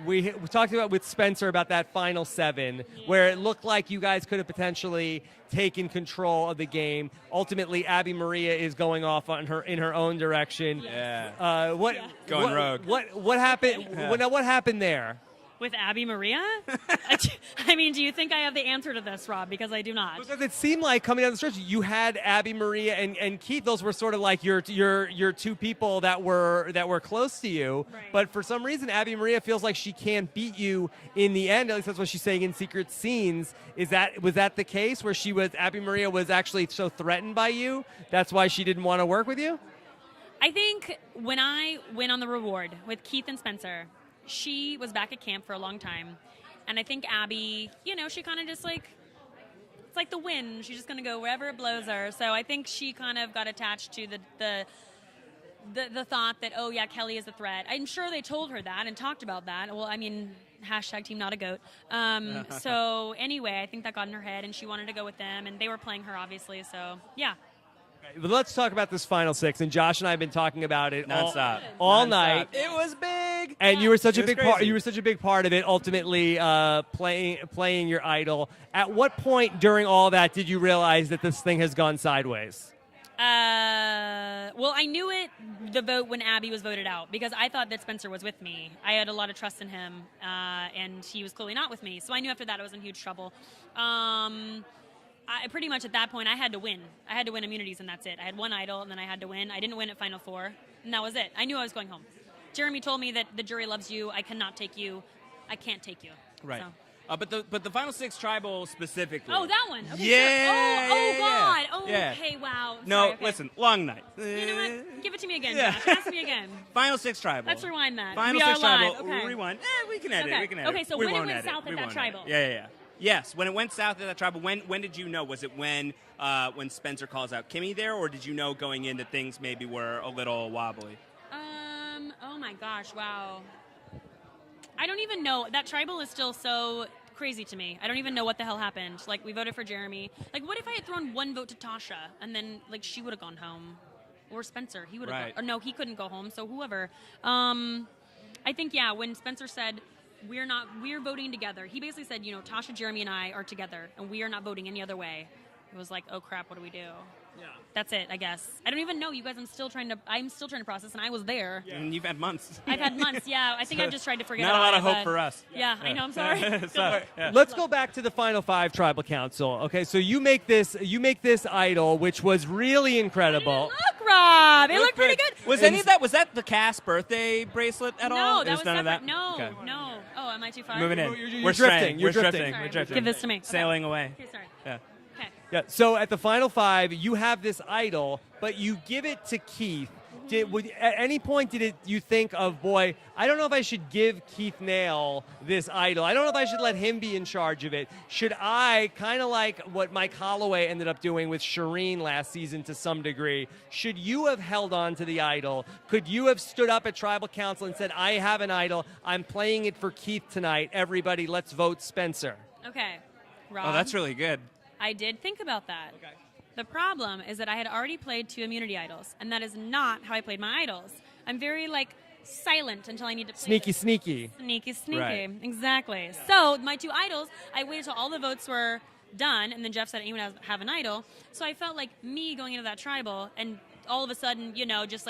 Speaker 1: We talked about with Spencer about that final 7, where it looked like you guys could have potentially taken control of the game. Ultimately, Abby Maria is going off in her own direction.
Speaker 2: Yeah. Going rogue.
Speaker 1: What happened?
Speaker 2: Yeah.
Speaker 1: What happened there?
Speaker 7: With Abby Maria? I mean, do you think I have the answer to this, Rob? Because I do not.
Speaker 1: Because it seemed like coming down the stretch, you had Abby Maria and Keith. Those were sort of like your 2 people that were close to you.
Speaker 7: Right.
Speaker 1: But for some reason, Abby Maria feels like she can't beat you in the end. At least that's what she's saying in Secret Scenes. Was that the case where Abby Maria was actually so threatened by you? That's why she didn't want to work with you?
Speaker 7: I think when I went on the reward with Keith and Spencer, she was back at camp for a long time. And I think Abby, she kind of just it's like the wind. She's just going to go wherever it blows her. So I think she kind of got attached to the thought that, oh, yeah, Kelly is a threat. I'm sure they told her that and talked about that. Well, I mean, hashtag team not a goat. So anyway, I think that got in her head and she wanted to go with them. And they were playing her, obviously. So, yeah.
Speaker 1: But let's talk about this final 6. And Josh and I have been talking about it
Speaker 2: Nonstop.
Speaker 1: all
Speaker 2: Nonstop.
Speaker 1: night.
Speaker 2: It was big.
Speaker 1: And you were such a
Speaker 2: It was
Speaker 1: big part.
Speaker 2: crazy.
Speaker 1: You were such a big part of it. Ultimately, playing your idol. At what point during all that did you realize that this thing has gone sideways?
Speaker 7: Well, I knew the vote when Abby was voted out because I thought that Spencer was with me. I had a lot of trust in him, and he was clearly not with me. So I knew after that I was in huge trouble. I pretty much at that point I had to win. I had to win immunities, and that's it. I had one idol, and then I had to win. I didn't win at Final 4, and that was it. I knew I was going home. Jeremy told me that the jury loves you. I cannot take you. I can't take you.
Speaker 2: Right.
Speaker 7: So.
Speaker 2: But the final 6 tribal specifically.
Speaker 7: Oh, that one. Okay,
Speaker 2: Yeah.
Speaker 7: Sure. Oh, God. Oh,
Speaker 2: Yeah.
Speaker 7: okay. Wow.
Speaker 2: No,
Speaker 7: Sorry, okay.
Speaker 2: Listen. Long night.
Speaker 7: You know what? Give it to me again,
Speaker 2: Yeah.
Speaker 7: Josh. Ask me again.
Speaker 2: Final 6 tribal.
Speaker 7: Let's rewind that.
Speaker 2: Final
Speaker 7: We
Speaker 2: 6
Speaker 7: are live.
Speaker 2: tribal.
Speaker 7: Okay.
Speaker 2: Rewind. We can edit.
Speaker 7: Okay.
Speaker 2: We can edit.
Speaker 7: Okay, so
Speaker 2: we
Speaker 7: when it
Speaker 2: won't
Speaker 7: went
Speaker 2: edit.
Speaker 7: south at
Speaker 2: We
Speaker 7: that
Speaker 2: won't
Speaker 7: tribal.
Speaker 2: edit. Yeah. Yes, when it went south at that tribal. When did you know? Was it when Spencer calls out Kimmy there, or did you know going in that things maybe were a little wobbly?
Speaker 7: Oh my gosh, wow. I don't even know. That tribal is still so crazy to me. I don't even know what the hell happened. Like, we voted for Jeremy. Like, what if I had thrown one vote to Tasha and then, like, she would have gone home? Or Spencer. He would have
Speaker 2: Right.
Speaker 7: gone. Or no, he couldn't go home, so whoever. I think, yeah, when Spencer said, we're voting together, he basically said, Tasha, Jeremy, and I are together, and we are not voting any other way. It was like, oh crap, what do we do? Yeah. That's it, I guess. I don't even know, you guys. I'm still trying to process, and I was there.
Speaker 2: Yeah. And you've had months.
Speaker 7: I've had months, yeah. I think I just tried to forget
Speaker 2: Not a lot
Speaker 7: about
Speaker 2: of
Speaker 7: it,
Speaker 2: hope
Speaker 7: but-
Speaker 2: for us.
Speaker 7: Yeah, I know. I'm sorry.
Speaker 2: So, yeah.
Speaker 1: Let's go back to the Final 5 Tribal Council. Okay, so you make this idol, which was really incredible.
Speaker 7: Look, Rob, it looked pretty good.
Speaker 2: Was any of that? Was that the cast birthday bracelet at all?
Speaker 7: No,
Speaker 2: It
Speaker 7: that was
Speaker 2: none
Speaker 7: separate.
Speaker 2: of that.
Speaker 7: No,
Speaker 2: Okay.
Speaker 7: no. Oh, am I too far?
Speaker 2: Moving in.
Speaker 1: You're
Speaker 2: We're
Speaker 1: drifting.
Speaker 2: straying.
Speaker 1: You're
Speaker 2: We're
Speaker 1: drifting.
Speaker 2: drifting.
Speaker 7: Sorry.
Speaker 2: We're drifting.
Speaker 7: Give this to me.
Speaker 2: Sailing away.
Speaker 7: Okay, sorry.
Speaker 2: Yeah.
Speaker 7: Okay.
Speaker 1: Yeah. So at the Final 5, you have this idol, but you give it to Keith. At any point did you think of, boy, I don't know if I should give Keith Nail this idol. I don't know if I should let him be in charge of it. Should I, kind of like what Mike Holloway ended up doing with Shireen last season to some degree, should you have held on to the idol? Could you have stood up at Tribal Council and said, I have an idol. I'm playing it for Keith tonight. Everybody, let's vote Spencer.
Speaker 7: Okay. Rob,
Speaker 2: Oh, that's really good.
Speaker 7: I did think about that.
Speaker 1: Okay.
Speaker 7: The problem is that I had already played 2 immunity idols, and that is not how I played my idols. I'm very, silent until I need to play
Speaker 1: Sneaky,
Speaker 7: them.
Speaker 1: sneaky.
Speaker 7: Sneaky.
Speaker 2: Right.
Speaker 7: Exactly. So my 2 idols, I waited till all the votes were done, and then Jeff said anyone have an idol. So I felt like me going into that tribal, and all of a sudden, just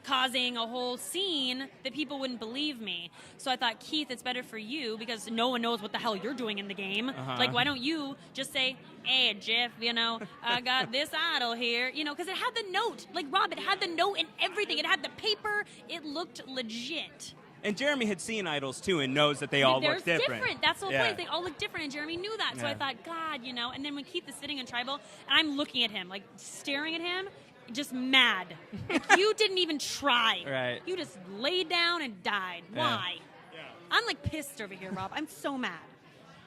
Speaker 7: causing a whole scene that people wouldn't believe me. So I thought, Keith, it's better for you because no one knows what the hell you're doing in the game. Like, why don't you just say, hey, Jeff, I got this idol here, because it had the note. Like, Rob, it had the note and everything. It had the paper. It looked legit.
Speaker 2: And Jeremy had seen idols too and knows that they all
Speaker 7: They're
Speaker 2: look different.
Speaker 7: That's the whole
Speaker 2: Yeah.
Speaker 7: point. They all look different, and Jeremy knew that. So I
Speaker 2: Yeah.
Speaker 7: thought, God, And then when Keith is sitting in tribal, and I'm looking at him, staring at him, just mad. Like, you didn't even try.
Speaker 2: Right.
Speaker 7: You just laid down and died.
Speaker 2: Yeah.
Speaker 7: Why? I'm pissed over here, Rob. I'm so mad.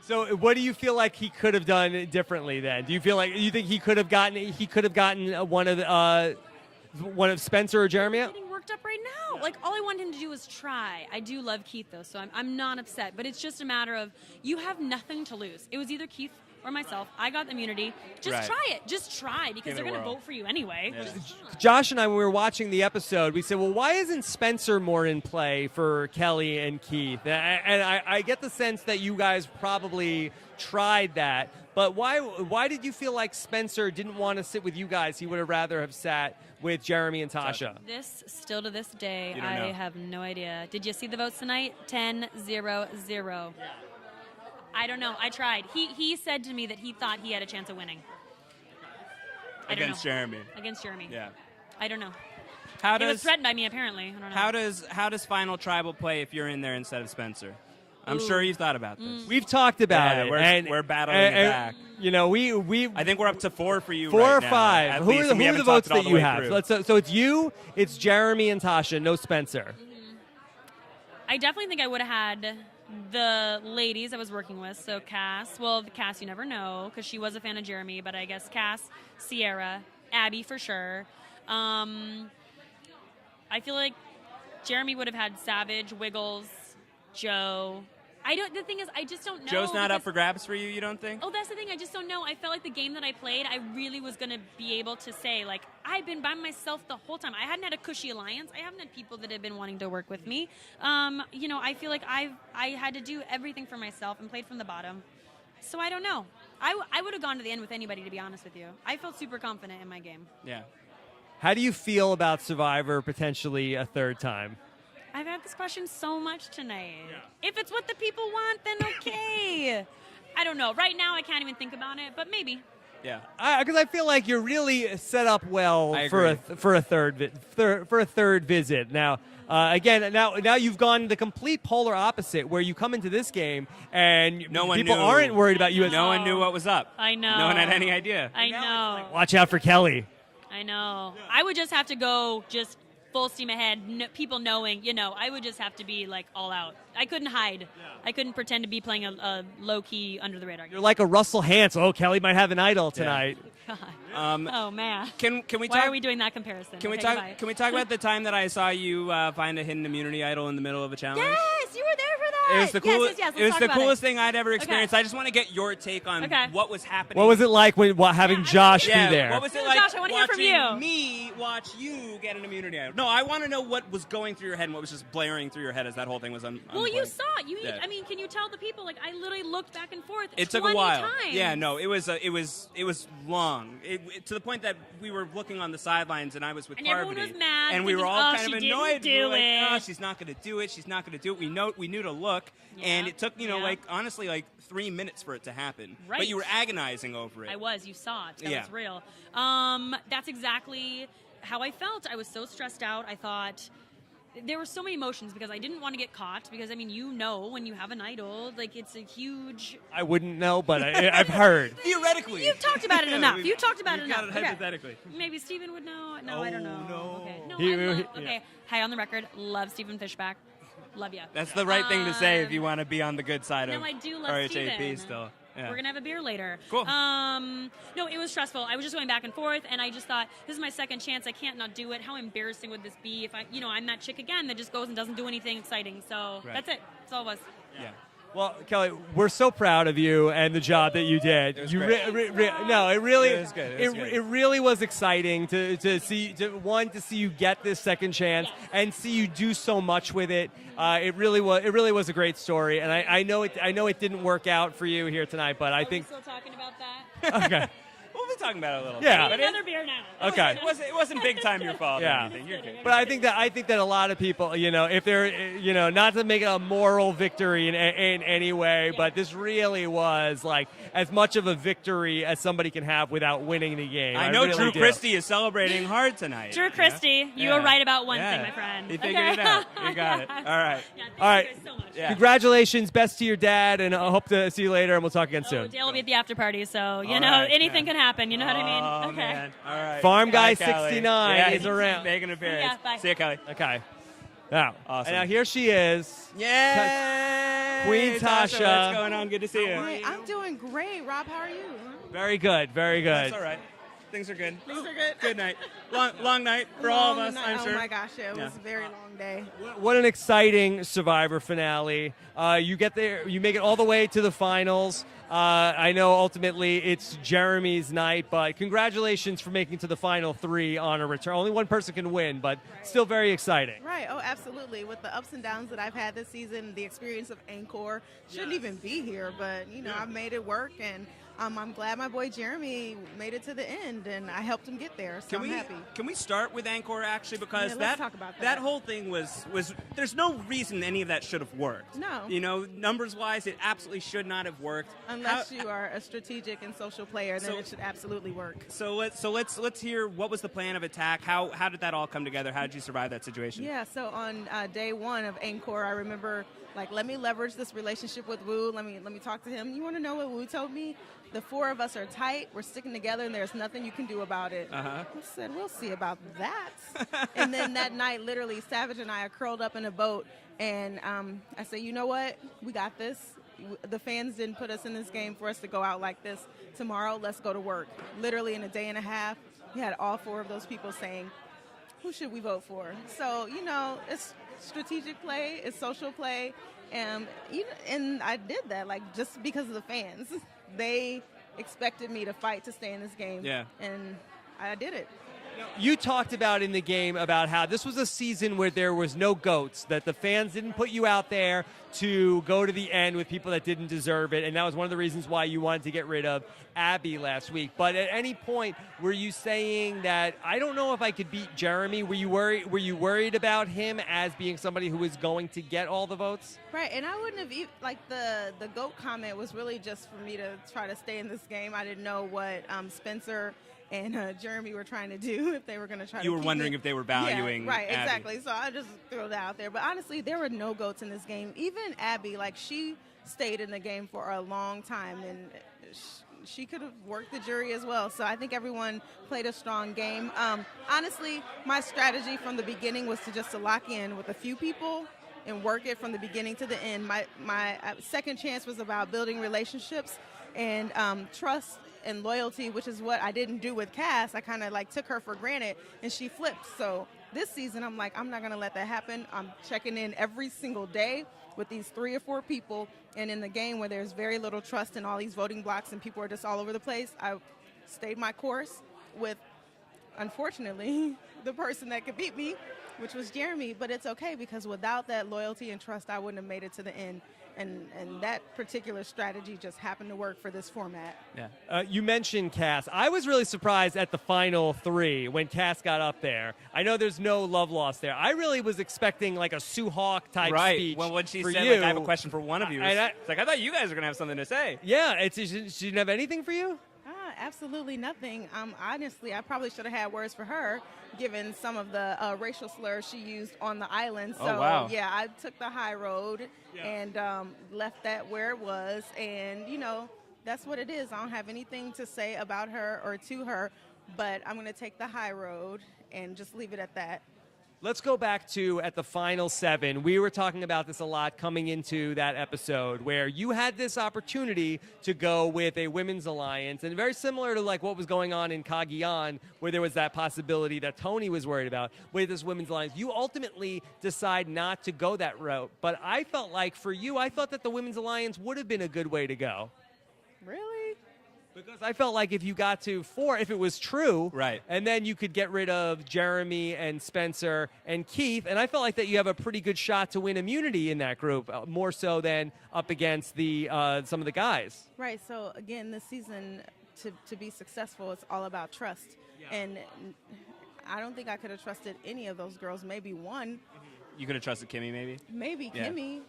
Speaker 1: So, what do you feel like he could have done differently then? Do you think he could have gotten one of Spencer or Jeremy?
Speaker 7: I'm getting worked up right now. All I want him to do is try. I do love Keith though, so I'm not upset. But it's just a matter of you have nothing to lose. It was either Keith or myself. I got the immunity. Just
Speaker 2: Right.
Speaker 7: try it. Just try, because
Speaker 2: Give it
Speaker 7: they're
Speaker 2: a
Speaker 7: going to
Speaker 2: whirl.
Speaker 7: vote for you anyway.
Speaker 2: Yeah.
Speaker 7: Just try.
Speaker 1: Josh and I, when we were watching the episode, we said, well, why isn't Spencer more in play for Kelly and Keith? And I get the sense that you guys probably tried that, but why did you feel like Spencer didn't want to sit with you guys? He would have rather have sat with Jeremy and Tasha.
Speaker 7: This, still to this day,
Speaker 2: You don't
Speaker 7: I
Speaker 2: know.
Speaker 7: have no idea. Did you see the votes tonight? 10-0-0. I don't know. I tried. He said to me that he thought he had a chance of winning. I don't
Speaker 2: Against
Speaker 7: know.
Speaker 2: Jeremy.
Speaker 7: Against Jeremy.
Speaker 2: Yeah.
Speaker 7: I don't know.
Speaker 2: How
Speaker 7: It was
Speaker 2: does
Speaker 7: threatened by me, apparently. I don't know.
Speaker 2: how does Final Tribal play if you're in there instead of Spencer? I'm sure you've thought about this.
Speaker 1: We've talked about
Speaker 2: Yeah,
Speaker 1: it.
Speaker 2: we're battling it back.
Speaker 1: You know, we
Speaker 2: I think we're up to 4 for you.
Speaker 1: 4
Speaker 2: right
Speaker 1: or
Speaker 2: now,
Speaker 1: 5.
Speaker 2: at
Speaker 1: Who
Speaker 2: least,
Speaker 1: are the,
Speaker 2: and we
Speaker 1: who are the
Speaker 2: haven't talked
Speaker 1: votes
Speaker 2: it all
Speaker 1: that
Speaker 2: the
Speaker 1: you
Speaker 2: way
Speaker 1: have?
Speaker 2: through.
Speaker 1: So it's you, it's Jeremy and Tasha, no Spencer.
Speaker 7: I definitely think I would have had the ladies I was working with. So Cass, well, Cass, you never know, because she was a fan of Jeremy, but I guess Cass, Sierra, Abby for sure. I feel like Jeremy would have had Savage, Wiggles, Joe. The thing is, I just don't know.
Speaker 2: Joe's not up
Speaker 7: because-
Speaker 2: for grabs for you don't think?
Speaker 7: Oh, that's the thing. I just don't know. I felt like the game that I played, I really was going to be able to say, like, I've been by myself the whole time. I hadn't had a cushy alliance. I haven't had people that have been wanting to work with me. You know, I feel like I had to do everything for myself and played from the bottom. So I don't know. I would have gone to the end with anybody, to be honest with you. I felt super confident in my game.
Speaker 2: Yeah.
Speaker 1: How do you feel about Survivor potentially a third time?
Speaker 7: I've had this question so much tonight. If it's what the people want, then okay. I don't know. Right now, I can't even think about it, but maybe.
Speaker 2: Yeah.
Speaker 1: Because I feel like you're really set up well
Speaker 2: I
Speaker 1: for
Speaker 2: agree.
Speaker 1: a third visit. Now, again, now you've gone the complete polar opposite, where you come into this game and
Speaker 2: No one
Speaker 1: people
Speaker 2: knew.
Speaker 1: aren't worried about you. As,
Speaker 2: No one knew what was up.
Speaker 7: I know.
Speaker 2: No one had any idea.
Speaker 7: I know.
Speaker 1: Watch out for Kelly.
Speaker 7: I know. I would just have to go just full steam ahead, people knowing, you know, I would just have to be like all out. I couldn't hide. I couldn't pretend to be playing a low-key, under-the-radar game.
Speaker 1: You're like a Russell Hantz. Oh, Kelly might have an idol tonight.
Speaker 7: God.
Speaker 2: Um,
Speaker 7: Oh, man.
Speaker 2: Can we
Speaker 7: Why
Speaker 2: talk?
Speaker 7: are we doing that comparison?
Speaker 2: Can we
Speaker 7: Okay,
Speaker 2: talk?
Speaker 7: goodbye.
Speaker 2: Can we talk about the time that I saw you find a hidden immunity idol in the middle of a challenge?
Speaker 7: Yes, you were there for that.
Speaker 2: It was the coolest.
Speaker 7: Yes,
Speaker 2: it was
Speaker 7: let's
Speaker 2: the
Speaker 7: talk about
Speaker 2: coolest thing I'd ever experienced.
Speaker 7: Okay.
Speaker 2: I just want to get your take on
Speaker 7: Okay.
Speaker 2: what was happening.
Speaker 1: What was it like when having Josh
Speaker 2: Yeah,
Speaker 1: be there?
Speaker 2: what was it
Speaker 7: No,
Speaker 2: like
Speaker 7: Josh, I wanna hear from
Speaker 2: watching
Speaker 7: you.
Speaker 2: me watch you get an immunity idol? No, I want to know what was going through your head and what was just blaring through your head as that whole thing was
Speaker 7: Well, you
Speaker 2: unplugged.
Speaker 7: saw it.
Speaker 2: Yeah.
Speaker 7: I mean, can you tell the people? Like, I literally looked back and forth.
Speaker 2: It took a
Speaker 7: 20
Speaker 2: while.
Speaker 7: Times.
Speaker 2: Yeah, no, it was long. To the point that we were looking on the sidelines, and I was with
Speaker 7: And
Speaker 2: Parvati,
Speaker 7: everyone was mad,
Speaker 2: and we were
Speaker 7: thinking,
Speaker 2: all
Speaker 7: "Oh,
Speaker 2: kind
Speaker 7: she
Speaker 2: of
Speaker 7: didn't
Speaker 2: annoyed.
Speaker 7: do
Speaker 2: we were like,
Speaker 7: it."
Speaker 2: "Oh, she's not going to do it. She's not going to do it." We knew to look,
Speaker 7: Yeah.
Speaker 2: and it took
Speaker 7: Yeah.
Speaker 2: like honestly like 3 minutes for it to happen. But
Speaker 7: Right.
Speaker 2: you were agonizing over it.
Speaker 7: I was. You saw it. That
Speaker 2: Yeah.
Speaker 7: was real. That's exactly how I felt. I was so stressed out. I thought there were so many emotions because I didn't want to get caught. Because I mean, you know, when you have an idol, like it's a huge.
Speaker 1: I wouldn't know, but I've heard.
Speaker 2: Theoretically,
Speaker 7: You've talked about it enough.
Speaker 2: We've-
Speaker 7: You talked about it
Speaker 2: we've got
Speaker 7: enough.
Speaker 2: it
Speaker 7: Okay.
Speaker 2: hypothetically.
Speaker 7: Maybe Steven would know. No, I don't know.
Speaker 2: no.
Speaker 7: Okay. No,
Speaker 1: He-
Speaker 7: I love,
Speaker 1: he-
Speaker 7: okay. Hi, on the record, love Steven Fishback. Love you.
Speaker 2: That's the right thing to say if you want to be on the good side
Speaker 7: No,
Speaker 2: of
Speaker 7: I do love
Speaker 2: RHAP
Speaker 7: Steven.
Speaker 2: still. Yeah.
Speaker 7: We're gonna have a beer later.
Speaker 2: Cool.
Speaker 7: No, it was stressful. I was just going back and forth, and I just thought, this is my second chance. I can't not do it. How embarrassing would this be if I'm that chick again that just goes and doesn't do anything exciting. So
Speaker 2: Right.
Speaker 7: that's it. That's all it was.
Speaker 2: Yeah.
Speaker 1: Well, Kelly, we're so proud of you and the job that you did.
Speaker 2: It was
Speaker 1: You
Speaker 2: great.
Speaker 1: no, it really,
Speaker 2: It was good. It was good.
Speaker 1: it really was exciting to see you get this second chance
Speaker 7: Yes.
Speaker 1: and see you do so much with it. It really was a great story, and I know it didn't work out for you here tonight, but I think
Speaker 7: Are we still talking about that?
Speaker 1: okay,
Speaker 2: We'll be talking about it a little
Speaker 1: Yeah.
Speaker 2: bit.
Speaker 7: Need another beer now.
Speaker 1: okay.
Speaker 2: It wasn't big time your fault
Speaker 1: Yeah.
Speaker 2: or anything. You're good.
Speaker 1: But I think that a lot of people, if they're, not to make it a moral victory in any way, but this really was like as much of a victory as somebody can have without winning the game.
Speaker 2: I know
Speaker 1: really
Speaker 2: Drew
Speaker 1: do.
Speaker 2: Christie is celebrating hard tonight.
Speaker 7: Drew Christie, you were right about one thing, my friend.
Speaker 2: You figured it out. You got it. All right.
Speaker 7: Yeah, thank
Speaker 1: All right.
Speaker 7: you guys so much.
Speaker 2: Yeah.
Speaker 1: Congratulations, best to your dad, and I hope to see you later, and we'll talk again
Speaker 7: Oh,
Speaker 1: soon.
Speaker 7: Dale will be at the after party, so
Speaker 2: All
Speaker 7: you know
Speaker 2: right,
Speaker 7: anything
Speaker 2: yeah.
Speaker 7: can happen. You know what I mean?
Speaker 2: Oh,
Speaker 7: Okay.
Speaker 2: man. All right.
Speaker 1: Farm Guy
Speaker 2: Bye, Kelly.
Speaker 1: 69
Speaker 2: yeah,
Speaker 1: is
Speaker 2: he's
Speaker 1: around.
Speaker 2: making an appearance.
Speaker 7: Yeah, bye.
Speaker 2: See you, Kelly.
Speaker 1: Okay. Now,
Speaker 2: Awesome.
Speaker 1: and now here she is.
Speaker 2: Yay!
Speaker 1: Queen
Speaker 2: Tasha,
Speaker 1: Tasha.
Speaker 2: what's going on? Good to see you.
Speaker 8: Hey, I'm doing great. Rob, how are you?
Speaker 1: Very good, very good.
Speaker 2: That's all right. Things are good.
Speaker 8: Things are good.
Speaker 2: Good night. Long night for all of us,
Speaker 8: Long
Speaker 2: I'm
Speaker 8: night.
Speaker 2: sure.
Speaker 8: Oh my gosh, it was a very long day.
Speaker 1: What an exciting Survivor finale. You get there, you make it all the way to the finals. I know ultimately it's Jeremy's night, but congratulations for making it to the final 3 on a return. Only one person can win, but still very exciting.
Speaker 8: Right. Oh, absolutely. With the ups and downs that I've had this season, the experience of Encore, shouldn't even be here, but I've made it work, and I'm glad my boy Jeremy made it to the end, and I helped him get there. So I'm happy.
Speaker 2: Can we start with Encore actually, because
Speaker 8: Yeah, let's talk about that.
Speaker 2: that whole thing was there's no reason any of that should have worked.
Speaker 8: No.
Speaker 2: Numbers wise, it absolutely should not have worked.
Speaker 8: Unless you are a strategic and social player, then it should absolutely work.
Speaker 2: So let's hear what was the plan of attack. How did that all come together? How did you survive that situation?
Speaker 8: Yeah, so on day 1 of Encore, I remember, let me leverage this relationship with Wu. Let me talk to him. You want to know what Wu told me? The 4 of us are tight. We're sticking together, and there's nothing you can do about it. I said, we'll see about that. And then that night, literally, Savage and I are curled up in a boat, and I said, you know what? We got this. The fans didn't put us in this game for us to go out like this. Tomorrow, let's go to work. Literally, in a day and a half, we had all 4 of those people saying, who should we vote for? So, it's strategic play, it's social play, and I did that, just because of the fans. They expected me to fight to stay in this game, and I did it.
Speaker 1: You talked about in the game about how this was a season where there was no GOATs, that the fans didn't put you out there to go to the end with people that didn't deserve it, and that was one of the reasons why you wanted to get rid of Abby last week. But at any point, were you saying that, I don't know if I could beat Jeremy? Were you worried about him as being somebody who was going to get all the votes?
Speaker 8: Right, and I wouldn't have, the GOAT comment was really just for me to try to stay in this game. I didn't know what Spencer and Jeremy were trying to do, if they were going to try to.
Speaker 2: You were wondering if they were valuing.
Speaker 8: Yeah, right,
Speaker 2: Abby.
Speaker 8: exactly. So I just threw it out there. But honestly, there were no GOATs in this game. Even Abby, she stayed in the game for a long time, and she could have worked the jury as well. So I think everyone played a strong game. Honestly, my strategy from the beginning was to lock in with a few people and work it from the beginning to the end. My second chance was about building relationships and trust and loyalty, which is what I didn't do with Cass. I kind of took her for granted, and she flipped. So this season, I'm I'm not going to let that happen. I'm checking in every single day with these 3 or 4 people, and in the game where there's very little trust and all these voting blocks and people are just all over the place, I stayed my course with, unfortunately, the person that could beat me, which was Jeremy. But it's okay, because without that loyalty and trust, I wouldn't have made it to the end. And that particular strategy just happened to work for this format.
Speaker 1: Yeah. You mentioned Cass. I was really surprised at the final 3 when Cass got up there. I know there's no love lost there. I really was expecting a Sue Hawk type speech.
Speaker 2: Well, when she
Speaker 1: for
Speaker 2: said,
Speaker 1: you.
Speaker 2: I have a question for one of you, I thought you guys were going to have something to say.
Speaker 1: Yeah. She didn't have anything for you?
Speaker 8: Absolutely nothing. Honestly, I probably should have had words for her, given some of the racial slurs she used on the island. So, yeah, I took the high road and left that where it was. And, that's what it is. I don't have anything to say about her or to her, but I'm going to take the high road and just leave it at that.
Speaker 1: Let's go back to at the final 7. We were talking about this a lot coming into that episode, where you had this opportunity to go with a women's alliance, and very similar to what was going on in Cagayan, where there was that possibility that Tony was worried about with this women's alliance. You ultimately decide not to go that route, but I felt like for you, I thought that the women's alliance would have been a good way to go.
Speaker 8: Really?
Speaker 1: Because I felt like if you got to 4, if it was true,
Speaker 2: right, and
Speaker 1: then you could get rid of Jeremy and Spencer and Keith, and I felt like that you have a pretty good shot to win immunity in that group, more so than up against the some of the guys.
Speaker 8: Right. So again, this season, to be successful, it's all about trust, and I don't think I could have trusted any of those girls. Maybe one.
Speaker 2: You could have trusted Kimmy, maybe.
Speaker 8: Maybe Kimmy,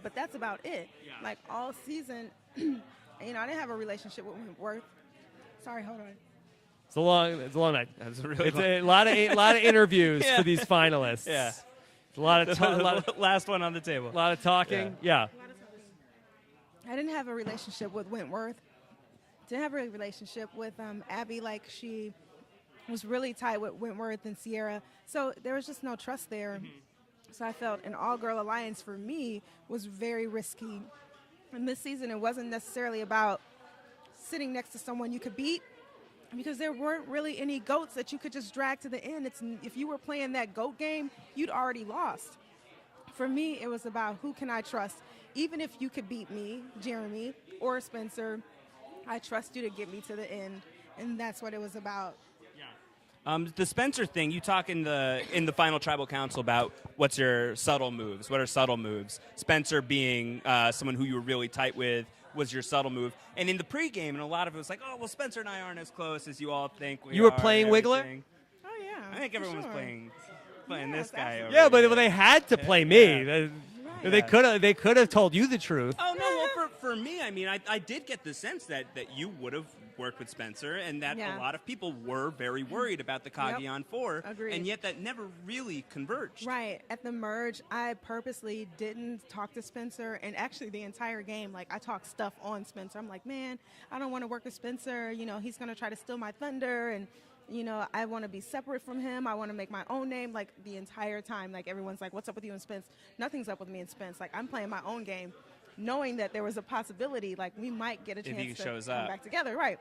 Speaker 8: but that's about it. Yeah. All season. I didn't have a relationship with Wentworth. Sorry, hold on.
Speaker 1: It's a long night.
Speaker 2: That's really
Speaker 1: a lot of interviews for these finalists.
Speaker 2: Yeah,
Speaker 1: it's a lot of
Speaker 2: last one on the table.
Speaker 1: A lot of talking. Yeah.
Speaker 8: I didn't have a relationship with Wentworth. Didn't have a relationship with Abby. She was really tight with Wentworth and Sierra. So there was just no trust there. Mm-hmm. So I felt an all-girl alliance for me was very risky. And this season, it wasn't necessarily about sitting next to someone you could beat. because there weren't really any goats that you could just drag to the end. If you were playing that goat game, you'd already lost. For me, it was about who can I trust. Even if you could beat me, Jeremy, or Spencer, I trust you to get me to the end, and that's what it was about.
Speaker 2: The Spencer thing, you talk in the final tribal council about what's your subtle moves. What are subtle moves? Spencer being someone who you were really tight with was your subtle move. And in the pregame, and a lot of it was like, oh, well, Spencer and I aren't as close as you all think we are.
Speaker 1: You were playing Wiggler?
Speaker 8: Oh, yeah.
Speaker 2: I think everyone was playing this guy over
Speaker 1: Yeah, but
Speaker 2: here.
Speaker 1: they had to play me.
Speaker 2: Yeah.
Speaker 1: They could have told you the truth.
Speaker 2: Oh, no, well, for me, I mean, I did get the sense that you would have worked with Spencer and that a lot of people were very worried about the Cagayan 4.
Speaker 8: Agreed.
Speaker 2: And yet that never really converged.
Speaker 8: Right. At the merge, I purposely didn't talk to Spencer, and actually the entire game, like, I talked stuff on Spencer. I'm like, man, I don't want to work with Spencer. You know, he's going to try to steal my thunder, and you know, I want to be separate from him. I want to make my own name. Like, the entire time, like, everyone's like, what's up with you and Spence? Nothing's up with me and Spence. Like, I'm playing my own game, knowing that there was a possibility, like, we might get a chance to come back together. Right.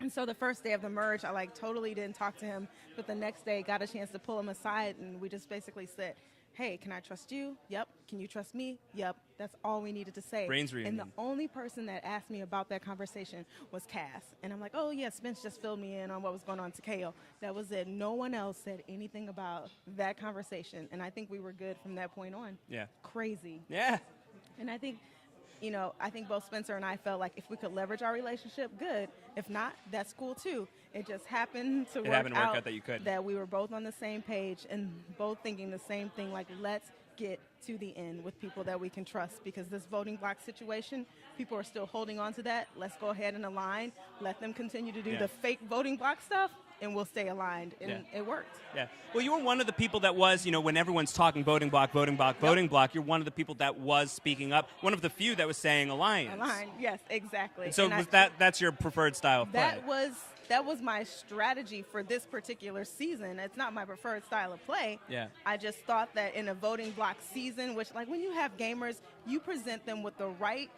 Speaker 8: And so the first day of the merge, I, like, totally didn't talk to him. But the next day, got a chance to pull him aside, and we just basically said, hey, can I trust you? Yep. Can you trust me? Yep. That's all we needed to say.
Speaker 2: Brains reunion.
Speaker 8: And the only person that asked me about that conversation was Cass. And I'm like, oh, yeah, Spence just filled me in on what was going on to KO. That was it. No one else said anything about that conversation. And I think we were good from that point on.
Speaker 2: Yeah.
Speaker 8: Crazy.
Speaker 2: Yeah.
Speaker 8: And I think, you know, I think both Spencer and I felt like if we could leverage our relationship, good. If not, that's cool too. It just happened to work out
Speaker 2: that you could.
Speaker 8: That we were both on the same page and both thinking the same thing, like, let's get to the end with people that we can trust, because this voting block situation, people are still holding on to that. Let's go ahead and align. Let them continue to do the fake voting block stuff, and we'll stay aligned. And it worked.
Speaker 2: Yeah. Well, you were one of the people that was, you know, when everyone's talking voting block, voting block, you're one of the people that was speaking up. One of the few that was saying alliance.
Speaker 8: Aligned, yes, exactly.
Speaker 2: And so that's your preferred style of play?
Speaker 8: That was my strategy for this particular season. It's not my preferred style of play.
Speaker 2: Yeah.
Speaker 8: I just thought that in a voting block season, which, like, when you have gamers, you present them with the right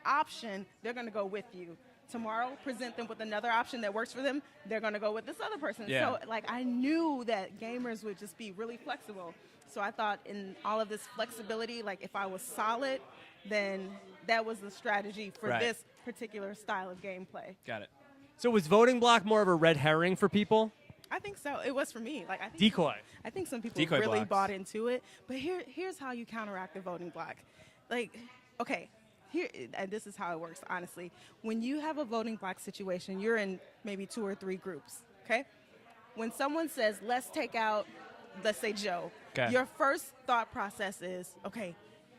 Speaker 8: option, they're going to go with you. Tomorrow, present them with another option that works for them, they're going to go with this other person.
Speaker 2: Yeah.
Speaker 8: So, like, I knew that gamers would just be really flexible. So I thought in all of this flexibility, like, if I was solid, then that was the strategy for this particular style of gameplay.
Speaker 2: Got it.
Speaker 1: So was voting block more of a red herring for people?
Speaker 8: I think so. It was for me. Like, I think
Speaker 1: Decoy.
Speaker 8: I think some people
Speaker 2: Decoy
Speaker 8: really
Speaker 2: blocks.
Speaker 8: bought into it. But here's how you counteract the voting block. Like, okay, and this is how it works, honestly. When you have a voting block situation, you're in maybe 2 or 3 groups, okay? When someone says, let's take out, let's say, Joe, your first thought process is, okay,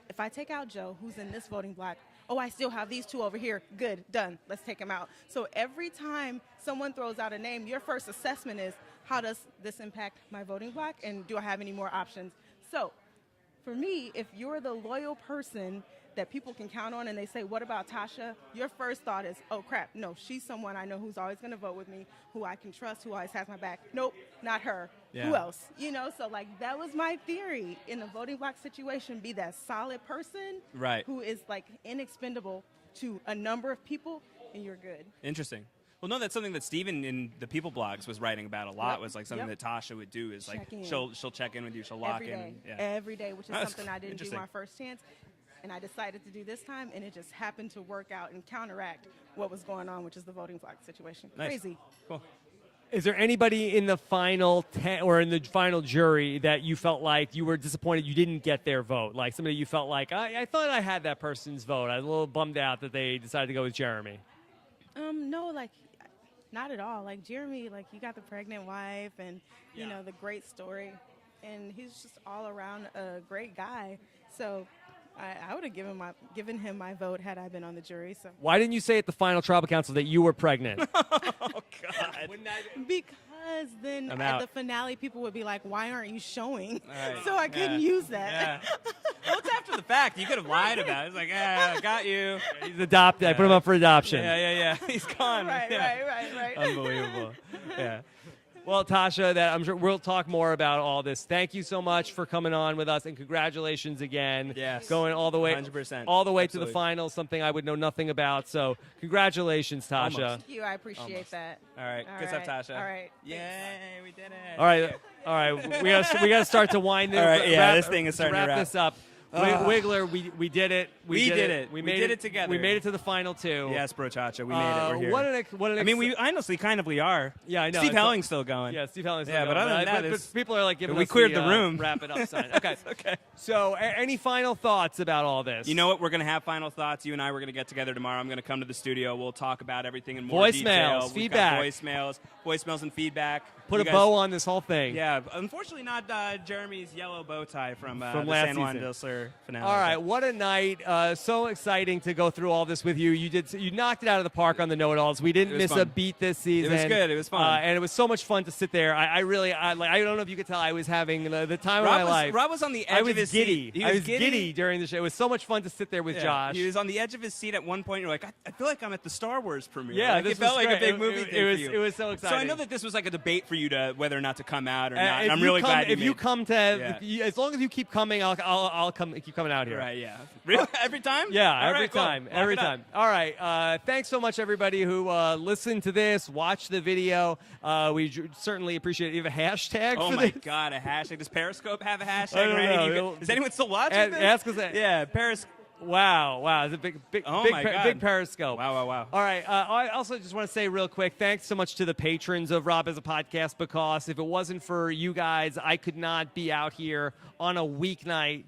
Speaker 8: if I take out Joe, who's in this voting block, oh, I still have these 2 over here. Good, done. Let's take them out. So every time someone throws out a name, your first assessment is, how does this impact my voting block, and do I have any more options? So for me, if you're the loyal person that people can count on and they say, what about Tasha? Your first thought is, oh, crap, no, she's someone I know who's always going to vote with me, who I can trust, who always has my back. Nope, not her.
Speaker 2: Yeah.
Speaker 8: Who else? You know, so, like, that was my theory in a voting block situation, be that solid person who is, like, inexpendable to a number of people, and you're good.
Speaker 2: Interesting. Well, no, that's something that Steven in the People blogs was writing about a lot. Was like something that Tasha would do is like she'll check in with you, she'll lock in.
Speaker 8: Every day, which is
Speaker 2: That's
Speaker 8: something I didn't do my first chance. And I decided to do this time, and it just happened to work out and counteract what was going on, which is the voting block situation.
Speaker 2: Nice.
Speaker 8: Crazy.
Speaker 2: Cool.
Speaker 1: Is there anybody in the final 10 or in the final jury that you felt like you were disappointed you didn't get their vote? Like somebody you felt like, I thought I had that person's vote. I was a little bummed out that they decided to go with Jeremy.
Speaker 8: No, like, not at all. Like, Jeremy, like, you got the pregnant wife and, you know, the great story. And he's just all around a great guy. So I would have given him my vote had I been on the jury. So
Speaker 1: Why didn't you say at the final tribal council that you were pregnant?
Speaker 2: Oh, God.
Speaker 8: because then at the finale, people would be like, why aren't you showing?
Speaker 2: Right.
Speaker 8: So I couldn't use that.
Speaker 2: Yeah. Well, it's after the fact. You could have lied about it. It's like, I got you.
Speaker 1: He's adopted. I put him up for adoption.
Speaker 2: Yeah. He's gone.
Speaker 8: Right.
Speaker 2: Unbelievable. Yeah.
Speaker 1: Well, Tasha, that I'm sure we'll talk more about all this. Thank you so much for coming on with us, and congratulations again.
Speaker 2: Yes.
Speaker 1: Going all the way,
Speaker 2: 100%.
Speaker 1: all the way to
Speaker 2: Absolutely.
Speaker 1: the finals, something I would know nothing about. So, congratulations, Tasha.
Speaker 2: Almost.
Speaker 8: Thank you. I appreciate
Speaker 2: Almost.
Speaker 8: that.
Speaker 2: All right.
Speaker 8: All
Speaker 2: Good
Speaker 8: right.
Speaker 2: stuff, Tasha.
Speaker 8: All right.
Speaker 2: Yay, we did it.
Speaker 1: All right, all right. We got to start to wind this.
Speaker 2: All right, yeah,
Speaker 1: wrap,
Speaker 2: this thing is starting to
Speaker 1: wrap
Speaker 2: wrap.
Speaker 1: this up. Wiggler, we did it.
Speaker 2: We did it.
Speaker 1: We
Speaker 2: We did it together.
Speaker 1: We made it to the final two.
Speaker 2: Yes, Brochacha, we made it. We're here.
Speaker 1: What an
Speaker 2: I mean, we honestly kind of are.
Speaker 1: Yeah, I know.
Speaker 2: Steve
Speaker 1: It's-
Speaker 2: Helling's still going.
Speaker 1: Yeah, Steve Helling's
Speaker 2: Yeah,
Speaker 1: still
Speaker 2: but
Speaker 1: going.
Speaker 2: other than that,
Speaker 1: but
Speaker 2: it's-
Speaker 1: people are like giving
Speaker 2: we
Speaker 1: us
Speaker 2: cleared the room.
Speaker 1: Wrap it up sign. Okay.
Speaker 2: Okay.
Speaker 1: So, any final thoughts about all this?
Speaker 2: You know what? We're going to have final thoughts. You and I, we're going to get together tomorrow. I'm going to come to the studio. We'll talk about everything in more
Speaker 1: Voicemails,
Speaker 2: detail. We've got
Speaker 1: feedback.
Speaker 2: voicemails and feedback.
Speaker 1: Put
Speaker 2: You
Speaker 1: a
Speaker 2: guys-
Speaker 1: bow on this whole thing.
Speaker 2: Yeah, unfortunately not Jeremy's yellow bow tie from the
Speaker 1: last
Speaker 2: San Juan
Speaker 1: season.
Speaker 2: del Sur finale.
Speaker 1: All right, what a night! So exciting to go through all this with you. You knocked it out of the park on the know-it-alls. We didn't
Speaker 2: It was
Speaker 1: miss
Speaker 2: fun.
Speaker 1: a beat this season.
Speaker 2: It was good. It was fun.
Speaker 1: and it was so much fun to sit there. I don't know if you could tell. I was having the time of my life.
Speaker 2: Rob was on the edge
Speaker 1: I was
Speaker 2: of his
Speaker 1: giddy.
Speaker 2: seat. He
Speaker 1: I was giddy during the show. It was so much fun to sit there with
Speaker 2: Yeah,
Speaker 1: Josh.
Speaker 2: He was on the edge of his seat at one point. You're like, I feel like I'm at the Star Wars premiere.
Speaker 1: Yeah,
Speaker 2: like,
Speaker 1: this
Speaker 2: it felt
Speaker 1: was
Speaker 2: like a
Speaker 1: great.
Speaker 2: big movie
Speaker 1: It
Speaker 2: thing
Speaker 1: was-
Speaker 2: for you.
Speaker 1: it was so
Speaker 2: So I
Speaker 1: exciting.
Speaker 2: know that this was like a debate for you to whether or not to come out or not.
Speaker 1: If
Speaker 2: And I'm
Speaker 1: you
Speaker 2: really
Speaker 1: come-
Speaker 2: glad
Speaker 1: if you
Speaker 2: made-
Speaker 1: come to,
Speaker 2: Yeah.
Speaker 1: if you, as long as you keep coming, I'll keep coming out here.
Speaker 2: Right, yeah. Really? Every time?
Speaker 1: Yeah,
Speaker 2: All
Speaker 1: every
Speaker 2: right, cool.
Speaker 1: time.
Speaker 2: Lock
Speaker 1: Every
Speaker 2: it up.
Speaker 1: time. All right. Thanks so much, everybody who listened to this, watched the video. Certainly appreciate it. You have a hashtag
Speaker 2: Oh
Speaker 1: for
Speaker 2: my
Speaker 1: this?
Speaker 2: God, a hashtag. Does Periscope have a
Speaker 1: I
Speaker 2: hashtag
Speaker 1: don't
Speaker 2: or
Speaker 1: know.
Speaker 2: anything? Is anyone still watching this?
Speaker 1: Ask us that.
Speaker 2: Yeah, Periscope.
Speaker 1: Wow. It's a big
Speaker 2: Oh my God.
Speaker 1: big Periscope.
Speaker 2: Wow.
Speaker 1: All right. I also just want to say real quick, thanks so much to the patrons of Rob as a Podcast, because if it wasn't for you guys, I could not be out here on a weeknight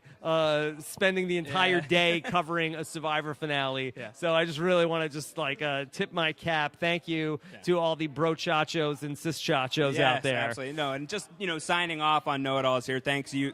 Speaker 1: spending the entire day covering a Survivor finale.
Speaker 2: Yeah.
Speaker 1: So I just really want to just tip my cap. Thank you to all the brochachos and cischachos out there.
Speaker 2: Absolutely. No, and just signing off on Know It Alls here. Thanks to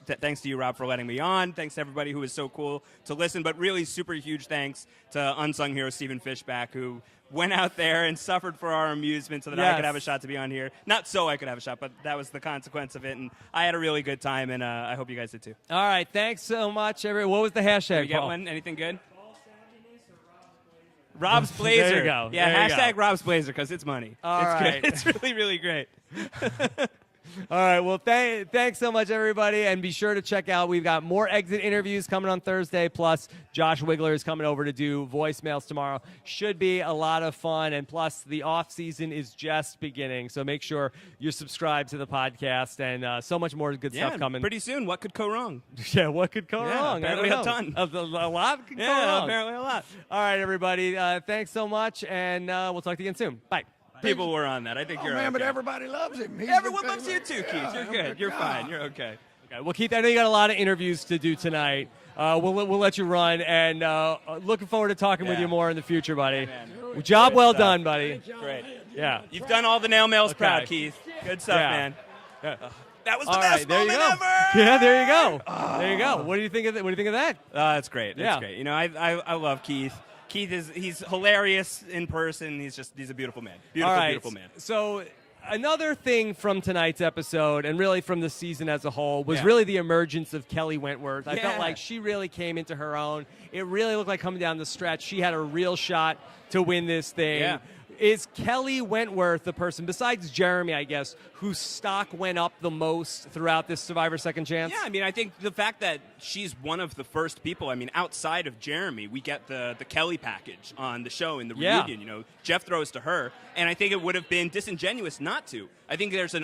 Speaker 2: you, Rob, for letting me on. Thanks to everybody who was so cool to listen. But really, super huge thanks to unsung hero Stephen Fishback, who went out there and suffered for our amusement so that I could have a shot to be on here. Not so I could have a shot, but that was the consequence of it. And I had a really good time, and I hope you guys did too.
Speaker 1: All right. Thanks so much, everyone. What was the hashtag,
Speaker 2: Did we get
Speaker 1: Paul?
Speaker 2: one? Anything good? Rob's Blazer.
Speaker 1: There you go.
Speaker 2: Yeah,
Speaker 1: There you
Speaker 2: hashtag
Speaker 1: go.
Speaker 2: Rob's Blazer because it's money.
Speaker 1: All
Speaker 2: it's
Speaker 1: right.
Speaker 2: good. It's really, really great.
Speaker 1: All right. Well, thanks so much, everybody. And be sure to check out, we've got more exit interviews coming on Thursday. Plus, Josh Wiggler is coming over to do voicemails tomorrow. Should be a lot of fun. And plus, the off season is just beginning. So make sure you're subscribed to the podcast, and so much more good stuff coming.
Speaker 2: Pretty soon. What could go wrong?
Speaker 1: Yeah, what could go wrong? I
Speaker 2: apparently
Speaker 1: don't
Speaker 2: a
Speaker 1: know.
Speaker 2: ton.
Speaker 1: A lot could go
Speaker 2: Yeah,
Speaker 1: wrong.
Speaker 2: apparently a lot.
Speaker 1: All right, everybody. Thanks so much, and we'll talk to you again soon. Bye.
Speaker 2: People were on that. I think
Speaker 3: Oh,
Speaker 2: you're
Speaker 3: man, but
Speaker 2: okay.
Speaker 3: everybody loves him. He's
Speaker 2: Everyone
Speaker 3: the-
Speaker 2: loves you too, Keith.
Speaker 3: Yeah,
Speaker 2: You're
Speaker 3: oh
Speaker 2: good.
Speaker 3: my
Speaker 2: You're
Speaker 3: God.
Speaker 2: fine. You're okay.
Speaker 1: Okay. Well, Keith, I know you got a lot of interviews to do tonight. We'll let you run, and looking forward to talking with
Speaker 2: Yeah.
Speaker 1: you more in the future, buddy.
Speaker 2: man.
Speaker 1: Job
Speaker 2: Great
Speaker 1: well
Speaker 2: stuff.
Speaker 1: done, buddy.
Speaker 2: Great.
Speaker 1: Yeah.
Speaker 2: You've done all the nail mails
Speaker 1: Okay.
Speaker 2: proud, Keith. Good stuff,
Speaker 1: Yeah.
Speaker 2: man. That was the
Speaker 1: All
Speaker 2: best
Speaker 1: right, there you
Speaker 2: moment
Speaker 1: go.
Speaker 2: ever.
Speaker 1: Yeah, there you go. There you go. What do you think of that? What do you think of that?
Speaker 2: That's great. That's
Speaker 1: Yeah.
Speaker 2: great. I love Keith. Keith he's hilarious in person. He's a beautiful man. Beautiful,
Speaker 1: All right.
Speaker 2: beautiful man.
Speaker 1: So another thing from tonight's episode, and really from the season as a whole, was
Speaker 2: Yeah.
Speaker 1: really the emergence of Kelly Wentworth. I felt
Speaker 2: Yeah.
Speaker 1: like she really came into her own. It really looked like coming down the stretch, she had a real shot to win this thing.
Speaker 2: Yeah.
Speaker 1: Is Kelly Wentworth the person, besides Jeremy, I guess, whose stock went up the most throughout this Survivor Second Chance?
Speaker 2: Yeah, I mean, I think the fact that she's one of the first people, I mean, outside of Jeremy, we get the Kelly package on the show in the
Speaker 1: Yeah.
Speaker 2: reunion. Jeff throws to her, and I think it would have been disingenuous not to. I think there's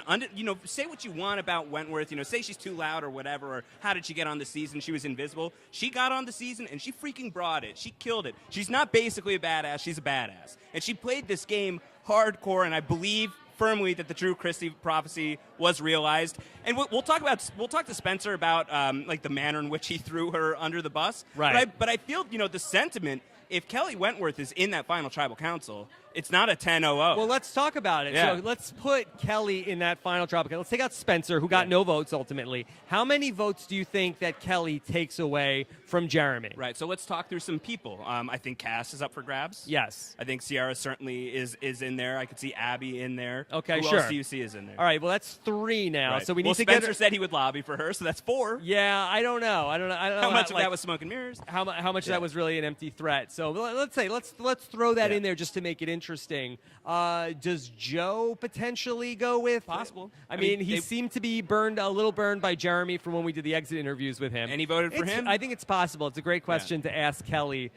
Speaker 2: say what you want about Wentworth, say she's too loud or whatever, or how did she get on the season? She was invisible. She got on the season, and she freaking brought it. She killed it. She's not basically a badass. She's a badass. And she played this game hardcore, and I believe firmly that the true Christie prophecy was realized. And we'll talk to Spencer about the manner in which he threw her under the bus.
Speaker 1: Right.
Speaker 2: But I feel the sentiment. If Kelly Wentworth is in that final tribal council, it's not a 10-0.
Speaker 1: Well, let's talk about it.
Speaker 2: Yeah.
Speaker 1: So let's put Kelly in that final trial. Let's take out Spencer, who got no votes ultimately. How many votes do you think that Kelly takes away from Jeremy?
Speaker 2: Right, so let's talk through some people. I think Cass is up for grabs.
Speaker 1: Yes.
Speaker 2: I think Ciara certainly is in there. I could see Abby in there.
Speaker 1: Okay,
Speaker 2: Who
Speaker 1: sure.
Speaker 2: else do you see is in there?
Speaker 1: All right, well, that's 3 now.
Speaker 2: Right.
Speaker 1: So we need
Speaker 2: well,
Speaker 1: to
Speaker 2: Spencer
Speaker 1: get...
Speaker 2: said he would lobby for her, so that's 4.
Speaker 1: Yeah, I don't know.
Speaker 2: How much of that was smoke and mirrors?
Speaker 1: How much of that was really an empty threat? So let's throw that in there just to make it interesting. interesting. Does Joe potentially go with?
Speaker 2: Possible.
Speaker 1: I mean, he
Speaker 2: they-
Speaker 1: seemed to be a little burned by Jeremy from when we did the exit interviews with him.
Speaker 2: And he voted for him?
Speaker 1: I think it's possible. It's a great question to ask Kelly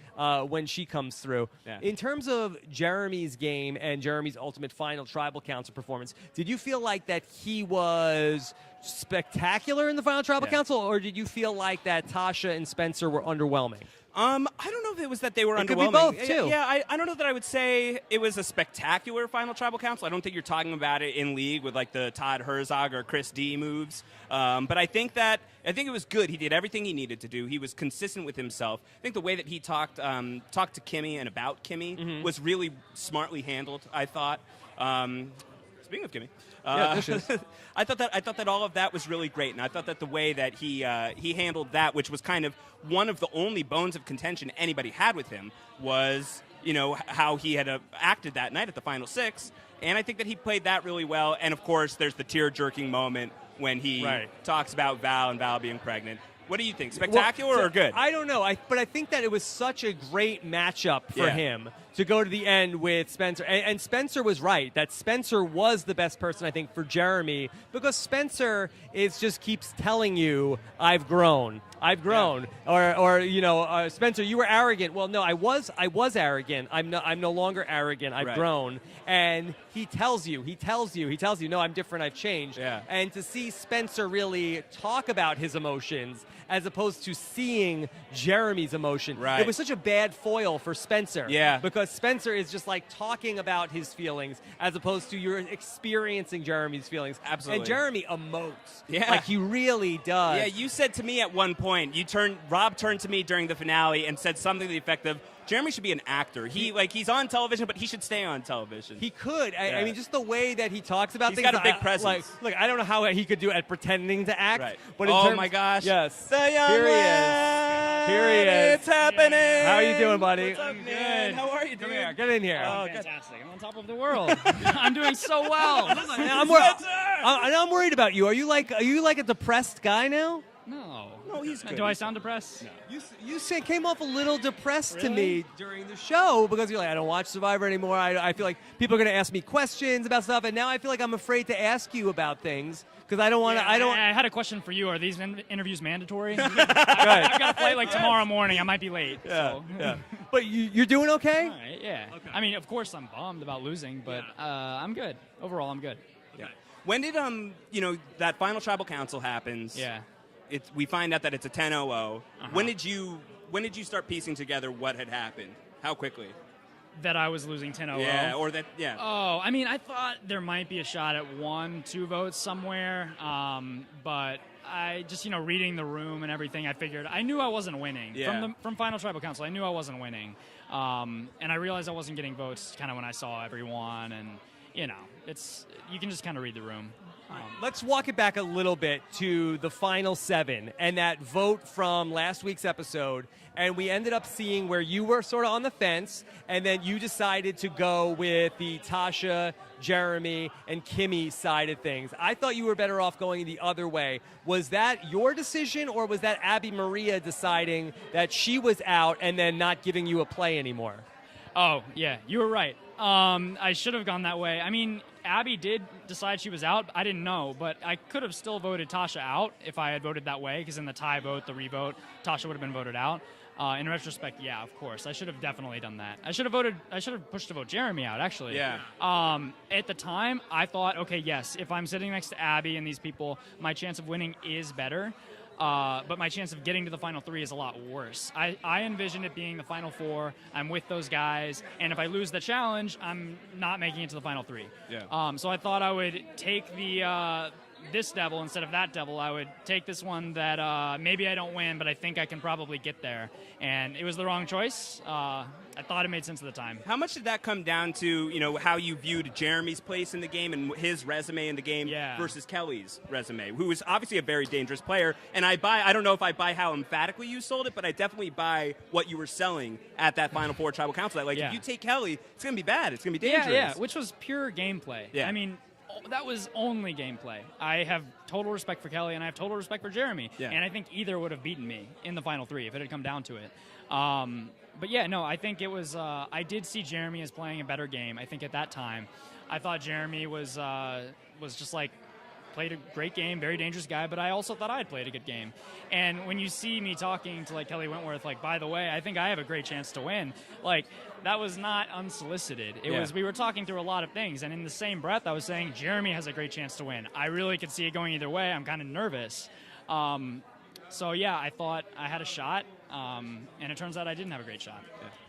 Speaker 1: when she comes through.
Speaker 2: Yeah.
Speaker 1: In terms of Jeremy's game and Jeremy's ultimate final tribal council performance, did you feel like that he was spectacular in the final tribal council, or did you feel like that Tasha and Spencer were underwhelming?
Speaker 2: I don't know if it was that they were
Speaker 1: It
Speaker 2: underwhelming.
Speaker 1: could be both, too.
Speaker 2: Yeah, I don't know that I would say it was a spectacular final tribal council. I don't think you're talking about it in league with like the Todd Herzog or Chris D moves. But I think it was good. He did everything he needed to do. He was consistent with himself. I think the way that he talked to Kimmy and about Kimmy was really smartly handled, I thought. Speaking of Kimmy, I thought that all of that was really great, and I thought that the way that he handled that, which was kind of one of the only bones of contention anybody had with him, was how he had acted that night at the final 6, and I think that he played that really well. And of course, there's the tear-jerking moment when he talks about Val and Val being pregnant. What do you think? Spectacular or good?
Speaker 1: I don't know. But I think that it was such a great matchup for him to go to the end with Spencer. And Spencer was right, that Spencer was the best person, I think, for Jeremy, because Spencer just keeps telling you, I've grown. I've grown. Or Spencer, you were arrogant. Well, no, I was arrogant. I'm no longer arrogant. I've grown. And he tells you, no, I'm different, I've changed.
Speaker 2: Yeah.
Speaker 1: And to see Spencer really talk about his emotions as opposed to seeing Jeremy's emotion, it was such a bad foil for Spencer.
Speaker 2: Yeah.
Speaker 1: Because Spencer is just like talking about his feelings as opposed to you're experiencing Jeremy's feelings.
Speaker 2: Absolutely.
Speaker 1: And Jeremy emotes.
Speaker 2: Yeah.
Speaker 1: Like he really does.
Speaker 2: Yeah, you said to me at one point, Rob turned to me during the finale and said something to the effect of, Jeremy should be an actor. He's on television, but he should stay on television.
Speaker 1: He could. I mean, just the way that he talks about
Speaker 2: He's
Speaker 1: things.
Speaker 2: got a big presence.
Speaker 1: Look, I don't know how he could do it at pretending to act.
Speaker 2: Right.
Speaker 1: But in
Speaker 2: oh
Speaker 1: terms,
Speaker 2: my gosh.
Speaker 1: Yes.
Speaker 2: The young
Speaker 1: Here he is.
Speaker 2: lad,
Speaker 1: Here he is.
Speaker 2: It's happening.
Speaker 1: How are you doing, buddy?
Speaker 2: What's up, man? How are you, dude?
Speaker 1: Come here. Get in here.
Speaker 2: Oh,
Speaker 4: Fantastic. I'm on top of the world. I'm doing so well.
Speaker 1: I'm worried about you. Are you like a depressed guy now?
Speaker 4: No.
Speaker 2: No, he's good.
Speaker 4: Do I sound depressed? No.
Speaker 1: You came off a little depressed to me during the show because you're like, I don't watch Survivor anymore. I feel like people are going to ask me questions about stuff, and now I feel like I'm afraid to ask you about things because I don't want to.
Speaker 4: I had a question for you. Are these interviews mandatory? I've got a flight like tomorrow morning. I might be late.
Speaker 1: Yeah,
Speaker 4: so.
Speaker 1: yeah. But you're doing okay?
Speaker 4: All right, yeah. Okay. I mean, of course, I'm bummed about losing, but I'm good. Overall, I'm good.
Speaker 2: Yeah. When did that final tribal council happens?
Speaker 4: Yeah.
Speaker 2: We find out that it's a 10-0. When did you start piecing together what had happened? How quickly?
Speaker 4: That I was losing 10-0.
Speaker 2: Yeah, or that, yeah.
Speaker 4: Oh, I mean, I thought there might be a shot at 1-2 votes somewhere, but I just, reading the room and everything, I figured I knew I wasn't winning.
Speaker 2: Yeah.
Speaker 4: From Final Tribal Council, I knew I wasn't winning. And I realized I wasn't getting votes kind of when I saw everyone, and, you can just kind of read the room.
Speaker 1: Let's walk it back a little bit to the final 7 and that vote from last week's episode. And we ended up seeing where you were sort of on the fence, and then you decided to go with the Tasha, Jeremy, and Kimmy side of things. I thought you were better off going the other way. Was that your decision, or was that Abby Maria deciding that she was out and then not giving you a play anymore?
Speaker 4: Oh, yeah, you were right. I should have gone that way. I mean, Abby did decide she was out. I didn't know, but I could have still voted Tasha out if I had voted that way, because in the tie vote, the revote, Tasha would have been voted out. In retrospect, yeah, of course. I should have definitely done that. I should have pushed to vote Jeremy out, actually.
Speaker 2: Yeah.
Speaker 4: At the time, I thought, okay, yes, if I'm sitting next to Abby and these people, my chance of winning is better. But my chance of getting to the final 3 is a lot worse. I envision it being the final 4. I'm with those guys, and if I lose the challenge, I'm not making it to the final 3.
Speaker 2: Yeah.
Speaker 4: So I thought I would take this devil instead of that devil. I would take this one that maybe I don't win, but I think I can probably get there. And it was the wrong choice. I thought it made sense at the time.
Speaker 2: How much did that come down to, how you viewed Jeremy's place in the game and his resume in the game versus Kelly's resume, who is obviously a very dangerous player? And I don't know if I buy how emphatically you sold it, but I definitely buy what you were selling at that Final 4 Tribal Council. If you take Kelly, it's going to be bad. It's going to be dangerous.
Speaker 4: Yeah, which was pure gameplay.
Speaker 2: Yeah.
Speaker 4: I mean, only gameplay. I have total respect for Kelly, and I have total respect for Jeremy.
Speaker 2: Yeah.
Speaker 4: And I think either would have beaten me in the final 3 if it had come down to it. But yeah, no, I think it was. I did see Jeremy as playing a better game. I think at that time, I thought Jeremy was just like played a great game, very dangerous guy. But I also thought I had played a good game. And when you see me talking to like Kelly Wentworth, like, by the way, I think I have a great chance to win. Like, that was not unsolicited. It was, we were talking through a lot of things, and in the same breath, I was saying Jeremy has a great chance to win. I really could see it going either way. I'm kind of nervous. So yeah, I thought I had a shot, and it turns out I didn't have a great shot.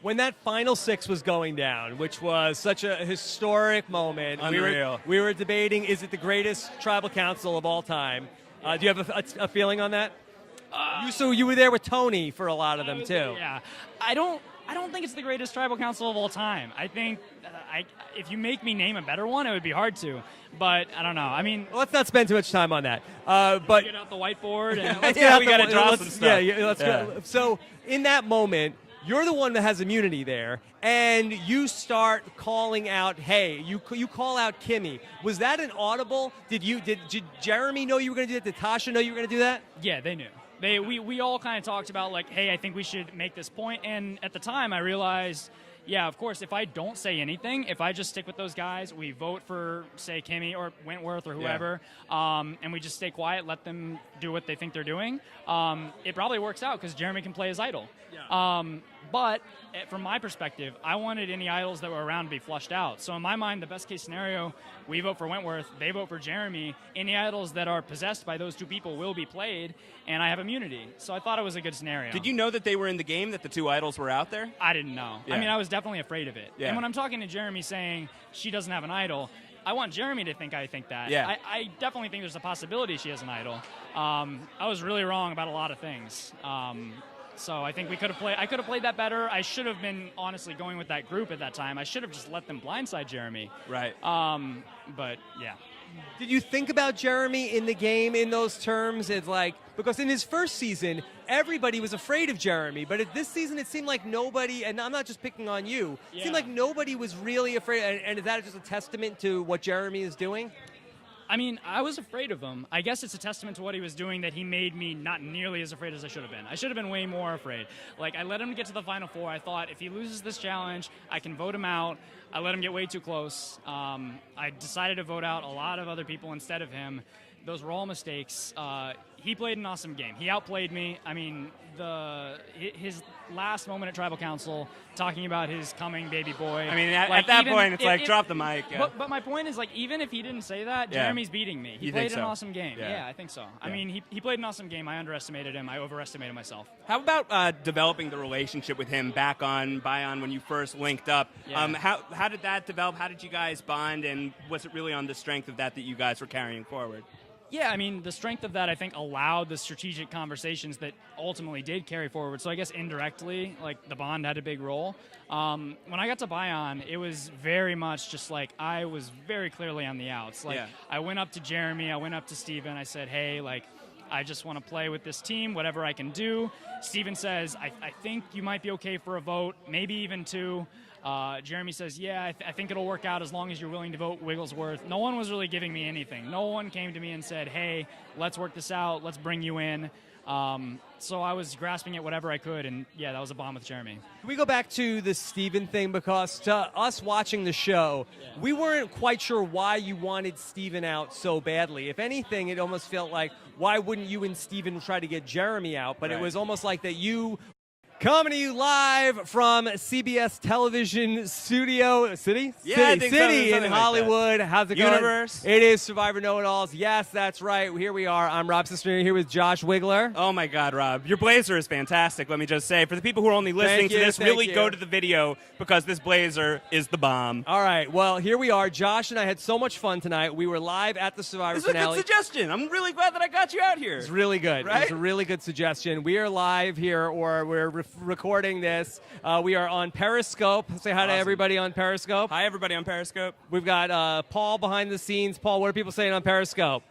Speaker 1: When that final 6 was going down, which was such a historic moment,
Speaker 2: Unreal.
Speaker 1: we were debating, is it the greatest tribal council of all time? Do you have a feeling on that? You were there with Tony for a lot of them too.
Speaker 4: Yeah, I don't think it's the greatest tribal council of all time. I think if you make me name a better one, it would be hard to. But I don't know. I mean,
Speaker 1: Let's not spend too much time on that. But
Speaker 4: get out the whiteboard and
Speaker 1: let's
Speaker 2: Yeah,
Speaker 1: get out
Speaker 2: we
Speaker 1: the-
Speaker 2: gotta draw
Speaker 1: let's-
Speaker 2: some stuff.
Speaker 1: Yeah, let's go. So in that moment, you're the one that has immunity there, and you start calling out, hey, you call out Kimmy. Was that an audible? Did Jeremy know you were going to do that? Did Tasha know you were going to do that?
Speaker 4: yeah, they knew. We all kind of talked about like, hey, I think we should make this point. And at the time, I realized, yeah, of course, if I don't say anything, if I just stick with those guys, we vote for, say, Kimmy or Wentworth or whoever, and we just stay quiet, let them do what they think they're doing, it probably works out because Jeremy can play his idol. Yeah. But from my perspective, I wanted any idols that were around to be flushed out. So in my mind, the best case scenario, we vote for Wentworth, they vote for Jeremy. Any idols that are possessed by those two people will be played, and I have immunity. So I thought it was a good scenario.
Speaker 2: Did you know that they were in the game, that the 2 idols were out there?
Speaker 4: I didn't know.
Speaker 2: Yeah.
Speaker 4: I mean, I was definitely afraid of it.
Speaker 2: Yeah.
Speaker 4: And when I'm talking to Jeremy saying she doesn't have an idol, I want Jeremy to think I think that.
Speaker 2: Yeah.
Speaker 4: I definitely think there's a possibility she has an idol. I was really wrong about a lot of things. So I think I could have played that better. I should have been honestly going with that group at that time. I should have just let them blindside Jeremy.
Speaker 2: Right.
Speaker 4: But yeah.
Speaker 1: Did you think about Jeremy in the game in those terms? It's like, because in his first season, everybody was afraid of Jeremy, but this season it seemed like nobody, and I'm not just picking on you, it seemed like nobody was really afraid, and is that just a testament to what Jeremy is doing?
Speaker 4: I mean, I was afraid of him. I guess it's a testament to what he was doing that he made me not nearly as afraid as I should have been. I should have been way more afraid. Like, I let him get to the Final Four. I thought, if he loses this challenge, I can vote him out. I let him get way too close. I decided to vote out a lot of other people instead of him. Those were all mistakes. He played an awesome game. He outplayed me. I mean, his last moment at Tribal Council, talking about his coming baby boy.
Speaker 2: I mean, at that point, it's like, drop the mic. Yeah.
Speaker 4: But my point is, like, even if he didn't say that, Jeremy's beating me. He
Speaker 2: You
Speaker 4: played
Speaker 2: think
Speaker 4: an
Speaker 2: so?
Speaker 4: awesome game.
Speaker 2: Yeah.
Speaker 4: Yeah, I think so. I mean, he played an awesome game. I underestimated him. I overestimated myself.
Speaker 2: How about developing the relationship with him back on Bion when you first linked up?
Speaker 4: Yeah.
Speaker 2: How did that develop? How did you guys bond? And was it really on the strength of that you guys were carrying forward?
Speaker 4: Yeah, I mean, the strength of that, I think, allowed the strategic conversations that ultimately did carry forward. So I guess indirectly, like, the bond had a big role. When I got to Bion, it was very much just like I was very clearly on the outs. Like, I went up to Jeremy, I went up to Steven, I said, hey, like, I just want to play with this team, whatever I can do. Steven says, I think you might be okay for a vote, maybe even 2. Jeremy says, yeah, I think it'll work out as long as you're willing to vote Wigglesworth. No one was really giving me anything. No one came to me and said, hey, let's work this out. Let's bring you in. So I was grasping at whatever I could, and yeah, that was a bond with Jeremy.
Speaker 1: Can we go back to the Steven thing? Because to us watching the show, we weren't quite sure why you wanted Steven out so badly. If anything, it almost felt like, why wouldn't you and Steven try to get Jeremy out? But it was almost like that you... Coming to you live from CBS Television Studio City?
Speaker 2: Yeah, I think
Speaker 1: City in
Speaker 2: something like
Speaker 1: Hollywood. How's it going?
Speaker 2: Universe.
Speaker 1: It is Survivor Know-It-Alls. Yes, that's right. Here we are. I'm Rob Cisternino here with Josh Wigler.
Speaker 2: Oh, my God, Rob. Your blazer is fantastic, let me just say. For the people who are only listening to this, really go to the video because this blazer is the bomb.
Speaker 1: All right. Well, here we are. Josh and I had so much fun tonight. We were live at the Survivor
Speaker 2: This is a
Speaker 1: finale.
Speaker 2: good suggestion. I'm really glad that I got you out here.
Speaker 1: It's really good.
Speaker 2: Right?
Speaker 1: It's a really good suggestion. We are live here, or we're recording this. We are on Periscope. Say hi to everybody on Periscope.
Speaker 2: Hi, everybody on Periscope.
Speaker 1: We've got Paul behind the scenes. Paul, what are people saying on Periscope?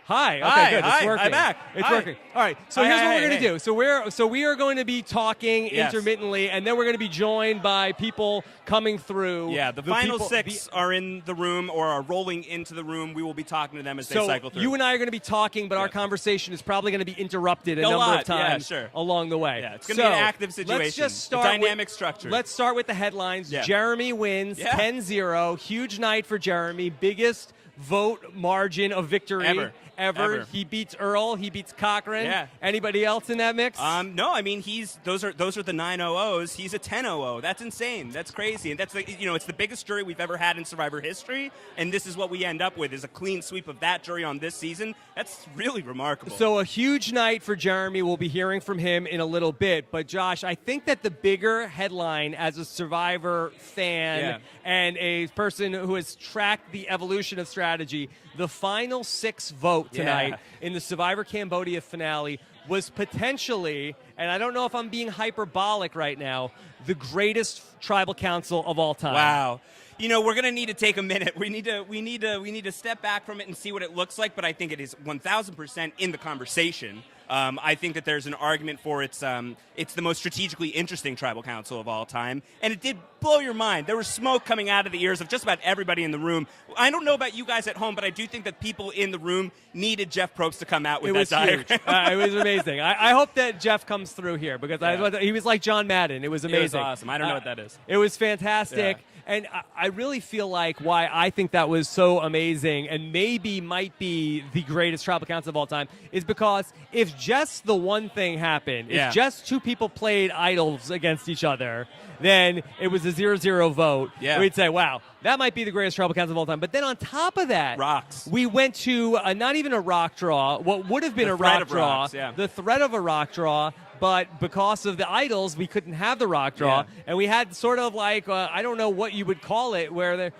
Speaker 1: Hi. Okay,
Speaker 2: Hi,
Speaker 1: good.
Speaker 2: hi,
Speaker 1: It's working.
Speaker 2: I'm back.
Speaker 1: It's
Speaker 2: Hi.
Speaker 1: working. All right. So
Speaker 2: Hi,
Speaker 1: here's
Speaker 2: hi,
Speaker 1: what we're
Speaker 2: hi,
Speaker 1: going to
Speaker 2: hey.
Speaker 1: do. So we are going to be talking
Speaker 2: Yes.
Speaker 1: intermittently, and then we're going to be joined by people coming through.
Speaker 2: Yeah, the final
Speaker 1: people-
Speaker 2: six are in the room or are rolling into the room. We will be talking to them as they
Speaker 1: So
Speaker 2: cycle through.
Speaker 1: you and I are going to be talking, but our
Speaker 2: Yeah.
Speaker 1: conversation is probably going to be interrupted a
Speaker 2: A
Speaker 1: number
Speaker 2: lot,
Speaker 1: of times
Speaker 2: yeah, sure.
Speaker 1: along the way.
Speaker 2: Yeah, it's gonna be an active
Speaker 1: Let's
Speaker 2: situation.
Speaker 1: just
Speaker 2: A
Speaker 1: start
Speaker 2: dynamic
Speaker 1: with,
Speaker 2: structure.
Speaker 1: Let's start with the headlines.
Speaker 2: Yeah.
Speaker 1: Jeremy wins
Speaker 2: Yeah.
Speaker 1: 10-0. Huge night for Jeremy. Biggest vote margin of victory
Speaker 2: Ever.
Speaker 1: He beats Earl. He beats Cochran.
Speaker 2: Yeah.
Speaker 1: Anybody else in that mix?
Speaker 2: No, I mean those are the 900s. He's a 1000. That's insane. That's crazy. And that's it's the biggest jury we've ever had in Survivor history. And this is what we end up with is a clean sweep of that jury on this season. That's really remarkable.
Speaker 1: So a huge night for Jeremy. We'll be hearing from him in a little bit. But Josh, I think that the bigger headline as a Survivor fan and a person who has tracked the evolution of strategy, the final 6 vote tonight in the Survivor Cambodia finale was potentially, and I don't know if I'm being hyperbolic right now, the greatest tribal council of all time.
Speaker 2: Wow. We're going to need to take a minute. We need to step back from it and see what it looks like, but I think it is 1,000% in the conversation. I think that there's an argument for it's the most strategically interesting tribal council of all time, and it did blow your mind. There was smoke coming out of the ears of just about everybody in the room. I don't know about you guys at home, but I do think that people in the room needed Jeff Probst to come out with that diagram.
Speaker 1: It was amazing. I hope that Jeff comes through here because he was like John Madden. It was amazing.
Speaker 2: It was awesome. I don't know what that is.
Speaker 1: It was fantastic.
Speaker 2: Yeah.
Speaker 1: And I really feel like why I think that was so amazing and maybe might be the greatest tribal council of all time is because if just the one thing happened, if just 2 people played idols against each other, then it was a 0-0 vote.
Speaker 2: Yeah.
Speaker 1: We'd say, wow, that might be the greatest tribal council of all time. But then on top of that,
Speaker 2: rocks.
Speaker 1: We went to not even a rock draw, what would have been
Speaker 2: The
Speaker 1: a
Speaker 2: threat
Speaker 1: rock
Speaker 2: of
Speaker 1: draw,
Speaker 2: rocks, yeah.
Speaker 1: the threat of a rock draw. But because of the idols, we couldn't have the rock draw, and we had sort of like I don't know what you would call it, where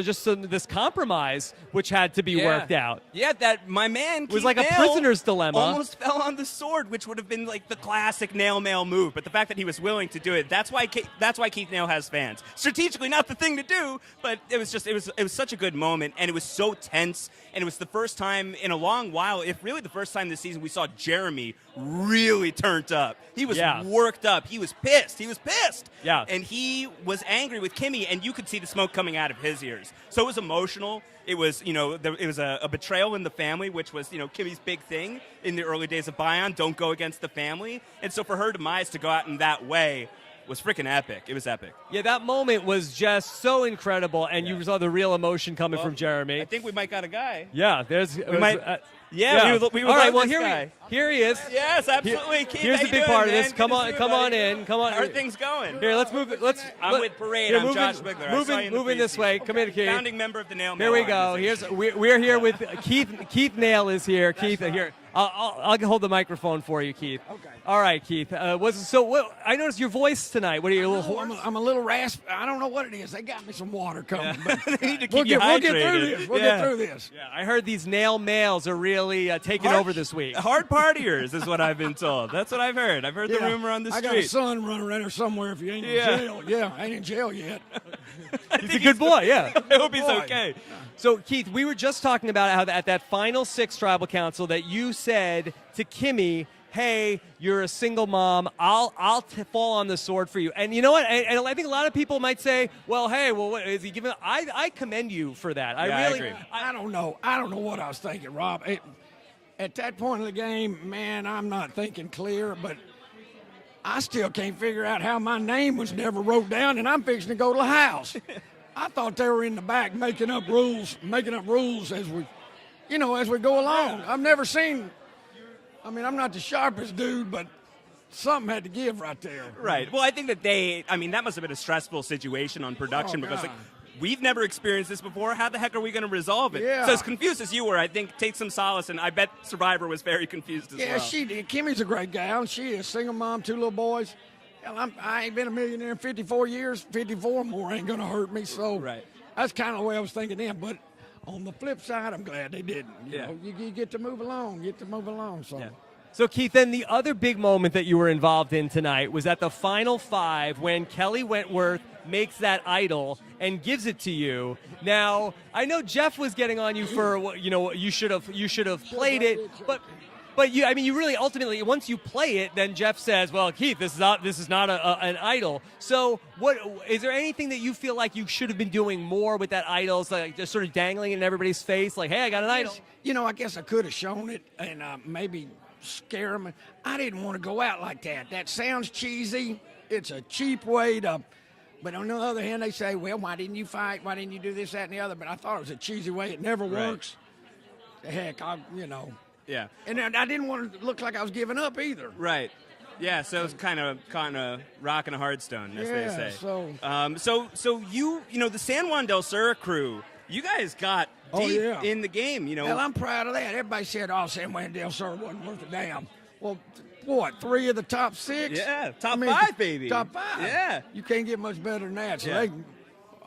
Speaker 1: just this compromise which had to be worked out.
Speaker 2: Yeah, that my man
Speaker 1: It was
Speaker 2: Keith
Speaker 1: like a
Speaker 2: Nail
Speaker 1: prisoner's dilemma.
Speaker 2: Almost fell on the sword, which would have been like the classic nail mail move. But the fact that he was willing to do it, that's why Keith Nail has fans. Strategically, not the thing to do, but it was such a good moment, and it was so tense, and it was the first time in a long while, if really the first time this season, we saw Jeremy really turned up. He was worked up. He was pissed.
Speaker 1: Yeah.
Speaker 2: And he was angry with Kimmy, and you could see the smoke coming out of his ears. So it was emotional. It was, it was a betrayal in the family, which was, Kimmy's big thing in the early days of Bion. Don't go against the family. And so for her demise to go out in that way was freaking epic. It was epic.
Speaker 1: Yeah, that moment was just so incredible, and you saw the real emotion coming from Jeremy.
Speaker 2: I think we might got a guy.
Speaker 1: Yeah, there's.
Speaker 2: We would
Speaker 1: All right,
Speaker 2: like
Speaker 1: well,
Speaker 2: this guy.
Speaker 1: Here he is.
Speaker 2: Yes, absolutely. Keith,
Speaker 1: Here's
Speaker 2: how
Speaker 1: the
Speaker 2: you
Speaker 1: big
Speaker 2: doing,
Speaker 1: part of
Speaker 2: man?
Speaker 1: this.
Speaker 2: Good
Speaker 1: Come
Speaker 2: to
Speaker 1: on,
Speaker 2: see you,
Speaker 1: come
Speaker 2: buddy.
Speaker 1: on in. Come on.
Speaker 2: How are things going?
Speaker 1: Here, let's move it.
Speaker 2: I'm with Parade. I'm Josh Bigler. I saw you in the
Speaker 1: Moving this
Speaker 2: preview.
Speaker 1: way. Come in, Keith.
Speaker 2: Founding member of the Nail
Speaker 1: Here
Speaker 2: Mail
Speaker 1: we go.
Speaker 2: organization.
Speaker 1: We're here with Keith. Keith Nail is here. Keith, here. I'll hold the microphone for you, Keith.
Speaker 3: Okay.
Speaker 1: All right, Keith. I noticed your voice tonight. What are you, a little hoarse?
Speaker 3: I'm a little raspy. I don't know what it is. They got me some water coming. But
Speaker 2: They need to keep
Speaker 3: we'll
Speaker 2: you
Speaker 3: get
Speaker 2: hydrated.
Speaker 3: through this. We'll get through this.
Speaker 1: Yeah, I heard these nail mails are really taking over this week.
Speaker 2: Hard partiers is what I've been told. That's what I've heard. I've heard the rumor on the
Speaker 3: I
Speaker 2: street.
Speaker 3: got a son running around there somewhere if you ain't in jail. Yeah, ain't in jail yet.
Speaker 1: He's a good boy, yeah.
Speaker 2: I hope he's okay.
Speaker 1: So, Keith, we were just talking about how at that final 6 tribal council that you said to Kimmy, hey, you're a single mom. I'll fall on the sword for you. And you know what? And I think a lot of people might say, well, hey, what is he giving? I commend you for that.
Speaker 2: I agree.
Speaker 3: I don't know. I don't know what I was thinking, Rob. At that point in the game, man, I'm not thinking clear, but I still can't figure out how my name was never wrote down, and I'm fixing to go to the house. I thought they were in the back making up rules as we go along. I've never seen. I mean, I'm not the sharpest dude, but something had to give right there.
Speaker 2: Right. Well, I think that that must have been a stressful situation on production because we've never experienced this before. How the heck are we going to resolve it?
Speaker 3: Yeah.
Speaker 2: So as confused as you were, I think take some solace, and I bet Survivor was very confused as well.
Speaker 3: Yeah, she did. Kimmy's a great gal. She is single mom, 2 little boys. Hell, I ain't been a millionaire in 54 years. 54 more ain't going to hurt me. So that's kind of the way I was thinking then. But on the flip side, I'm glad they didn't. You know, you get to move along. So.
Speaker 1: So, Keith, then the other big moment that you were involved in tonight was at the final 5 when Kelly Wentworth makes that idol and gives it to you. Now, I know Jeff was getting on you for, you should have played it, but you really ultimately, once you play it, then Jeff says, well, Keith, this is not an idol. So what is there anything that you feel like you should have been doing more with that idol, like just sort of dangling it in everybody's face, like, hey, I got an idol?
Speaker 3: I guess I could have shown it and maybe scare them. I didn't want to go out like that. That sounds cheesy. It's a cheap way to. But on the other hand, they say, well, why didn't you fight? Why didn't you do this, that, and the other? But I thought it was a cheesy way. It never works. Heck,
Speaker 2: Yeah.
Speaker 3: And I didn't want to look like I was giving up either.
Speaker 2: Right. Yeah, so it's kind of rocking a hard stone, as they say. So you the San Juan del Sur crew, you guys got deep in the game,
Speaker 3: Well, I'm proud of that. Everybody said, San Juan del Sur wasn't worth a damn. Well, what, 3 of the top 6?
Speaker 2: Yeah, top 5, baby.
Speaker 3: Top 5.
Speaker 2: Yeah.
Speaker 3: You can't get much better than that. So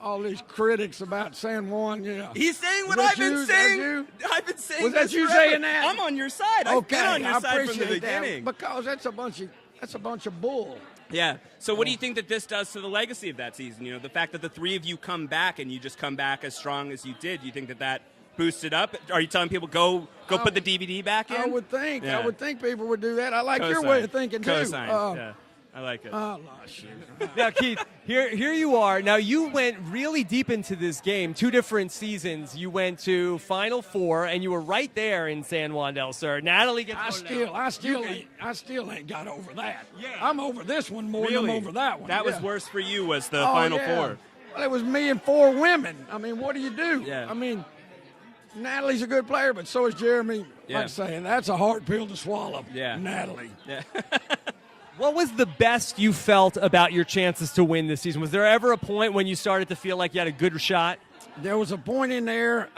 Speaker 3: all these critics about San Juan,
Speaker 2: He's saying what I've been saying. I've been saying.
Speaker 3: Was that you
Speaker 2: forever.
Speaker 3: saying that?
Speaker 2: I'm on your side. I've been on your side from the beginning.
Speaker 3: Because that's a bunch of bull.
Speaker 2: Yeah. So what do you think that this does to the legacy of that season? The fact that the 3 of you come back and you just come back as strong as you did. You think that boosts it up? Are you telling people go put the DVD back in?
Speaker 3: I would think.
Speaker 2: Yeah.
Speaker 3: I would think people would do that. I like your way of thinking too.
Speaker 2: Yeah. I like it.
Speaker 3: Oh, shit.
Speaker 1: Now, Keith, here you are. Now, you went really deep into this game, 2 different seasons. You went to Final Four, and you were right there in San Juan del Sur. Natalie gets
Speaker 3: I still ain't got over that. Yeah. I'm over this one more than I'm over that one.
Speaker 2: That was worse for you, was the Final Four.
Speaker 3: Well, it was me and 4 women. I mean, what do you do?
Speaker 2: Yeah.
Speaker 3: I mean, Natalie's a good player, but so is Jeremy.
Speaker 2: Yeah.
Speaker 3: Like saying, that's a hard pill to swallow.
Speaker 2: Yeah.
Speaker 3: Natalie.
Speaker 2: Yeah.
Speaker 1: What was the best you felt about your chances to win this season? Was there ever a point when you started to feel like you had a good shot?
Speaker 3: There was a point in there,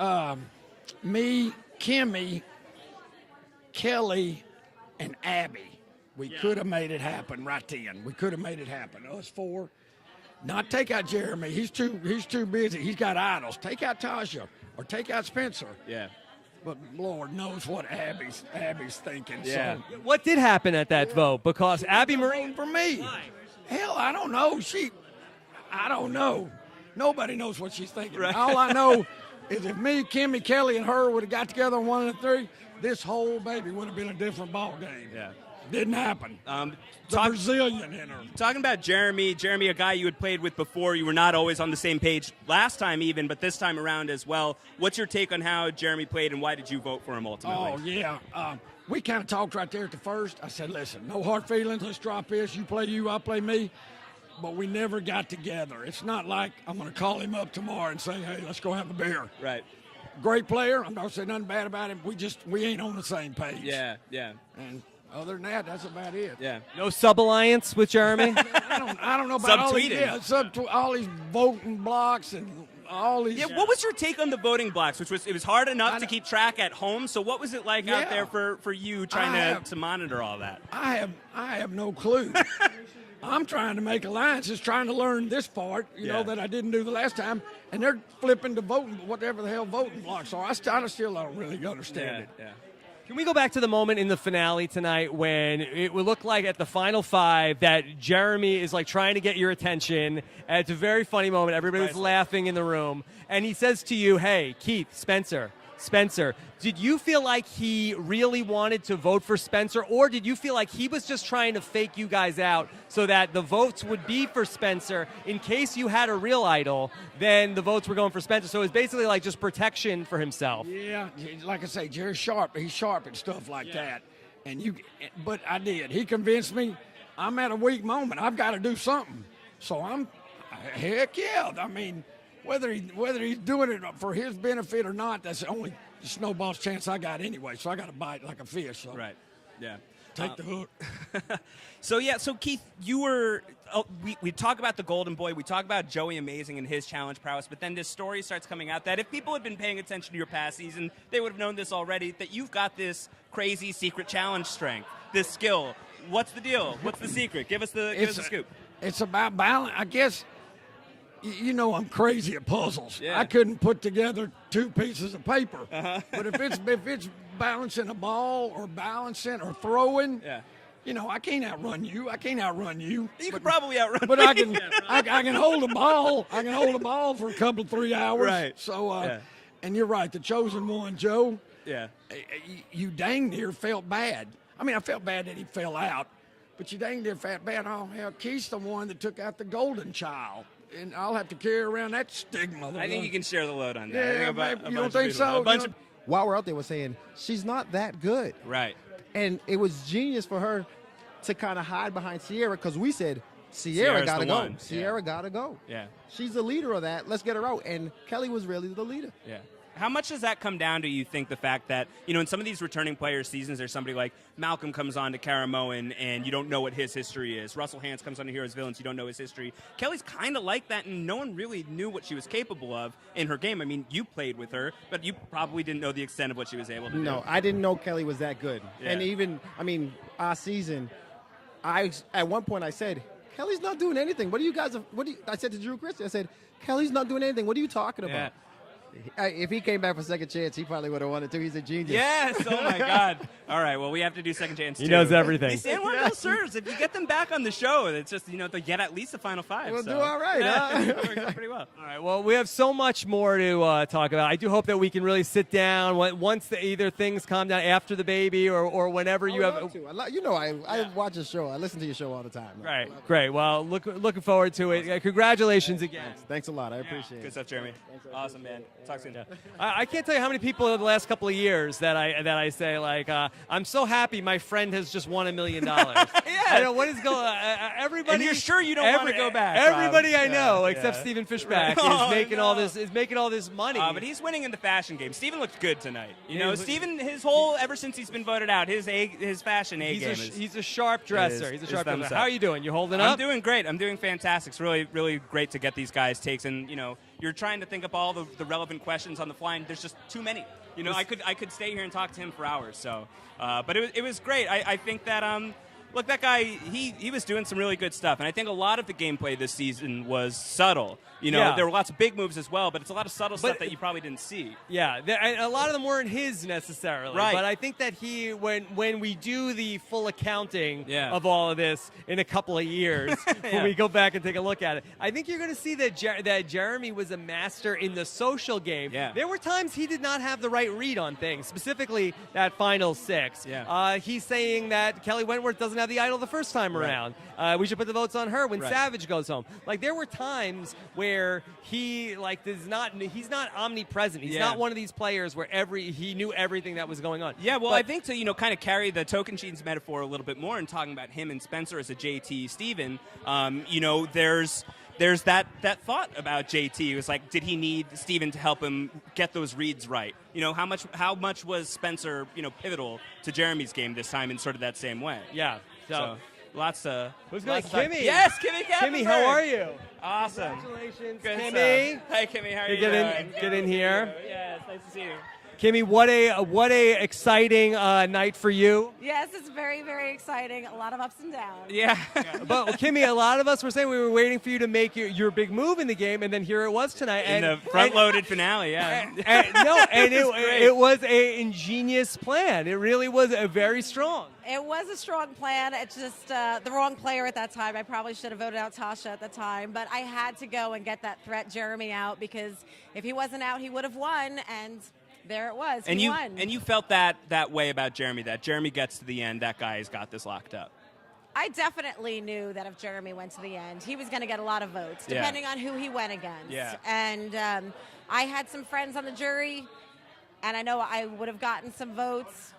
Speaker 3: me, Kimmy, Kelly, and Abby. We could have made it happen right then. We could have made it happen. Us 4. Not take out Jeremy. He's too busy. He's got idols. Take out Tasha or take out Spencer.
Speaker 2: Yeah.
Speaker 3: But Lord knows what Abby's thinking.
Speaker 2: Yeah.
Speaker 3: So,
Speaker 1: What did happen at that vote? Because Abby Marie,
Speaker 3: for me, hell, I don't know. I don't know. Nobody knows what she's thinking.
Speaker 2: Right.
Speaker 3: All I know is if me, Kimmy, Kelly, and her would have got together on 1 and 3, this whole baby would have been a different ball game.
Speaker 2: Yeah.
Speaker 3: Didn't happen. The
Speaker 2: Talk-
Speaker 3: Brazilian in her.
Speaker 2: Talking about Jeremy, a guy you had played with before, you were not always on the same page last time even, but this time around as well. What's your take on how Jeremy played, and why did you vote for him ultimately?
Speaker 3: Oh, yeah. We kind of talked right there at the first. I said, listen, no hard feelings. Let's drop this. You play you, I play me. But we never got together. It's not like I'm going to call him up tomorrow and say, hey, let's go have a beer.
Speaker 2: Right.
Speaker 3: Great player. I'm not going to say nothing bad about him. We ain't on the same page.
Speaker 2: Yeah.
Speaker 3: And other than that, that's about it.
Speaker 2: Yeah.
Speaker 1: no sub-alliance with Jeremy?
Speaker 3: I don't know about all these,
Speaker 2: Subtweeting.
Speaker 3: all these voting blocks and all these.
Speaker 2: Yeah, what was your take on the voting blocks? It was hard enough to keep track at home. So what was it like out there for you trying to monitor all that?
Speaker 3: I have no clue. I'm trying to make alliances, trying to learn this part, that I didn't do the last time, and they're flipping to voting, whatever the hell voting blocks are. I still don't really understand it.
Speaker 2: Yeah.
Speaker 1: Can we go back to the moment in the finale tonight when it would look like at the final 5 that Jeremy is like trying to get your attention? And it's a very funny moment. Everybody's laughing in the room. And he says to you, hey, Keith, Spencer, did you feel like he really wanted to vote for Spencer, or did you feel like he was just trying to fake you guys out so that the votes would be for Spencer in case you had a real idol, then the votes were going for Spencer? So it was basically like just protection for himself.
Speaker 3: Yeah, like I say, Jerry's sharp. He's sharp at stuff like that. But I did. He convinced me I'm at a weak moment. I've got to do something. So heck yeah. I mean, whether he's doing it for his benefit or not, that's the only snowball's chance I got anyway. So I got to bite like a fish. So.
Speaker 2: Right. Yeah.
Speaker 3: Take the hook.
Speaker 2: So Keith, you were. We talk about the Golden Boy. We talk about Joey Amazing and his challenge prowess. But then this story starts coming out that if people had been paying attention to your past season, they would have known this already. That you've got this crazy secret challenge strength, this skill. What's the deal? What's the secret? Give us the scoop.
Speaker 3: It's about balance, I guess. I'm crazy at puzzles.
Speaker 2: Yeah.
Speaker 3: I couldn't put together 2 pieces of paper.
Speaker 2: Uh-huh.
Speaker 3: But if it's balancing a ball or balancing or throwing, You know, I can't outrun you.
Speaker 2: You can probably outrun
Speaker 3: But
Speaker 2: me.
Speaker 3: I can, I can hold the ball. I can hold the ball for a couple of 3 hours.
Speaker 2: Right.
Speaker 3: So,
Speaker 2: Yeah.
Speaker 3: and you're right. The chosen one, Joe.
Speaker 2: Yeah.
Speaker 3: You dang near felt bad. I mean, I felt bad that he fell out, but you dang near felt bad. Oh hell, Keith's the one that took out the golden child, and I'll have to carry around that stigma.
Speaker 2: I think you can share the load on that. I
Speaker 3: Yeah,
Speaker 2: think
Speaker 3: babe,
Speaker 2: a
Speaker 3: you
Speaker 2: bunch
Speaker 3: don't
Speaker 2: of
Speaker 3: think
Speaker 2: people-
Speaker 3: so?
Speaker 2: A bunch
Speaker 3: You
Speaker 2: of,
Speaker 5: While we're out there, we're saying she's not that good.
Speaker 2: right.
Speaker 5: And it was genius for her to kind of hide behind Sierra because we said, Sierra
Speaker 2: Sierra's
Speaker 5: got to
Speaker 2: the
Speaker 5: go.
Speaker 2: one.
Speaker 5: Sierra got to go.
Speaker 2: Yeah.
Speaker 5: She's the leader of that. Let's get her out. And Kelly was really the leader.
Speaker 2: Yeah. How much does that come down to, you think, the fact that, you know, in some of these returning players' seasons, there's somebody like Malcolm comes on to Karamoan and you don't know what his history is. Russell Hance comes on to Heroes Villains, you don't know his history. Kelly's kind of like that, and no one really knew what she was capable of in her game. I mean, you played with her, but you probably didn't know the extent of what she was able to do.
Speaker 5: No, I didn't know Kelly was that good.
Speaker 2: Yeah.
Speaker 5: And even, I mean, our season, at one point I said, Kelly's not doing anything. What do you guys, I said to Drew Christie, I said, Kelly's not doing anything. What are you talking
Speaker 2: Yeah.
Speaker 5: about? If he came back for second chance, he probably would have wanted to. He's a genius.
Speaker 2: Yes! Oh, my God. All right, well, we have to do second chance,
Speaker 1: He
Speaker 2: too.
Speaker 1: knows everything.
Speaker 2: These San Juan Serves, if you get them back on the show, it's just, you know, they get at least the Final Five.
Speaker 5: We'll
Speaker 2: so.
Speaker 5: do all right,
Speaker 2: Yeah,
Speaker 5: huh?
Speaker 2: it works out pretty well.
Speaker 1: All right. Well, we have so much more to talk about. I do hope that we can really sit down once either things calm down after the baby or whenever you have.
Speaker 5: You know, I watch your show. I listen to your show all the time.
Speaker 1: Right. Great. Well, looking forward to it. Congratulations again.
Speaker 5: Thanks a lot. I appreciate
Speaker 2: Good
Speaker 5: it.
Speaker 2: stuff, Jeremy. Awesome, man. Talk soon.
Speaker 1: I can't tell you how many people in the last couple of years that I say like I'm so happy my friend has just won $1 million. I know what is going. Everybody.
Speaker 2: And you're sure you don't want to go back?
Speaker 1: Everybody
Speaker 2: Rob?
Speaker 1: I know
Speaker 2: Yeah,
Speaker 1: except
Speaker 2: yeah.
Speaker 1: Stephen Fishback
Speaker 2: Oh,
Speaker 1: is making
Speaker 2: no.
Speaker 1: all this money.
Speaker 2: But he's winning in the fashion game. Steven looked good tonight. You know,
Speaker 1: He's-
Speaker 2: Steven, ever since he's been voted out, his fashion game is.
Speaker 1: He's a sharp dresser. He's a sharp
Speaker 2: thumbs
Speaker 1: dresser.
Speaker 2: up.
Speaker 1: How are you doing? You holding up?
Speaker 2: I'm doing great. I'm doing fantastic. It's really, really great to get these guys' takes. And, you know, you're trying to think up all the relevant questions on the fly, and there's just too many. You know, I could stay here and talk to him for hours. So, but it was great. I think that look, that guy, he was doing some really good stuff, and I think a lot of the gameplay this season was subtle. You know,
Speaker 1: Yeah.
Speaker 2: there were lots of big moves as well, but it's a lot of subtle stuff that you probably didn't see.
Speaker 1: Yeah, and a lot of them weren't his necessarily.
Speaker 2: Right.
Speaker 1: But I think that when we do the full accounting
Speaker 2: Yeah.
Speaker 1: of all of this in a couple of years, when we go back and take a look at it, I think you're going to see that Jeremy was a master in the social game.
Speaker 2: Yeah.
Speaker 1: There were times he did not have the right read on things, specifically that final six.
Speaker 2: Yeah.
Speaker 1: He's saying that Kelly Wentworth doesn't have the idol the first time around. We should put the votes on her when
Speaker 2: Right.
Speaker 1: Savage goes home. Like, there were times where he's not omnipresent. He's
Speaker 2: Yeah.
Speaker 1: not one of these players where he knew everything that was going on.
Speaker 2: Yeah, well,
Speaker 1: But-
Speaker 2: I think to, you know, kind of carry the token jeans metaphor a little bit more and talking about him and Spencer as a JT Steven, you know, there's that thought about JT. It was like, did he need Steven to help him get those reads right? You know, how much was Spencer, you know, pivotal to Jeremy's game this time in sort of that same way?
Speaker 1: Yeah. So,
Speaker 2: lots to...
Speaker 1: who's
Speaker 2: lots
Speaker 1: going?
Speaker 2: to talk-
Speaker 1: Kimmy.
Speaker 2: Yes, Kimmy
Speaker 1: Kimmy, how
Speaker 2: Gafferberg.
Speaker 1: are you?
Speaker 2: Awesome.
Speaker 1: Congratulations,
Speaker 2: Good
Speaker 1: Kimmy.
Speaker 2: stuff. Hi, Kimmy. How are you
Speaker 1: Get
Speaker 2: doing?
Speaker 1: in, get in here.
Speaker 2: Yes, nice to see you.
Speaker 1: Kimmy, what a exciting night for you.
Speaker 6: Yes, it's very, very exciting. A lot of ups and downs.
Speaker 2: Yeah.
Speaker 1: But Kimmy, a lot of us were saying we were waiting for you to make your big move in the game, and then here it was tonight.
Speaker 2: In the front-loaded finale, yeah.
Speaker 1: It was a ingenious plan. It really was very strong.
Speaker 6: It was a strong plan. It's just the wrong player at that time. I probably should have voted out Tasha at the time, but I had to go and get that threat Jeremy out because if he wasn't out, he would have won, and there it was.
Speaker 2: And
Speaker 6: he
Speaker 2: you
Speaker 6: won.
Speaker 2: and you felt that way about Jeremy, that Jeremy gets to the end, that guy has got this locked up.
Speaker 6: I definitely knew that if Jeremy went to the end, he was going to get a lot of votes,
Speaker 2: Yeah.
Speaker 6: depending on who he went against.
Speaker 2: Yeah.
Speaker 6: And I had some friends on the jury, and I know I would have gotten some votes,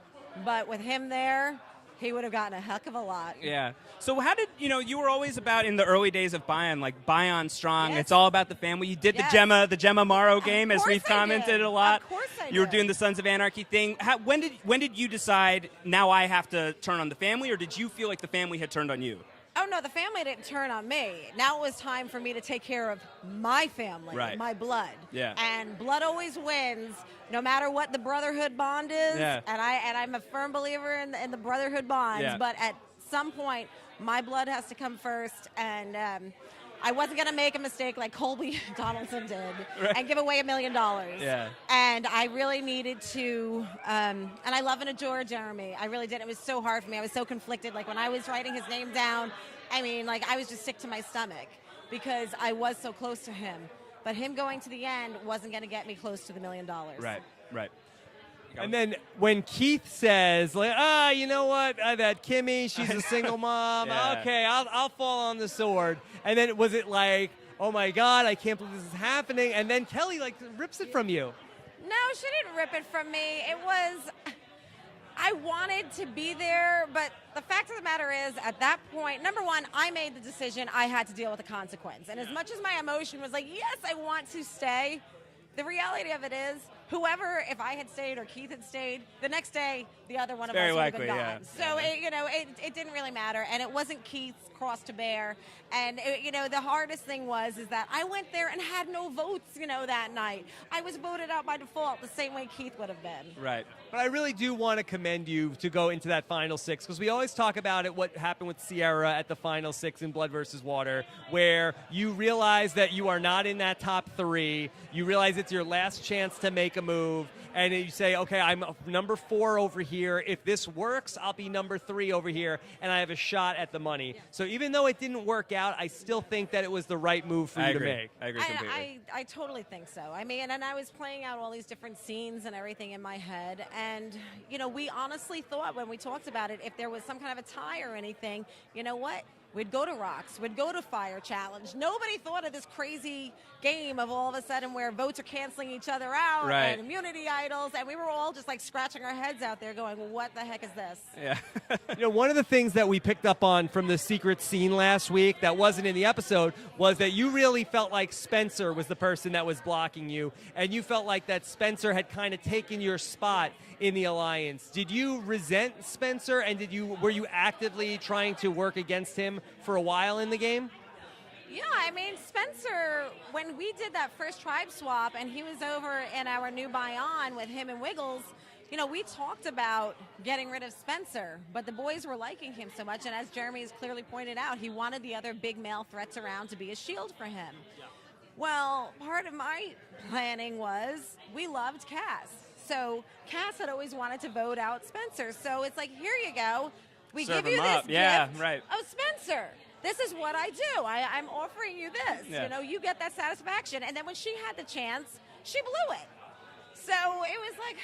Speaker 6: but with him there, he would have gotten a heck of a lot.
Speaker 2: Yeah. So how did, you were always about in the early days of Bion, like Bion strong.
Speaker 6: Yes.
Speaker 2: It's all about the family. You did
Speaker 6: Yes.
Speaker 2: the Gemma Morrow game, as
Speaker 6: course
Speaker 2: we've
Speaker 6: I
Speaker 2: commented
Speaker 6: did.
Speaker 2: a lot.
Speaker 6: Of course I
Speaker 2: You were
Speaker 6: did.
Speaker 2: doing the Sons of Anarchy thing. When did you decide, now I have to turn on the family, or did you feel like the family had turned on you?
Speaker 6: Oh, no, the family didn't turn on me. Now it was time for me to take care of my family,
Speaker 2: Right.
Speaker 6: my blood.
Speaker 2: Yeah.
Speaker 6: And blood always wins, no matter what the brotherhood bond is.
Speaker 2: Yeah.
Speaker 6: And I'm a firm believer in the brotherhood bonds.
Speaker 2: Yeah.
Speaker 6: But at some point, my blood has to come first. And I wasn't going to make a mistake like Colby Donaldson did and give away $1 million.
Speaker 2: Yeah.
Speaker 6: And I really needed to, and I love and adore Jeremy. I really did. It was so hard for me. I was so conflicted. Like when I was writing his name down, I mean, like I was just sick to my stomach because I was so close to him. But him going to the end wasn't going to get me close to the $1 million.
Speaker 2: Right.
Speaker 1: And then when Keith says, like, you know what, that Kimmy, she's a single mom.
Speaker 2: Yeah.
Speaker 1: Okay, I'll fall on the sword. And then was it like, oh my God, I can't believe this is happening? And then Kelly like rips it from you.
Speaker 6: No, she didn't rip it from me. It was, I wanted to be there, but the fact of the matter is, at that point, number one, I made the decision. I had to deal with the consequence. And as much as my emotion was like, yes, I want to stay, the reality of it is, whoever, if I had stayed or Keith had stayed, the next day, the other one of us would have been gone.
Speaker 2: Yeah.
Speaker 6: So, it didn't really matter. And it wasn't Keith's cross to bear. And, the hardest thing is that I went there and had no votes, that night. I was voted out by default the same way Keith would have been.
Speaker 2: Right.
Speaker 1: But I really do want to commend you to go into that final six because we always talk about it, what happened with Sierra at the final six in Blood versus Water, where you realize that you are not in that top three. You realize it's your last chance to make a move. And you say, okay, I'm number 4 over here. If this works, I'll be number 3 over here, and I have a shot at the money. Yeah. So even though it didn't work out, I still think that it was the right move for you to make.
Speaker 2: I agree completely.
Speaker 6: I totally think so. I mean, and I was playing out all these different scenes and everything in my head. And, we honestly thought when we talked about it, if there was some kind of a tie or anything, you know what? We'd go to Rocks. We'd go to Fire Challenge. Nobody thought of this crazy game of all of a sudden where votes are canceling each other out and immunity idols, and we were all just like scratching our heads out there going, what the heck is this?
Speaker 2: Yeah.
Speaker 1: One of the things that we picked up on from the secret scene last week that wasn't in the episode was that you really felt like Spencer was the person that was blocking you, and you felt like that Spencer had kind of taken your spot in the alliance. Did you resent Spencer, and were you actively trying to work against him for a while in the game?
Speaker 6: Yeah, I mean, Spencer, when we did that first tribe swap and he was over in our new Bion with him and Wiggles, we talked about getting rid of Spencer, but the boys were liking him so much, and as Jeremy has clearly pointed out, he wanted the other big male threats around to be a shield for him. Yeah. Well, part of my planning was we loved Cass. So Cass had always wanted to vote out Spencer. So it's like, here you go. We
Speaker 2: Serve
Speaker 6: give you
Speaker 2: him
Speaker 6: this
Speaker 2: up. Yeah,
Speaker 6: gift
Speaker 2: right.
Speaker 6: of Spencer. This is what I do. I'm offering you this.
Speaker 2: Yeah.
Speaker 6: You get that satisfaction. And then when she had the chance, she blew it. So it was like,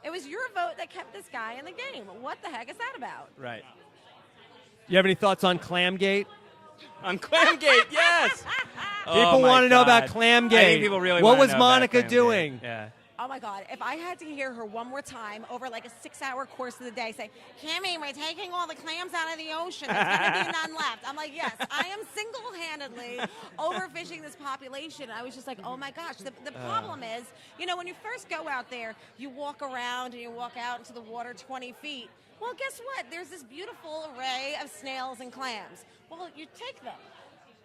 Speaker 6: it was your vote that kept this guy in the game. What the heck is that about?
Speaker 2: Right.
Speaker 1: You have any thoughts on Clamgate?
Speaker 2: On Clamgate, yes.
Speaker 1: People want to know about Clamgate.
Speaker 2: I think people really
Speaker 1: what
Speaker 2: want to
Speaker 1: was
Speaker 2: know
Speaker 1: Monica
Speaker 2: about Clamgate.
Speaker 1: doing?
Speaker 2: Yeah.
Speaker 6: Oh, my God. If I had to hear her one more time over like a 6-hour course of the day say, Kimmy, we're taking all the clams out of the ocean. There's going to be none left. I'm like, yes, I am single-handedly overfishing this population. I was just like, oh, my gosh. The problem is, when you first go out there, you walk around and you walk out into the water 20 feet. Well, guess what? There's this beautiful array of snails and clams. Well, you take them.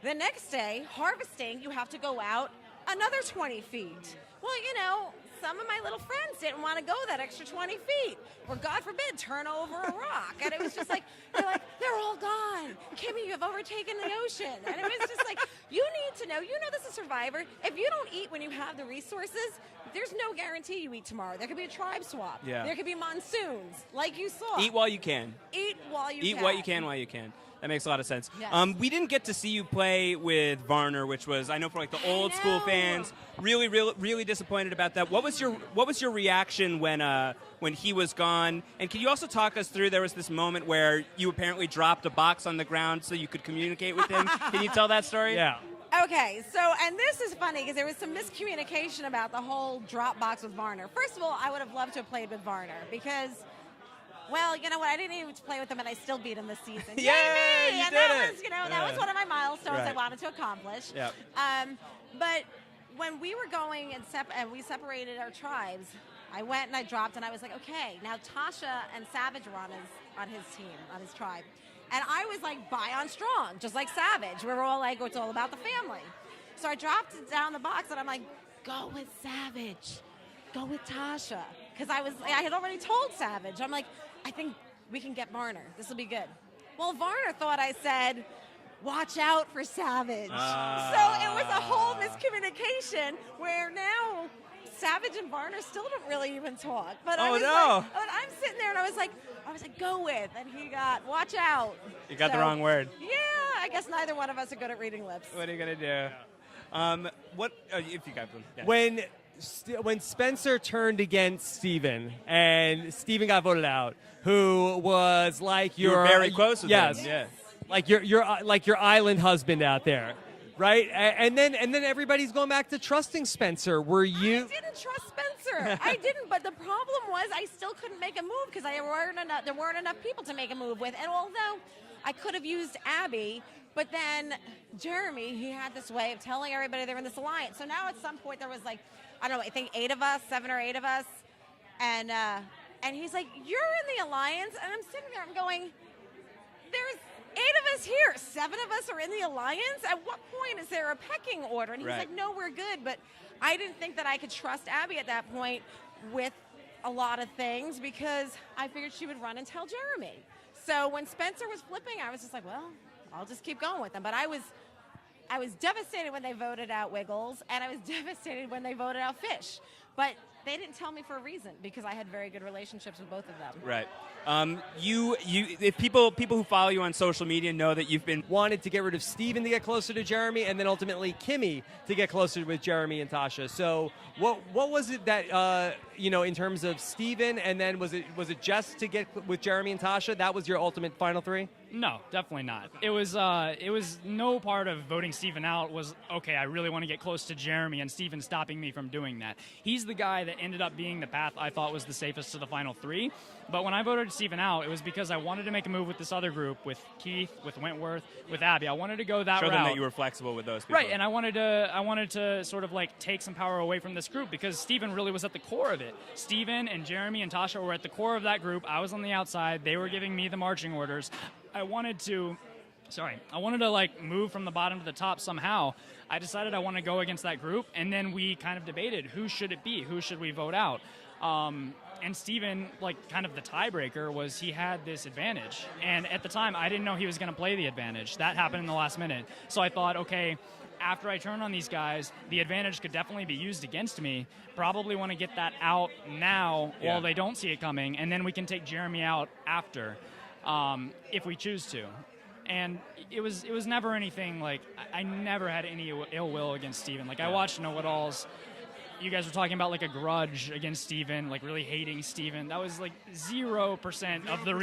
Speaker 6: The next day, harvesting, you have to go out another 20 feet. Well, some of my little friends didn't want to go that extra 20 feet, or God forbid, turn over a rock. And it was just like, they're all gone. Kimmy, you have overtaken the ocean. And it was just like, you need to know, this is Survivor. If you don't eat when you have the resources, there's no guarantee you eat tomorrow. There could be a tribe swap.
Speaker 2: Yeah.
Speaker 6: There could be monsoons, like you saw.
Speaker 2: Eat while you can.
Speaker 6: Eat while you can.
Speaker 2: Eat what you can while you can. That makes a lot of sense.
Speaker 6: Yes.
Speaker 2: We didn't get to see you play with Varner, which was, I know for like the old school fans, really, really, really disappointed about that. What was your reaction when he was gone? And can you also talk us through, there was this moment where you apparently dropped a box on the ground so you could communicate with him. Can you tell that story?
Speaker 1: Yeah.
Speaker 6: Okay, and this is funny because there was some miscommunication about the whole drop box with Varner. First of all, I would have loved to have played with Varner because, well, you know what? I didn't even play with him, and I still beat him this season.
Speaker 2: Yeah,
Speaker 6: Yay me!
Speaker 2: you
Speaker 6: And
Speaker 2: did
Speaker 6: that
Speaker 2: it.
Speaker 6: was, that was one of my milestones I
Speaker 2: Right.
Speaker 6: wanted to accomplish.
Speaker 2: Yep.
Speaker 6: But when we were going and we separated our tribes, I went and I dropped, and I was like, okay, now Tasha and Savage were on his team, on his tribe. And I was like, Bion strong, just like Savage. We were all like, it's all about the family. So I dropped it down the box, and I'm like, go with Savage. Go with Tasha. Because I had already told Savage. I'm like, I think we can get Varner. This will be good. Well, Varner thought I said, watch out for Savage. So it was a whole miscommunication where now Savage and Varner still don't really even talk. But I was but I'm sitting there and I was like, go with, and he got watch out.
Speaker 2: You got the wrong word.
Speaker 6: Yeah, I guess neither one of us are good at reading lips.
Speaker 2: What are you gonna do? If you got them. Yeah.
Speaker 1: When Spencer turned against Steven and Steven got voted out, who was like
Speaker 2: you were very close with him. Yeah.
Speaker 1: Like your island husband out there, right? And then everybody's going back to trusting Spencer. Were you?
Speaker 6: I didn't trust Spencer. I didn't. But the problem was I still couldn't make a move because there weren't enough people to make a move with. And although I could have used Abby, but then Jeremy, he had this way of telling everybody they're in this alliance. So now at some point there was like, I don't know, I think 7 or 8 of us, and he's like, "You're in the alliance," and I'm sitting there, I'm going, "There's 8 of us here, 7 of us are in the alliance. At what point is there a pecking order?" And he's like, "No, we're good." But I didn't think that I could trust Abby at that point with a lot of things because I figured she would run and tell Jeremy. So when Spencer was flipping, I was just like, well, I'll just keep going with them. But I was devastated when they voted out Wiggles, and I was devastated when they voted out Fish. But they didn't tell me for a reason because I had very good relationships with both of them.
Speaker 2: Right. If people who follow you on social media know that you've been
Speaker 1: wanted to get rid of Steven to get closer to Jeremy, and then ultimately Kimmy to get closer with Jeremy and Tasha. So what was it that in terms of Steven, and then was it just to get with Jeremy and Tasha? That was your ultimate final 3?
Speaker 4: No, definitely not. It was no part of voting Steven out was, okay, I really want to get close to Jeremy and Steven stopping me from doing that. He's the guy that ended up being the path I thought was the safest to the final 3. But when I voted Steven out, it was because I wanted to make a move with this other group, with Keith, with Wentworth, with Abby. I wanted to go that route.
Speaker 2: Show them that you were flexible with those people.
Speaker 4: Right, and I wanted to sort of like take some power away from this group because Steven really was at the core of it. Steven and Jeremy and Tasha were at the core of that group. I was on the outside. They were giving me the marching orders. I wanted to like move from the bottom to the top somehow. I decided I want to go against that group, and then we kind of debated who should it be, who should we vote out. And Steven, like kind of the tiebreaker, was he had this advantage. And at the time, I didn't know he was going to play the advantage. That happened in the last minute. So I thought, okay, after I turn on these guys, the advantage could definitely be used against me. Probably want to get that out now while they don't see it coming, and then we can take Jeremy out after, if we choose to. And it was never anything like, I never had any ill will against Steven. Like, I watched Know-It-Alls. You guys were talking about like a grudge against Steven, like really hating Steven. That was like 0% of the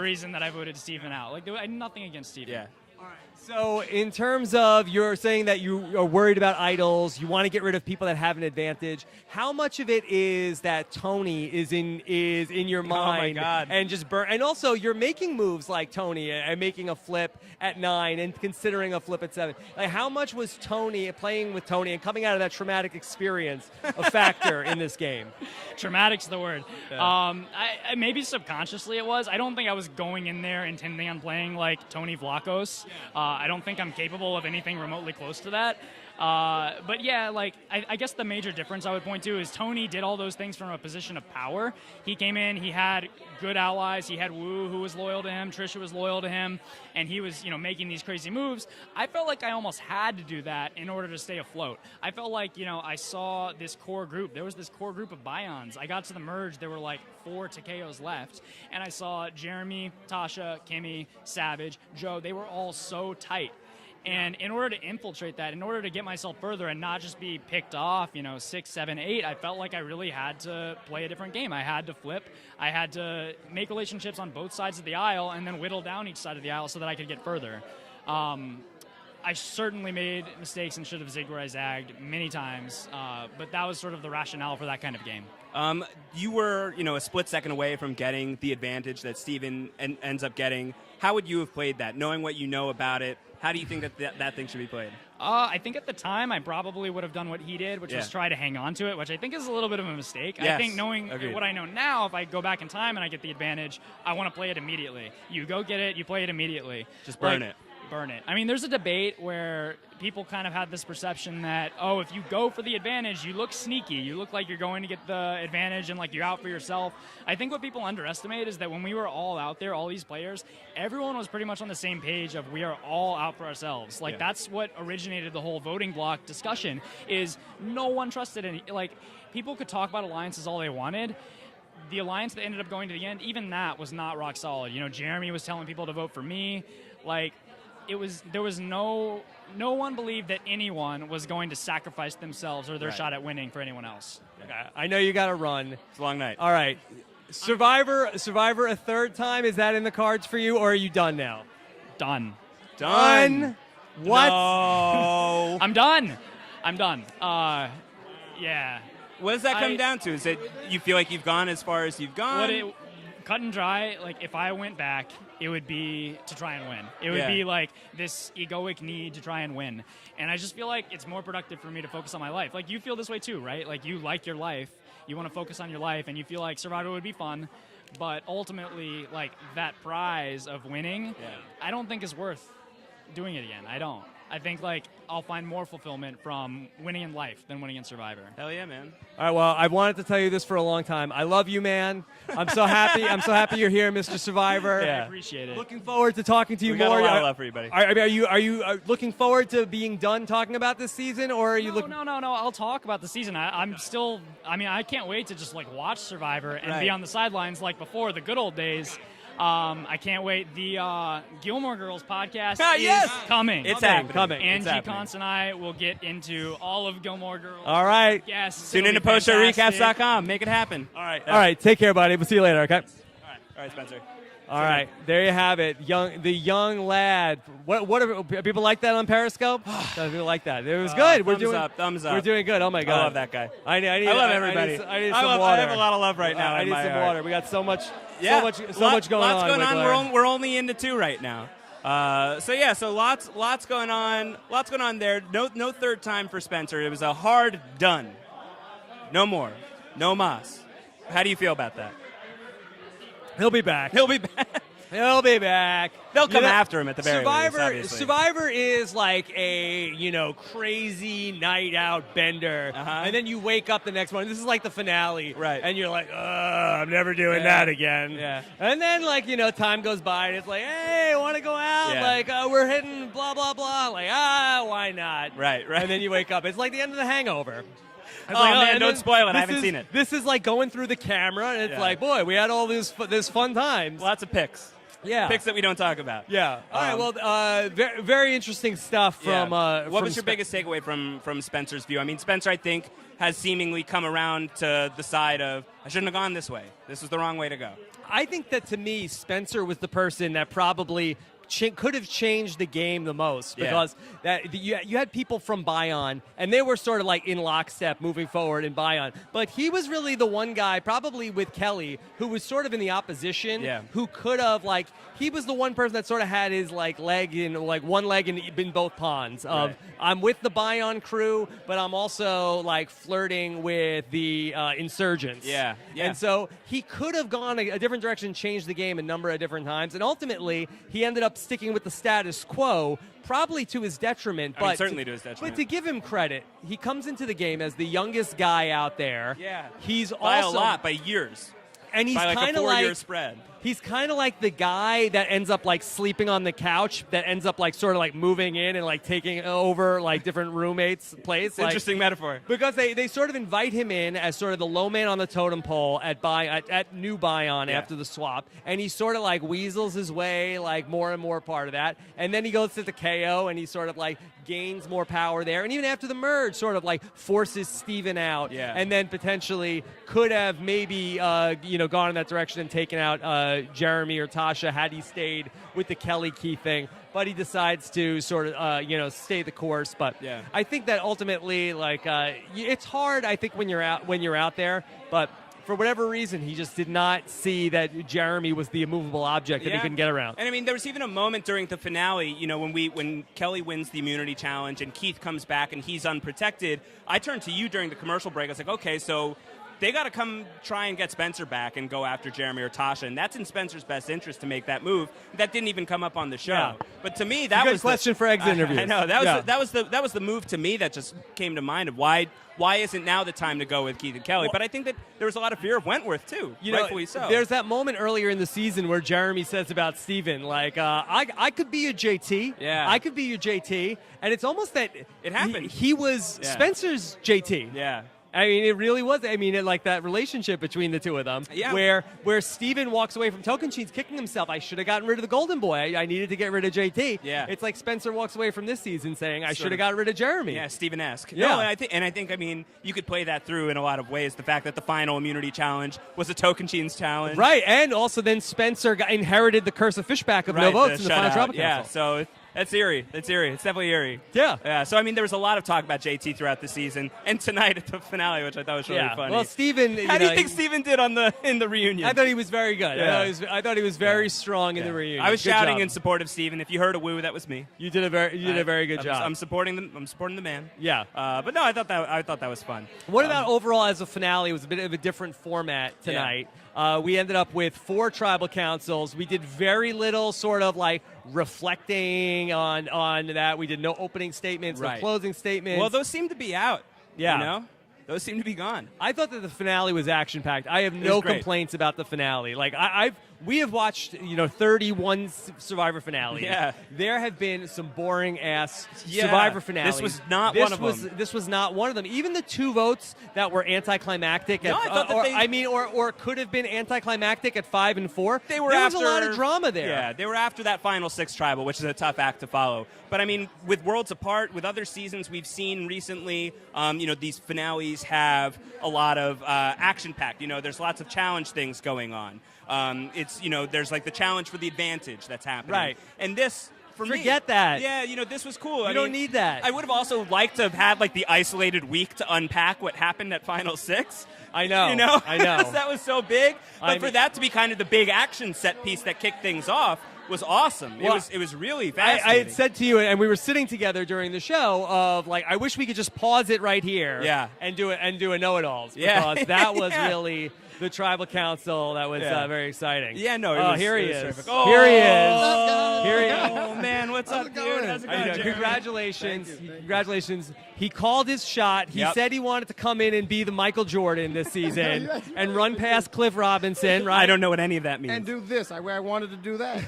Speaker 4: reason that I voted Steven out. Like, I had nothing against Steven.
Speaker 2: Yeah.
Speaker 1: So in terms of you're saying that you are worried about idols, you want to get rid of people that have an advantage. How much of it is that Tony is in your mind?
Speaker 2: Oh my God.
Speaker 1: And just burn? And also you're making moves like Tony and making a flip at 9 and considering a flip at 7. Like, how much was Tony playing with Tony and coming out of that traumatic experience a factor in this game?
Speaker 4: Traumatic's the word. Yeah. I maybe subconsciously it was. I don't think I was going in there intending on playing like Tony Vlachos. I don't think I'm capable of anything remotely close to that. But yeah, like I guess the major difference I would point to is Tony did all those things from a position of power. He came in, he had good allies. He had Wu, who was loyal to him. Trisha was loyal to him, and he was, making these crazy moves. I felt like I almost had to do that in order to stay afloat. I felt like, I saw this core group. There was this core group of Bions. I got to the merge. There were like 4 Takeos left, and I saw Jeremy, Tasha, Kimmy, Savage, Joe. They were all so tight. And in order to infiltrate that, in order to get myself further and not just be picked off, 6, 7, 8, I felt like I really had to play a different game. I had to flip. I had to make relationships on both sides of the aisle and then whittle down each side of the aisle so that I could get further. I certainly made mistakes and should have zigged where I zagged many times, but that was sort of the rationale for that kind of game.
Speaker 2: You were, a split second away from getting the advantage that Steven ends up getting. How would you have played that, knowing what you know about it? How do you think that thing should be played?
Speaker 4: I think at the time I probably would have done what he did, which was try to hang on to it, which I think is a little bit of a mistake.
Speaker 2: Yes.
Speaker 4: I think knowing what I know now, if I go back in time and I get the advantage, I want to play it immediately. You go get it, you play it immediately.
Speaker 2: Just burn it.
Speaker 4: burn it. I mean, there's a debate where people kind of have this perception that, oh, if you go for the advantage, you look sneaky. You look like you're going to get the advantage and like you're out for yourself. I think what people underestimate is that when we were all out there, all these players, everyone was pretty much on the same page of we are all out for ourselves. Like that's what originated the whole voting block discussion is no one trusted any, like people could talk about alliances all they wanted. The alliance that ended up going to the end, even that was not rock solid. You know, Jeremy was telling people to vote for me. Like, there was no one believed that anyone was going to sacrifice themselves or their shot at winning for anyone else.
Speaker 1: Okay. I know you got to run.
Speaker 2: It's a long night.
Speaker 1: All right. Survivor a third time, is that in the cards for you, or are you done now?
Speaker 4: Done.
Speaker 1: What?
Speaker 2: No.
Speaker 4: I'm done. Yeah.
Speaker 2: What does that come down to? Is it you feel like you've gone as far as you've gone?
Speaker 4: Cut and dry, like if I went back, it would be to try and win. It would be like this egoic need to try and win. And I just feel like it's more productive for me to focus on my life. Like you feel this way too, right? Like you like your life, you want to focus on your life, and you feel like Survivor would be fun. But ultimately, like that prize of winning, I don't think is worth doing it again. I don't. I think like I'll find more fulfillment from winning in life than winning in Survivor.
Speaker 2: Hell yeah, man.
Speaker 1: All right, well, I've wanted to tell you this for a long time. I love you, man. I'm so happy. I'm so happy you're here, Mr. Survivor.
Speaker 2: Yeah.
Speaker 4: I appreciate it.
Speaker 1: Looking forward to talking to you
Speaker 2: We
Speaker 1: more.
Speaker 2: got a lot of love for you, buddy.
Speaker 1: Are you looking forward to being done talking about this season, or are you looking?
Speaker 4: No. I'll talk about the season. I'm still. I mean, I can't wait to just like watch Survivor and be on the sidelines like before the good old days. I can't wait. The Gilmore Girls podcast is coming.
Speaker 2: It's happening.
Speaker 4: Angie Const and I will get into all of Gilmore Girls.
Speaker 1: All right.
Speaker 4: Yes.
Speaker 2: Tune in to postshowrecaps.com. Make it happen.
Speaker 1: All right. All right. Take care, buddy. We'll see you later. Okay.
Speaker 2: All right, Spencer.
Speaker 1: All right, there you have it. The young lad. What are people like that on Periscope? People like that. It was good.
Speaker 2: Thumbs up.
Speaker 1: We're doing good. Oh my God,
Speaker 2: I love that guy.
Speaker 1: I
Speaker 2: love everybody.
Speaker 1: I need some water.
Speaker 2: I have a lot of love right now.
Speaker 1: I need some water. We got so much.
Speaker 2: Yeah,
Speaker 1: so much going on.
Speaker 2: Lots going on. We're only into 2 right now. So lots going on. Lots going on there. No third time for Spencer. It was a hard done. No more. No mas. How do you feel about that?
Speaker 1: He'll be back.
Speaker 2: He'll be back.
Speaker 1: He'll be back.
Speaker 2: They'll come after him at the very least, obviously.
Speaker 1: Survivor is like a, crazy night out bender. And then you wake up the next morning. This is like the finale.
Speaker 2: Right.
Speaker 1: And you're like, I'm never doing that again.
Speaker 2: Yeah.
Speaker 1: And then, time goes by and it's like, hey, want to go out?
Speaker 2: Yeah.
Speaker 1: Like, we're hitting blah, blah, blah. Like, why not?
Speaker 2: Right.
Speaker 1: And then you wake up. It's like the end of The Hangover.
Speaker 2: Man, don't spoil it. I haven't seen it.
Speaker 1: This is like going through the camera, and it's like, boy, we had all this fun times.
Speaker 2: Lots of picks.
Speaker 1: Yeah.
Speaker 2: Picks that we don't talk about.
Speaker 1: Yeah. All right. Well, very, very interesting stuff from.
Speaker 2: What was your biggest takeaway from Spencer's view? I mean, Spencer, I think, has seemingly come around to the side of I shouldn't have gone this way. This was the wrong way to go.
Speaker 1: I think that to me, Spencer was the person that probably could have changed the game the most because that you had people from Bion and they were sort of like in lockstep moving forward in Bion, but he was really the one guy probably with Kelly who was sort of in the opposition who could have he was the one person that sort of had his one leg in both ponds of I'm with the Bion crew but I'm also flirting with the insurgents and so he could have gone a different direction, changed the game a number of different times, and ultimately he ended up sticking with the status quo, probably to his detriment. But
Speaker 2: certainly to his detriment.
Speaker 1: But to give him credit, he comes into the game as the youngest guy out there.
Speaker 2: Yeah,
Speaker 1: he's
Speaker 2: by
Speaker 1: also
Speaker 2: a lot, by years,
Speaker 1: and he's
Speaker 2: kind of a 4-year spread.
Speaker 1: He's kind of like the guy that ends up sleeping on the couch, that ends up sort of moving in and taking over different roommates' place.
Speaker 2: Interesting metaphor.
Speaker 1: Because they sort of invite him in as sort of the low man on the totem pole at New Bion after the swap, and he sort of weasels his way more and more part of that, and then he goes to the KO and he sort of gains more power there, and even after the merge, sort of forces Steven out, and then potentially could have maybe gone in that direction and taken out Jeremy or Tasha had he stayed with the Kelly Key thing. But he decides to sort of stay the course. But I think that ultimately it's hard. I think when you're out there, but. For whatever reason, he just did not see that Jeremy was the immovable object that he couldn't get around.
Speaker 2: And I mean, there was even a moment during the finale, when Kelly wins the immunity challenge and Keith comes back and he's unprotected. I turned to you during the commercial break. I was like, okay, so they got to come try and get Spencer back and go after Jeremy or Tasha, and that's in Spencer's best interest to make that move. That didn't even come up on the show.
Speaker 1: Yeah.
Speaker 2: But to me, that
Speaker 1: Good
Speaker 2: was
Speaker 1: question for exit interviews.
Speaker 2: I know that was
Speaker 1: Yeah.
Speaker 2: that was the move to me that just came to mind of why isn't now the time to go with Keith and Kelly? But I think that there was a lot of fear of Wentworth too, rightfully so.
Speaker 1: There's that moment earlier in the season where Jeremy says about Steven, like, I could be your JT.
Speaker 2: Yeah.
Speaker 1: I could be your JT. And it's almost that
Speaker 2: It happened.
Speaker 1: He was
Speaker 2: Yeah.
Speaker 1: Spencer's JT.
Speaker 2: Yeah.
Speaker 1: I mean, it really was. I mean, like that relationship between the two of them,
Speaker 2: Yeah.
Speaker 1: where Steven walks away from Tocantins kicking himself. I should have gotten rid of the Golden Boy. I needed to get rid of JT.
Speaker 2: Yeah.
Speaker 1: It's like Spencer walks away from this season saying, I
Speaker 2: Sort
Speaker 1: should
Speaker 2: of.
Speaker 1: have got rid of Jeremy.
Speaker 2: Yeah, Steven-esque.
Speaker 1: Yeah.
Speaker 2: No, and I think, I mean, you could play that through in a lot of ways. The fact that the final immunity challenge was a Tocantins challenge.
Speaker 1: Right, and also then Spencer inherited the curse of Fishback of no
Speaker 2: Right,
Speaker 1: votes in the final
Speaker 2: shutout.
Speaker 1: Tribal
Speaker 2: Yeah,
Speaker 1: Council.
Speaker 2: so that's eerie. It's definitely eerie.
Speaker 1: Yeah.
Speaker 2: Yeah. So I mean, there was a lot of talk about JT throughout the season, and tonight at the finale, which I thought was really funny.
Speaker 1: Well, Steven,
Speaker 2: how do you think Steven did in the reunion?
Speaker 1: I thought he was very good.
Speaker 2: Yeah.
Speaker 1: I thought he was very strong in
Speaker 2: Yeah.
Speaker 1: the reunion.
Speaker 2: I was
Speaker 1: Good
Speaker 2: shouting
Speaker 1: job.
Speaker 2: in support of Steven. If you heard a woo, that was me.
Speaker 1: You did a very good job.
Speaker 2: I'm supporting them. I'm supporting the man.
Speaker 1: Yeah.
Speaker 2: But no, I thought that was fun.
Speaker 1: What about overall as a finale? It was a bit of a different format tonight. We ended up with 4 tribal councils. We did very little sort of like reflecting on that. We did no opening statements, no
Speaker 2: Right.
Speaker 1: closing statements.
Speaker 2: Well, those seem to be out.
Speaker 1: Yeah.
Speaker 2: You know? Those seem to be gone.
Speaker 1: I thought that the finale was action-packed. I have no
Speaker 2: great.
Speaker 1: complaints about the finale. Like we have watched 31 Survivor finales.
Speaker 2: Yeah.
Speaker 1: There have been some boring ass
Speaker 2: Yeah.
Speaker 1: Survivor finales.
Speaker 2: This was not one of them.
Speaker 1: This was not one of them. Even the 2 votes that were anticlimactic.
Speaker 2: No, I thought that
Speaker 1: or could have been anticlimactic at 5 and 4.
Speaker 2: There was a lot of drama there. Yeah, they were after that final 6 tribal, which is a tough act to follow. But I mean, with Worlds Apart, with other seasons we've seen recently, these finales have a lot of action-packed. There's lots of challenge things going on. There's like the challenge for the advantage that's happening.
Speaker 1: Right.
Speaker 2: And this, for me,
Speaker 1: Forget that.
Speaker 2: Yeah, this was cool.
Speaker 1: You don't need that.
Speaker 2: I would have also liked to have had like the isolated week to unpack what happened at Final 6.
Speaker 1: I know.
Speaker 2: I
Speaker 1: know.
Speaker 2: that was so big. But for that to be kind of the big action set piece that kicked things off was awesome.
Speaker 1: Well,
Speaker 2: it was really fascinating.
Speaker 1: I had said to you, and we were sitting together during the show, of like, I wish we could just pause it right here,
Speaker 2: Yeah.
Speaker 1: and do a know-it-alls,
Speaker 2: Yeah.
Speaker 1: because that was
Speaker 2: Yeah.
Speaker 1: really the tribal council. That was
Speaker 2: Yeah.
Speaker 1: Very exciting.
Speaker 2: Yeah, no.
Speaker 1: Here he
Speaker 2: was
Speaker 1: is.
Speaker 2: terrific.
Speaker 1: Here he is.
Speaker 2: Oh,
Speaker 1: Here he is.
Speaker 2: Oh man, what's up, dude? How's it
Speaker 1: I
Speaker 2: going,
Speaker 1: know.
Speaker 2: Jeremy?
Speaker 1: Congratulations.
Speaker 5: Thank you.
Speaker 1: Congratulations. He called his shot. He
Speaker 2: Yep.
Speaker 1: said he wanted to come in and be the Michael Jordan this season and run past Cliff Robinson, right?
Speaker 2: I don't know what any of that means.
Speaker 5: And do this. I wanted to do that.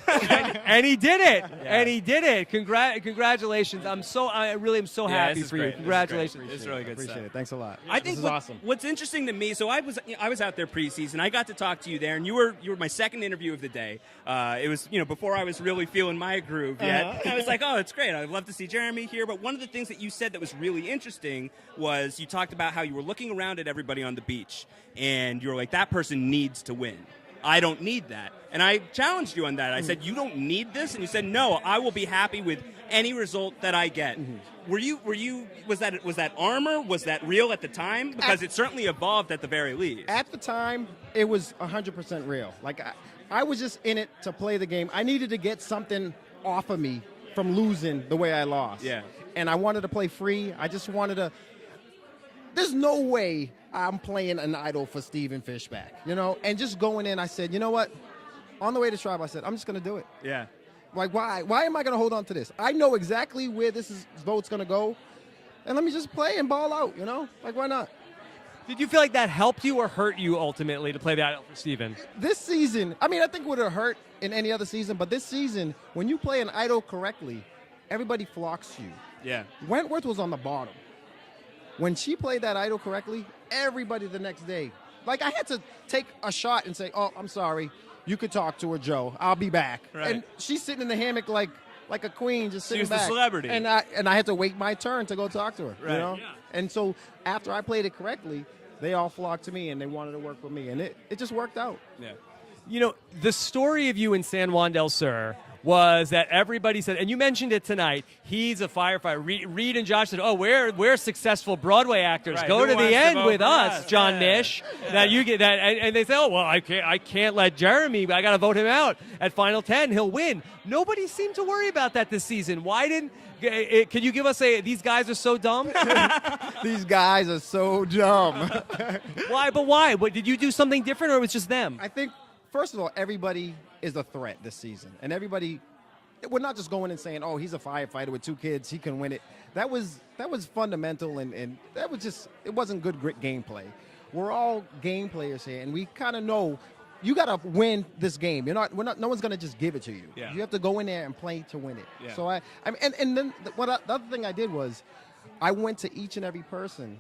Speaker 1: And he did it. And he did it. Congratulations. I really am so
Speaker 2: Yeah,
Speaker 1: happy
Speaker 2: this is
Speaker 1: for you.
Speaker 2: great. This is
Speaker 1: Congratulations.
Speaker 2: great. It's really good
Speaker 5: Appreciate
Speaker 2: stuff.
Speaker 5: it. Thanks a lot.
Speaker 2: I think
Speaker 5: this is awesome.
Speaker 2: What's interesting to me, so I was out there preseason. I got to talk to you there, and you were my second interview of the day. It was before I was really feeling my groove yet. I was like, oh, it's great. I'd love to see Jeremy here. But one of the things that you said that was really interesting was you talked about how you were looking around at everybody on the beach, and you were like, that person needs to win. I don't need that. And I challenged you on that. I said, you don't need this? And you said, no, I will be happy with any result that I get. Was that armor? Was that real at the time? Because it certainly evolved at the very least.
Speaker 5: At the time, it was 100% real. Like, I was just in it to play the game. I needed to get something off of me from losing the way I lost.
Speaker 2: Yeah.
Speaker 5: And I wanted to play free. I just wanted to. There's no way I'm playing an idol for Steven Fishback, And just going in, I said, you know what? On the way to Tribe, I said, I'm just going to do it.
Speaker 2: Yeah.
Speaker 5: Like, why? Why am I going to hold on to this? I know exactly where this vote's going to go. And let me just play and ball out, Like, why not?
Speaker 1: Did you feel like that helped you or hurt you ultimately to play that out for Steven?
Speaker 5: This season, I think it would have hurt in any other season, but this season, when you play an idol correctly, everybody flocks you.
Speaker 2: Yeah.
Speaker 5: Wentworth was on the bottom. When she played that idol correctly, everybody the next day, like, I had to take a shot and say, oh, I'm sorry. You could talk to her, Joe. I'll be back.
Speaker 2: Right.
Speaker 5: And she's sitting in the hammock like a queen, just sitting
Speaker 2: was the
Speaker 5: back.
Speaker 2: celebrity.
Speaker 5: And I had to wait my turn to go talk to her.
Speaker 2: Right.
Speaker 1: Yeah.
Speaker 5: And so after I played it correctly, they all flocked to me and they wanted to work with me, and it just worked out.
Speaker 2: Yeah.
Speaker 1: You know, the story of you in San Juan del Sur was that everybody said, and you mentioned it tonight, he's a firefighter. Reed and Josh said, oh, we're successful Broadway actors.
Speaker 2: Right.
Speaker 1: Go
Speaker 2: Who
Speaker 1: to
Speaker 2: wants
Speaker 1: the
Speaker 2: to
Speaker 1: end
Speaker 2: vote
Speaker 1: with
Speaker 2: for
Speaker 1: us,
Speaker 2: us?
Speaker 1: John
Speaker 2: Yeah.
Speaker 1: Nish. Now you get that, and they say, oh, well, I can't let Jeremy, I got to vote him out at Final 10. He'll win. Nobody seemed to worry about that this season. Why didn't, can you give us these guys are so dumb?
Speaker 5: These guys are so dumb.
Speaker 1: Why? But why? But did you do something different, or it was just them?
Speaker 5: I think, first of all, everybody is a threat this season. And everybody, we're not just going and saying, oh, he's a firefighter with 2 kids, he can win it. That was fundamental, and that was just, it wasn't good gameplay. We're all game players here, and we kind of know you got to win this game. No one's going to just give it to you.
Speaker 2: Yeah.
Speaker 5: You have to go in there and play to win it.
Speaker 2: Yeah.
Speaker 5: So and then the other thing I did was I went to each and every person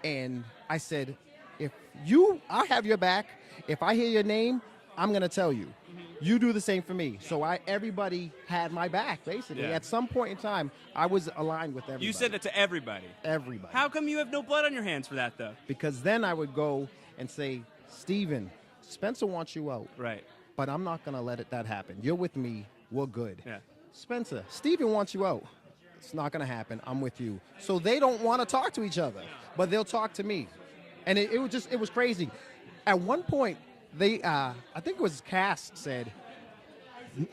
Speaker 5: and I said, I have your back. If I hear your name, I'm going to tell you. You do the same for me. So everybody had my back, basically.
Speaker 2: Yeah.
Speaker 5: At some point in time, I was aligned with everybody.
Speaker 2: You said it to everybody.
Speaker 5: Everybody.
Speaker 2: How come you have no blood on your hands for that, though?
Speaker 5: Because then I would go and say, Steven, Spencer wants you out.
Speaker 2: Right.
Speaker 5: But I'm not going to let that happen. You're with me. We're good.
Speaker 2: Yeah.
Speaker 5: Spencer, Steven wants you out. It's not going to happen. I'm with you. So they don't want to talk to each other, but they'll talk to me. And it was crazy. At one point, I think it was Cass said,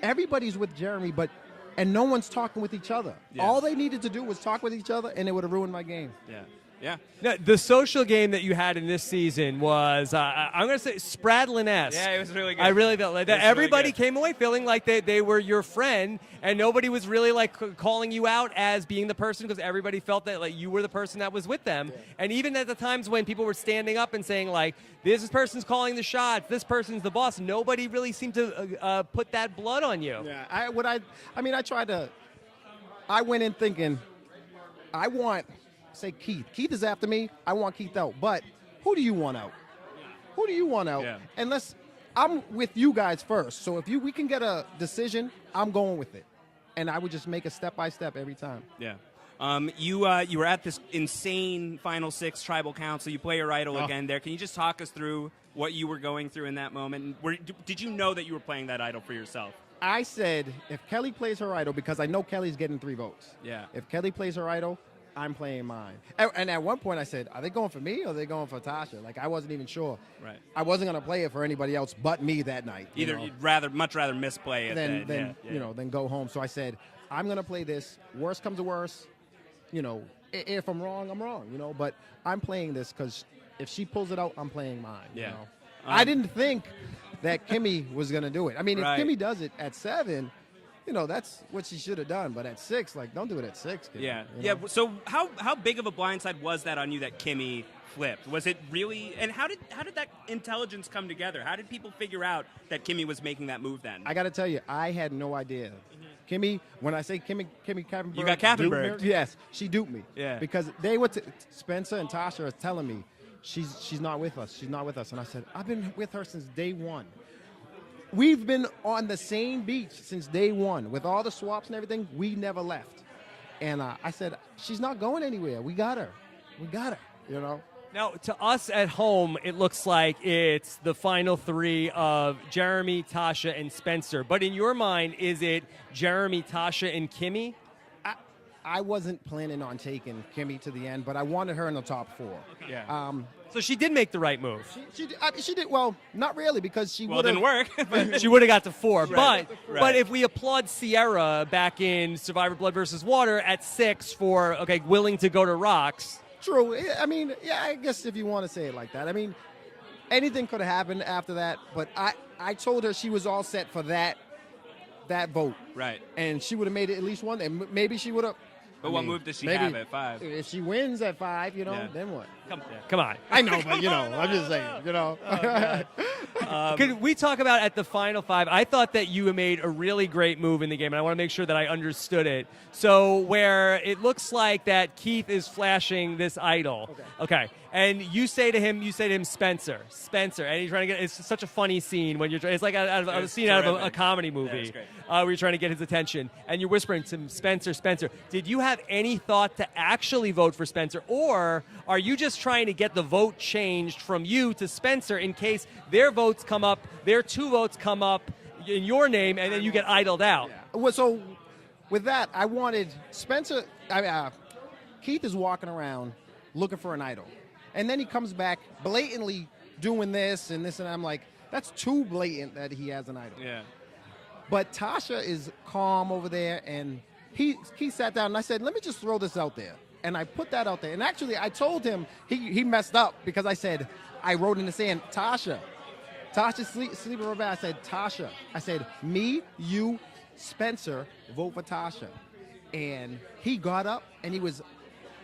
Speaker 5: everybody's with Jeremy, and no one's talking with each other.
Speaker 2: Yeah.
Speaker 5: All they needed to do was talk with each other, and it would have ruined my game.
Speaker 2: Yeah. Yeah.
Speaker 1: Now, the social game that you had in this season was, I'm going to say, Spradlin-esque.
Speaker 2: Yeah, it was really good.
Speaker 1: I really felt like that.
Speaker 2: It was really
Speaker 1: Everybody
Speaker 2: good.
Speaker 1: came away feeling like they were your friend, and nobody was really like calling you out as being the person, because everybody felt that like you were the person that was with them. Yeah. And even at the times when people were standing up and saying like, this person's calling the shots, this person's the boss, nobody really seemed to put that blood on you.
Speaker 5: Yeah, I went in thinking, I want, say Keith. Keith is after me. I want Keith out. But who do you want out? Who do you want out?
Speaker 2: Yeah.
Speaker 5: And I'm with you guys first. So if we can get a decision, I'm going with it. And I would just make it step by step every time.
Speaker 2: Yeah. You were at this insane Final 6 Tribal Council. You play your idol again there. Can you just talk us through what you were going through in that moment? Did you know that you were playing that idol for yourself?
Speaker 5: I said, if Kelly plays her idol, because I know Kelly's getting 3 votes.
Speaker 2: Yeah.
Speaker 5: If Kelly plays her idol, I'm playing mine. And at one point I said, are they going for me or are they going for Tasha? Like, I wasn't even sure.
Speaker 2: Right.
Speaker 5: I wasn't going to play it for anybody else but me that night.
Speaker 2: You'd much rather misplay it
Speaker 5: than go home. So I said, I'm going to play this. Worst comes to worst, if I'm wrong, I'm wrong, but I'm playing this because if she pulls it out, I'm playing mine.
Speaker 2: Yeah.
Speaker 5: I didn't think that Kimmy was going to do it. I mean,
Speaker 2: Right.
Speaker 5: if Kimmy does it at 7, that's what she should have done. But at 6, don't do it at 6. Kimmy,
Speaker 2: Yeah.
Speaker 5: you
Speaker 2: Yeah.
Speaker 5: know?
Speaker 2: So how big of a blindside was that on you that Kimmy flipped? Was it really? And how did that intelligence come together? How did people figure out that Kimmy was making that move then?
Speaker 5: I got to tell you, I had no idea. Kimmy, when I say Kimmy Kappenberg,
Speaker 2: You got Kappenberg.
Speaker 5: duped me, yes, she duped me.
Speaker 2: Yeah.
Speaker 5: Because Spencer and Tasha are telling me she's not with us. She's not with us. And I said, I've been with her since day one. We've been on the same beach since day one. With all the swaps and everything, we never left. And I said, she's not going anywhere. We got her. We got her,
Speaker 1: Now, to us at home, it looks like it's the final 3 of Jeremy, Tasha, and Spencer. But in your mind, is it Jeremy, Tasha, and Kimmy?
Speaker 5: I wasn't planning on taking Kimmy to the end, but I wanted her in the top 4.
Speaker 2: Yeah.
Speaker 1: So she did make the right move.
Speaker 5: She did well, not really, because she
Speaker 2: Well,
Speaker 5: would
Speaker 2: it didn't work. But
Speaker 1: She would have got to 4.
Speaker 2: Right.
Speaker 1: But if we applaud Sierra back in Survivor Blood versus Water at 6 for, willing to go to rocks.
Speaker 5: True. I mean, yeah, I guess if you want to say it like that. I mean, anything could have happened after that, but I told her she was all set for that vote.
Speaker 2: Right.
Speaker 5: And she would have made it at least one, and maybe she would have.
Speaker 2: But what move does she have at 5?
Speaker 5: If she wins at 5, then what?
Speaker 1: Come on.
Speaker 5: I know, but I'm just saying,
Speaker 1: Could we talk about at the final 5? I thought that you made a really great move in the game, and I want to make sure that I understood it. So where it looks like that Keith is flashing this idol. Okay. And you say to him, Spencer, and he's trying to get. It's such a funny scene when you're. It's like a scene out of a comedy movie where you're trying to get his attention, and you're whispering to him, Spencer. Did you have any thought to actually vote for Spencer, or are you just trying to get the vote changed from you to Spencer in case their votes votes come up, their 2 votes come up in your name, and then you get idled out.
Speaker 5: Well, so with that, I wanted Spencer. Keith is walking around looking for an idol, and then he comes back blatantly doing this and this, and I'm like, that's too blatant that he has an idol.
Speaker 2: Yeah.
Speaker 5: But Tasha is calm over there, and he sat down, and I said, let me just throw this out there. And I put that out there. And actually, I told him he messed up because I said, I wrote in the sand, Tasha sleeping real bad. I said, Tasha. I said, me, you, Spencer, vote for Tasha. And he got up, and he was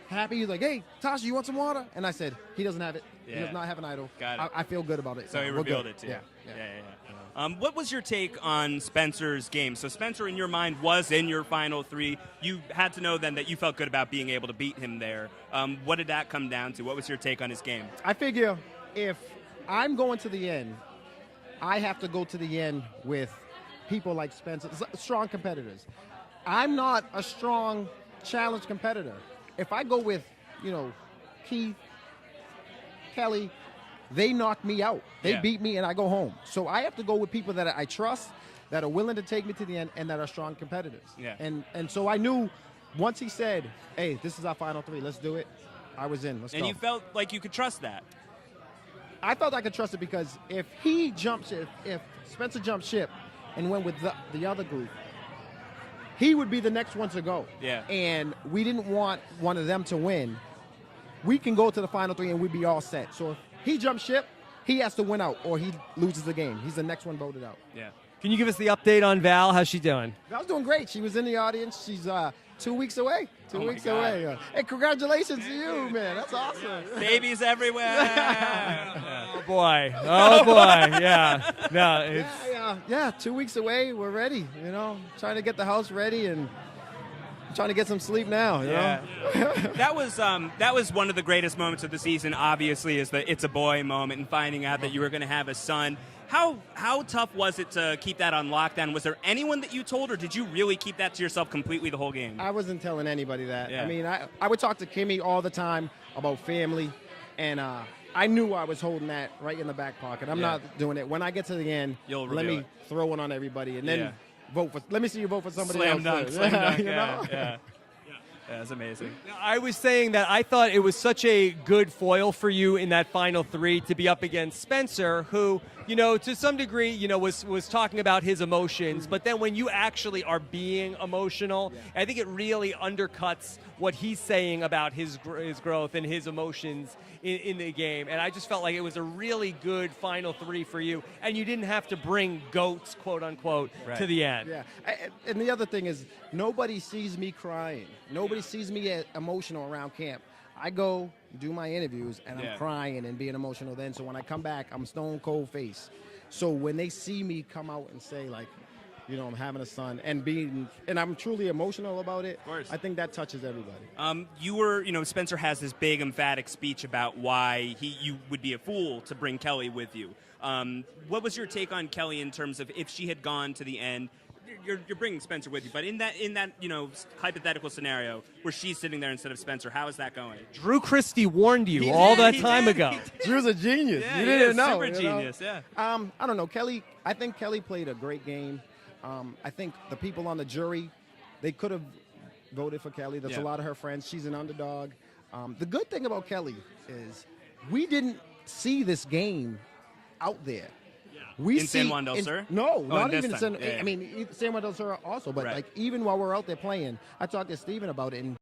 Speaker 5: happy. He was like, hey, Tasha, you want some water? And I said, he doesn't have it.
Speaker 2: Yeah.
Speaker 5: He does not have an idol.
Speaker 2: Got it.
Speaker 5: I feel good about it.
Speaker 2: So he
Speaker 5: we're
Speaker 2: revealed
Speaker 5: good.
Speaker 2: it to you.
Speaker 5: Yeah.
Speaker 2: What was your take on Spencer's game? So Spencer, in your mind, was in your final 3. You had to know then that you felt good about being able to beat him there. What did that come down to? What was your take on his game?
Speaker 5: I figure if I'm going to the end, I have to go to the end with people like Spencer, strong competitors. I'm not a strong challenge competitor. If I go with, Keith, Kelly, they knock me out. They beat me, and I go home. So I have to go with people that I trust, that are willing to take me to the end, and that are strong competitors.
Speaker 2: Yeah.
Speaker 5: And so I knew once he said, hey, this is our final 3, let's do it, I was in. Let's go.
Speaker 2: And you felt like you could trust that.
Speaker 5: I felt I could trust it because if he jumped ship, if Spencer jumped ship and went with the other group, he would be the next one to go.
Speaker 2: Yeah.
Speaker 5: And we didn't want one of them to win. We can go to the final 3 and we'd be all set. So if he jumps ship, he has to win out or he loses the game. He's the next one voted out.
Speaker 2: Yeah.
Speaker 1: Can you give us the update on Val? How's she doing?
Speaker 5: Val's doing great. She was in the audience. She's 2 weeks away. 2
Speaker 2: Oh my
Speaker 5: weeks
Speaker 2: God.
Speaker 5: away. Hey, congratulations to you, man. That's awesome.
Speaker 2: Babies everywhere.
Speaker 1: Oh boy! Oh boy! Yeah. No, it's
Speaker 5: Yeah, 2 weeks away. We're ready. Trying to get the house ready and trying to get some sleep now. You know?
Speaker 2: that was one of the greatest moments of the season. Obviously, is the "It's a Boy" moment and finding out that you were going to have a son. How tough was it to keep that on lockdown? Was there anyone that you told, or did you really keep that to yourself completely the whole game?
Speaker 5: I wasn't telling anybody that.
Speaker 2: Yeah.
Speaker 5: I mean, I would talk to Kimmy all the time about family, and I knew I was holding that right in the back pocket. I'm not doing it. When I get to the end,
Speaker 2: You'll
Speaker 5: let
Speaker 2: reveal
Speaker 5: me
Speaker 2: it.
Speaker 5: throw one on everybody, and then vote for. Let me see you vote for somebody
Speaker 2: Slam
Speaker 5: else.
Speaker 2: dunk, slam dunk.
Speaker 5: You know?
Speaker 2: Yeah, that's amazing.
Speaker 1: I was saying that I thought it was such a good foil for you in that final 3 to be up against Spencer, who, to some degree, was talking about his emotions. But then when you actually are being emotional, I think it really undercuts what he's saying about his growth and his emotions in the game. And I just felt like it was a really good final 3 for you. And you didn't have to bring goats, quote unquote, to the end.
Speaker 5: Yeah, and the other thing is nobody sees me crying. Nobody sees me emotional around camp. I go do my interviews and I'm crying and being emotional then. So when I come back, I'm stone cold face. So when they see me come out and say like, I'm having a son and I'm truly emotional about it.
Speaker 2: Of course.
Speaker 5: I think that touches everybody.
Speaker 2: You were, Spencer has this big emphatic speech about why you would be a fool to bring Kelly with you. What was your take on Kelly in terms of if she had gone to the end? You're bringing Spencer with you, but in that hypothetical scenario where she's sitting there instead of Spencer, how is that going?
Speaker 1: Drew Christie warned you all that time ago.
Speaker 5: Drew's a genius.
Speaker 2: Yeah,
Speaker 5: you
Speaker 2: he
Speaker 5: didn't
Speaker 2: is
Speaker 5: know.
Speaker 2: super genius. Yeah.
Speaker 5: I don't know, Kelly. I think Kelly played a great game. I think the people on the jury, they could have voted for Kelly. There's a lot of her friends. She's an underdog. The good thing about Kelly is we didn't see this game out there. We
Speaker 2: in San Juan del Sur?
Speaker 5: No,
Speaker 2: Oh,
Speaker 5: not
Speaker 2: in
Speaker 5: even
Speaker 2: this
Speaker 5: San.
Speaker 2: time. Yeah, yeah.
Speaker 5: I mean, San Juan del Sur also, but
Speaker 2: Right.
Speaker 5: like even while we're out there playing, I talked to Steven about it, and